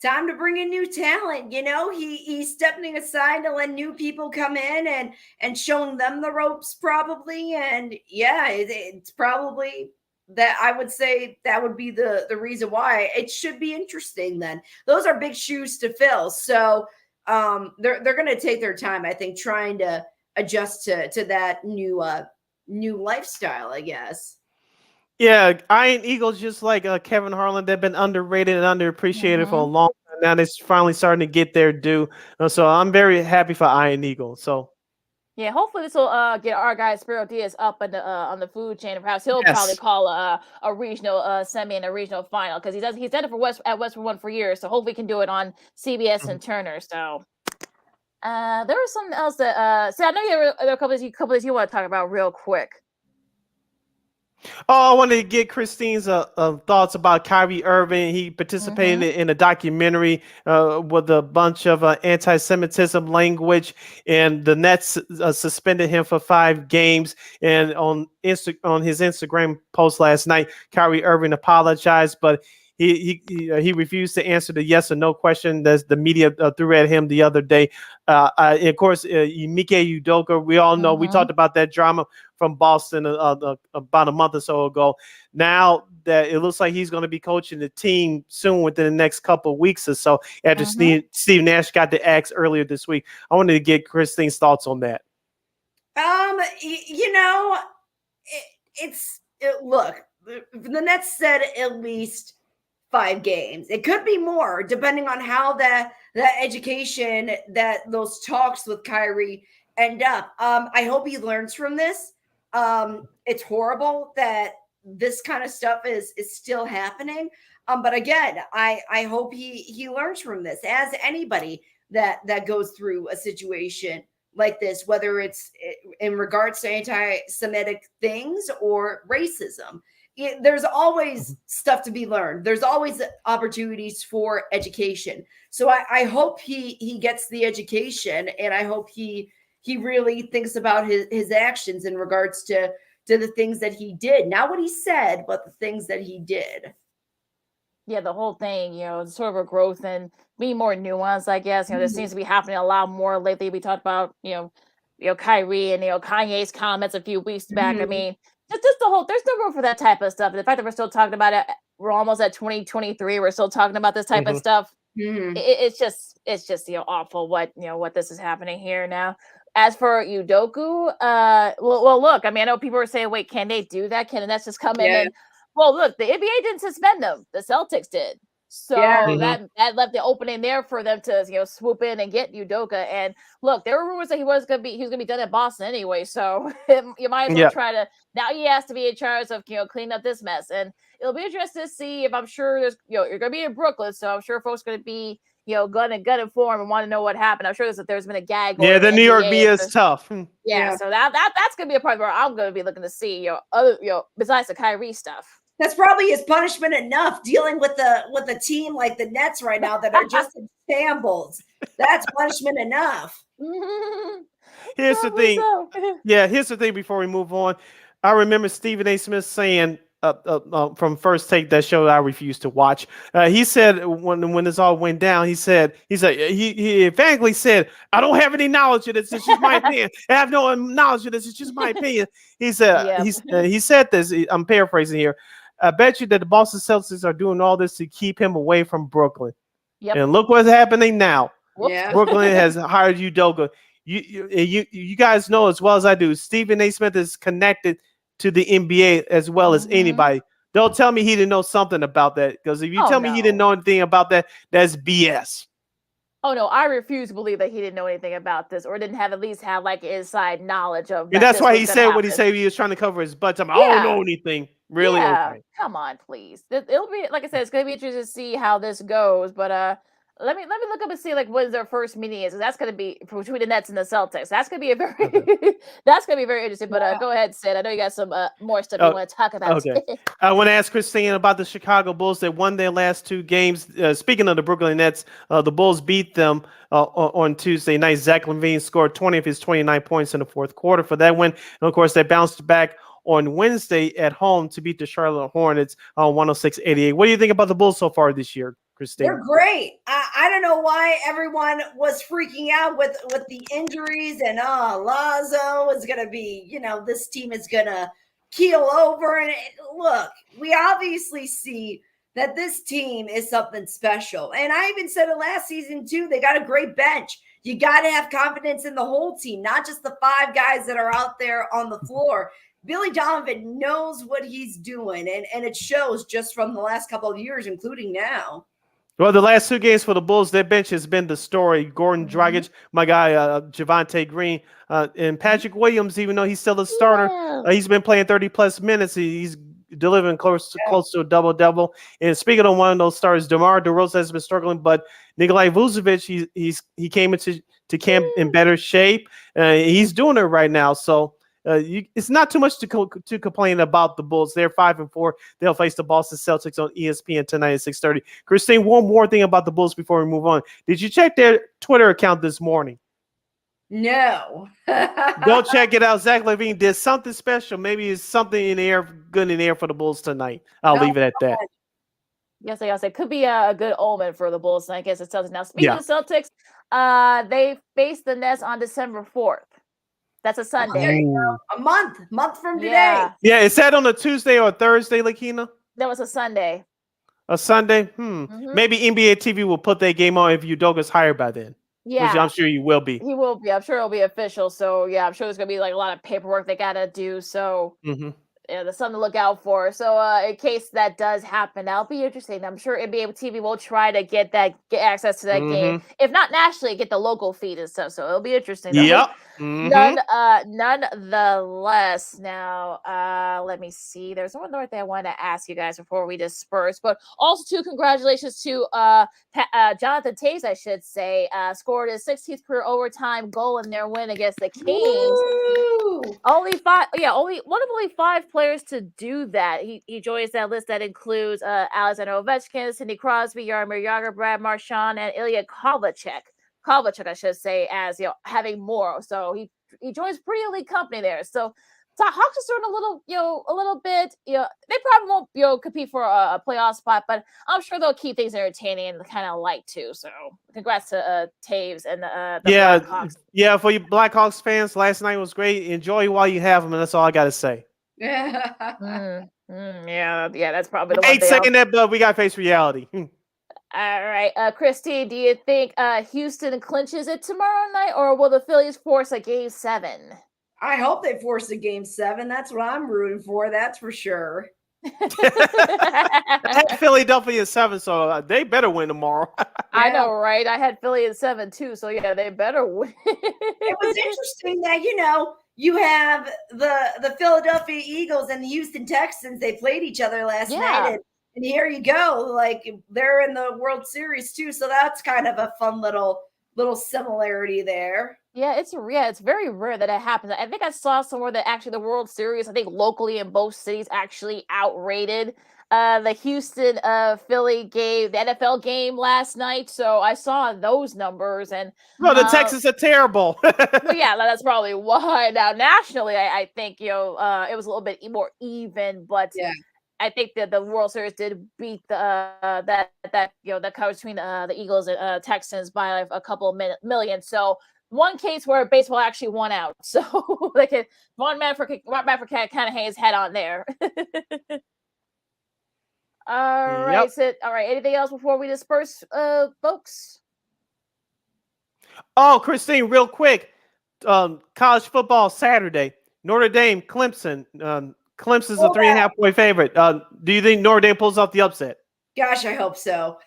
Speaker 19: Time to bring in new talent. He's stepping aside to let new people come in and showing them the ropes probably. And yeah, it's probably that I would say that would be the reason why. It should be interesting then. Those are big shoes to fill. So they're going to take their time, I think, trying to adjust to that new lifestyle, I guess.
Speaker 1: Yeah, Iron Eagles, just like Kevin Harlan, they've been underrated and underappreciated for a long time. Now they're finally starting to get their due. So I'm very happy for Iron Eagle. So
Speaker 2: yeah, hopefully this will get our guy Spiro Diaz up on the food chain, and perhaps he'll probably call a regional semi and a regional final because he's done it at Westwood One for years. So hopefully he can do it on CBS and Turner. So there was something else that so I know there are a couple of things you want to talk about real quick.
Speaker 1: Oh, I wanted to get Christine's thoughts about Kyrie Irving. He participated in a documentary with a bunch of anti-Semitism language, and the Nets suspended him for 5 games. And on his Instagram post last night, Kyrie Irving apologized, but he refused to answer the yes or no question that the media threw at him the other day. Of course, Ime Udoka, we all know, we talked about that drama from Boston about a month or so ago. Now that it looks like he's going to be coaching the team soon within the next couple of weeks or so after Steve Nash got the axe earlier this week. I wanted to get Christine's thoughts on that.
Speaker 19: Look, the Nets said at least 5 games. It could be more, depending on how that education, that those talks with Kyrie end up. I hope he learns from this. It's horrible that this kind of stuff is still happening. But again, I hope he learns from this, as anybody that goes through a situation like this, whether it's in regards to anti-Semitic things or racism. There's always stuff to be learned. There's always opportunities for education. So I hope he gets the education, and I hope he really thinks about his actions in regards to the things that he did. Not what he said, but the things that he did.
Speaker 2: Yeah, the whole thing, sort of a growth and being more nuanced, I guess. This seems to be happening a lot more lately. We talked about, Kyrie and, Kanye's comments a few weeks back. I mean, just the whole, there's no room for that type of stuff. And the fact that we're still talking about it we're almost at 2023. We're still talking about this type of stuff. It's just awful what this is happening here now. As for Udoka, well, look, I mean, I know people are saying, wait, can they do that? Can the Nets just come in and, well, look, the NBA didn't suspend them. The Celtics did. So that left the opening there for them to, swoop in and get Udoka. And look, there were rumors that he was gonna be done at Boston anyway. So you might as well try to. Now he has to be in charge of cleaning up this mess. And it'll be interesting to see if I'm sure there's you're gonna be in Brooklyn, so I'm sure folks gonna be gun for him and want to know what happened. I'm sure there's been a gag.
Speaker 1: Yeah, the New York B is tough.
Speaker 2: Yeah, so that's gonna be a part where I'm gonna be looking to see besides the Kyrie stuff.
Speaker 19: That's probably his punishment enough, dealing with a team like the Nets right now that are just in shambles. That's punishment enough.
Speaker 1: Here's the thing. Here's the thing before we move on. I remember Stephen A. Smith saying from First Take, that show I refused to watch. He said when this all went down, he emphatically said, "I don't have any knowledge of this. It's just my opinion. I have no knowledge of this. It's just my opinion." He said he said this. I'm paraphrasing here. I bet you that the Boston Celtics are doing all this to keep him away from Brooklyn. Yep. And look what's happening now. Yeah. Brooklyn has hired Udoka. You guys know as well as I do, Stephen A. Smith is connected to the NBA as well as anybody. Don't tell me he didn't know something about that, because if you tell me he didn't know anything about that, that's BS.
Speaker 2: Oh no, I refuse to believe that he didn't know anything about this, or didn't at least have like inside knowledge of.
Speaker 1: And that's why he said what he said. He was trying to cover his butt. I don't know anything. Really?
Speaker 2: Yeah.
Speaker 1: Okay.
Speaker 2: Come on, please. It'll be, like I said, it's gonna be interesting to see how this goes. But let me look up and see like what their first meeting is. That's gonna be between the Nets and the Celtics. That's gonna be that's gonna be very interesting. But go ahead, Sid. I know you got some more stuff you want to talk about.
Speaker 1: Okay. I want to ask Christine about the Chicago Bulls that won their last two games. Speaking of the Brooklyn Nets, the Bulls beat them on Tuesday night. Zach LaVine scored 20 of his 29 points in the fourth quarter for that win. And of course, they bounced back on Wednesday at home to beat the Charlotte Hornets on 106-88. What do you think about the Bulls so far this year, Christine?
Speaker 19: They're great. I don't know why everyone was freaking out with the injuries and Lazo is going to be, this team is going to keel over. And look, we obviously see that this team is something special. And I even said it last season too. They got a great bench. You got to have confidence in the whole team, not just the five guys that are out there on the floor. Billy Donovan knows what he's doing, and it shows just from the last couple of years, including now.
Speaker 1: Well, the last two games for the Bulls, their bench has been the story. Gordon Dragic, my guy, Javonte Green, and Patrick Williams, even though he's still a starter, he's been playing 30-plus minutes. He's delivering close to a double-double. And speaking of one of those stars, DeMar DeRozan has been struggling, but Nikolai Vucevic, he came into camp in better shape. He's doing it right now, so it's not too much to complain about the Bulls. They're 5-4. They'll face the Boston Celtics on ESPN tonight at 6:30. Christine, one more thing about the Bulls before we move on. Did you check their Twitter account this morning?
Speaker 19: No.
Speaker 1: Go check it out. Zach LaVine did something special. Maybe it's something good in the air for the Bulls tonight. I'll leave it at that.
Speaker 2: Yes, I say could be a good omen for the Bulls. I guess it Celtics. Now, speaking of Celtics, they face the Nets on December 4th. That's a Sunday.
Speaker 19: A month from today.
Speaker 1: Yeah, is that on a Tuesday or a Thursday, Lakeena?
Speaker 2: That was a Sunday.
Speaker 1: A Sunday? Maybe NBA TV will put that game on if Udoka's hired by then.
Speaker 2: Yeah.
Speaker 1: Which I'm sure you will be.
Speaker 2: He will be. I'm sure it'll be official. So, yeah, I'm sure there's going to be like a lot of paperwork they got to do. So, yeah, there's something to look out for. So, in case that does happen, that'll be interesting. I'm sure NBA TV will try to get access to that game. If not nationally, get the local feed and stuff. So, it'll be interesting.
Speaker 1: Yep.
Speaker 2: Nonetheless, now let me see. There's one more thing I wanted to ask you guys before we disperse, but also too, congratulations to Jonathan Taves, I should say, scored his 16th career overtime goal in their win against the Kings.
Speaker 19: Woo!
Speaker 2: Only only 5 players to do that. He joins that list that includes Alexander Ovechkin, Sidney Crosby, Jaromir Jagr, Brad Marchand, and Ilya Kovalchuk, I should say, as having more. So he joins pretty elite company there. So Hawks are doing a little bit. They probably won't compete for a playoff spot, but I'm sure they'll keep things entertaining and kind of light too. So congrats to Taves and the Blackhawks.
Speaker 1: Yeah, for you Blackhawks fans, last night was great. Enjoy while you have them, and that's all I got to say.
Speaker 2: Yeah, that's probably the
Speaker 1: I
Speaker 2: one
Speaker 1: hate
Speaker 2: thing.
Speaker 1: saying that, but we got to face reality.
Speaker 2: All right, Christine, do you think Houston clinches it tomorrow night, or will the Phillies force a Game 7?
Speaker 19: I hope they force a Game 7. That's what I'm rooting for. That's for sure.
Speaker 1: I had Philadelphia 7, so they better win tomorrow.
Speaker 2: I know, right? I had Philly in 7 too, so yeah, they better win.
Speaker 19: It was interesting that you have the Philadelphia Eagles and the Houston Texans. They played each other last night, and here you go, like they're in the World Series too. So that's kind of a fun little similarity there.
Speaker 2: Yeah, it's very rare that it happens. I think I saw somewhere that actually the World Series, I think locally in both cities, actually outrated the Houston Philly game, the NFL game last night. So I saw those numbers, and
Speaker 1: no, the Texans are terrible.
Speaker 2: well, yeah, that's probably why. Now nationally, I think it was a little bit more even, but I think that the World Series did beat the that coverage between the Eagles and Texans by a couple of million. So one case where baseball actually won out. So they could one man for kind of hang his head on there. All right, Sid. All right. Anything else before we disperse, folks?
Speaker 1: Oh, Christine, real quick. College football Saturday. Notre Dame, Clemson. Clemson's a 3.5-point favorite. Do you think Notre Dame pulls off the upset?
Speaker 19: Gosh, I hope so.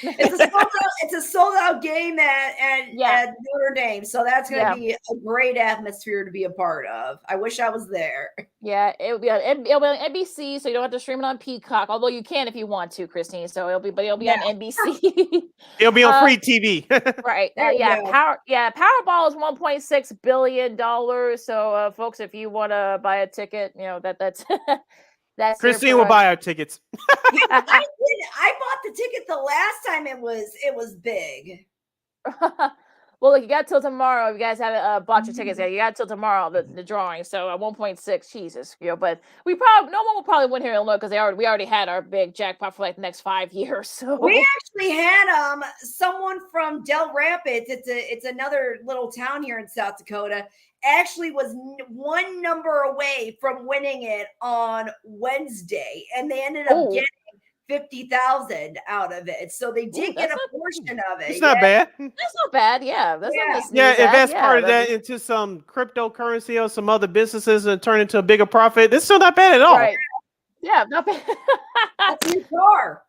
Speaker 19: It's a sold out game at Notre Dame, so that's going to be a great atmosphere to be a part of. I wish I was there.
Speaker 2: Yeah, it'll be on NBC, so you don't have to stream it on Peacock. Although you can if you want to, Christine. So it'll be on NBC.
Speaker 1: It'll be on free TV.
Speaker 2: Right? Powerball is $1.6 billion. So, folks, if you want to buy a ticket, that's. That's
Speaker 1: Christine will buy our tickets.
Speaker 19: I bought the ticket the last time it was big.
Speaker 2: Well, look, you got till tomorrow. If you guys haven't bought your tickets yet, you got till tomorrow the drawing. So 1.6, Jesus, but no one will probably win here in Illinois because we already had our big jackpot for like the next 5 years. So
Speaker 19: we actually had someone from Del Rapids. It's another little town here in South Dakota. Actually was one number away from winning it on Wednesday, and they ended up getting 50,000 out of it. So they did get a portion of it.
Speaker 1: It's not bad.
Speaker 2: That's not bad. Yeah, that's not
Speaker 1: if that's part of that into some cryptocurrency or some other businesses and turn into a bigger profit, it's still not bad at all.
Speaker 2: Right. Yeah, not bad.
Speaker 19: That's a new car.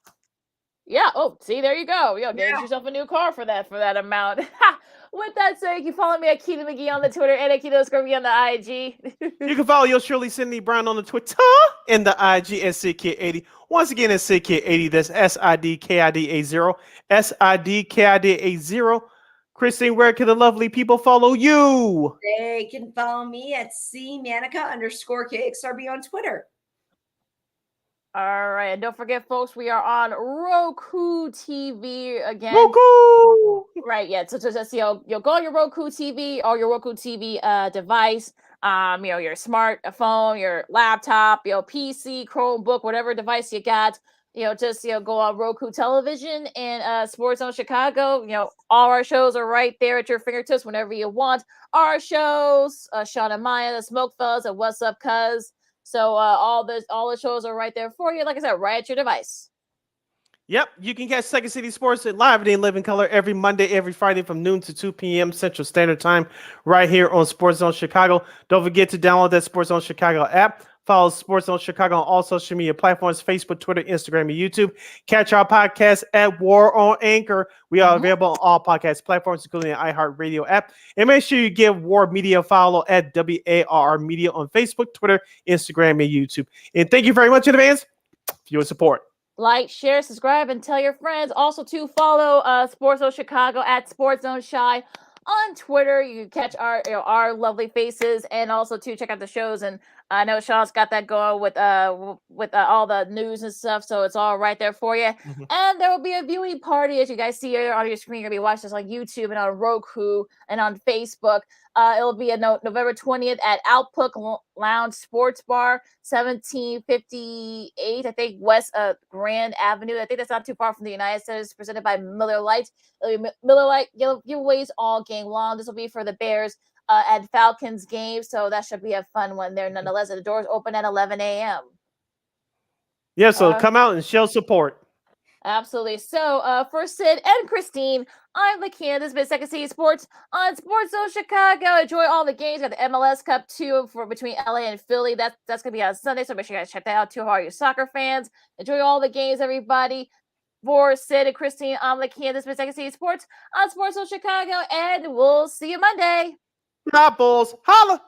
Speaker 2: Yeah. Oh, see, there you go. Get yourself a new car for that amount. With that said, you can follow me at Keita McGee on the Twitter and at Keita _ on the IG.
Speaker 1: You can follow yours truly, Sydney Brown, on the Twitter and the IG at SidKid80. Once again, it's SidKid80. That's SIDKID80. SIDKID80. Christine, where can the lovely people follow you?
Speaker 19: They can follow me at Manika _ KXRB on Twitter.
Speaker 2: All right, and don't forget, folks, we are on Roku TV again.
Speaker 1: Roku!
Speaker 2: Right, yeah. So just go on your Roku TV or your Roku TV device. Your smartphone, your laptop, PC, Chromebook, whatever device you got. Just go on Roku Television and Sports Zone Chicago. All our shows are right there at your fingertips whenever you want. Our shows, Sean and Maya, the Smoke Fellas, and What's Up, Cuz. So all the shows are right there for you. Like I said, right at your device.
Speaker 1: Yep, you can catch Second City Sports live in living color every Monday, every Friday from noon to 2 p.m. Central Standard Time right here on Sports Zone Chicago. Don't forget to download that Sports Zone Chicago app. Follow Sports Zone Chicago on all social media platforms, Facebook, Twitter, Instagram, and YouTube. Catch our podcast at War on Anchor. We are available on all podcast platforms, including the iHeartRadio app. And make sure you give War Media a follow at WARR Media on Facebook, Twitter, Instagram, and YouTube. And thank you very much in advance for your support.
Speaker 2: Like, share, subscribe, and tell your friends. Also, to follow Sports Zone Chicago at Sports Zone Shy on Twitter. You can catch our lovely faces, and also to check out the shows. And I know Sean's got that going with all the news and stuff, so it's all right there for you. And there will be a viewing party, as you guys see here on your screen. You're gonna be watching this on YouTube and on Roku and on Facebook. It'll be November 20th at Outlook Lounge Sports Bar, 1758, I think, West Grand Avenue. I think that's not too far from the United States. Presented by Miller Lite. It'll be Miller Lite giveaways all game long. This will be for the Bears and Falcons game, so that should be a fun one there. Nonetheless, the doors open at 11 a.m.
Speaker 1: Yeah, so come out and show support.
Speaker 2: Absolutely. So, for Sid and Christine, I'm Lakeena. This has been Second City Sports on Sports Zone Chicago. Enjoy all the games. Got the MLS Cup 2 for between LA and Philly. That's going to be on Sunday, so make sure you guys check that out too, all you soccer fans. Enjoy all the games, everybody. For Sid and Christine, I'm Lakeena. This has been Second City Sports on Sports Zone Chicago, and we'll see you Monday.
Speaker 1: Not Bulls. Holla!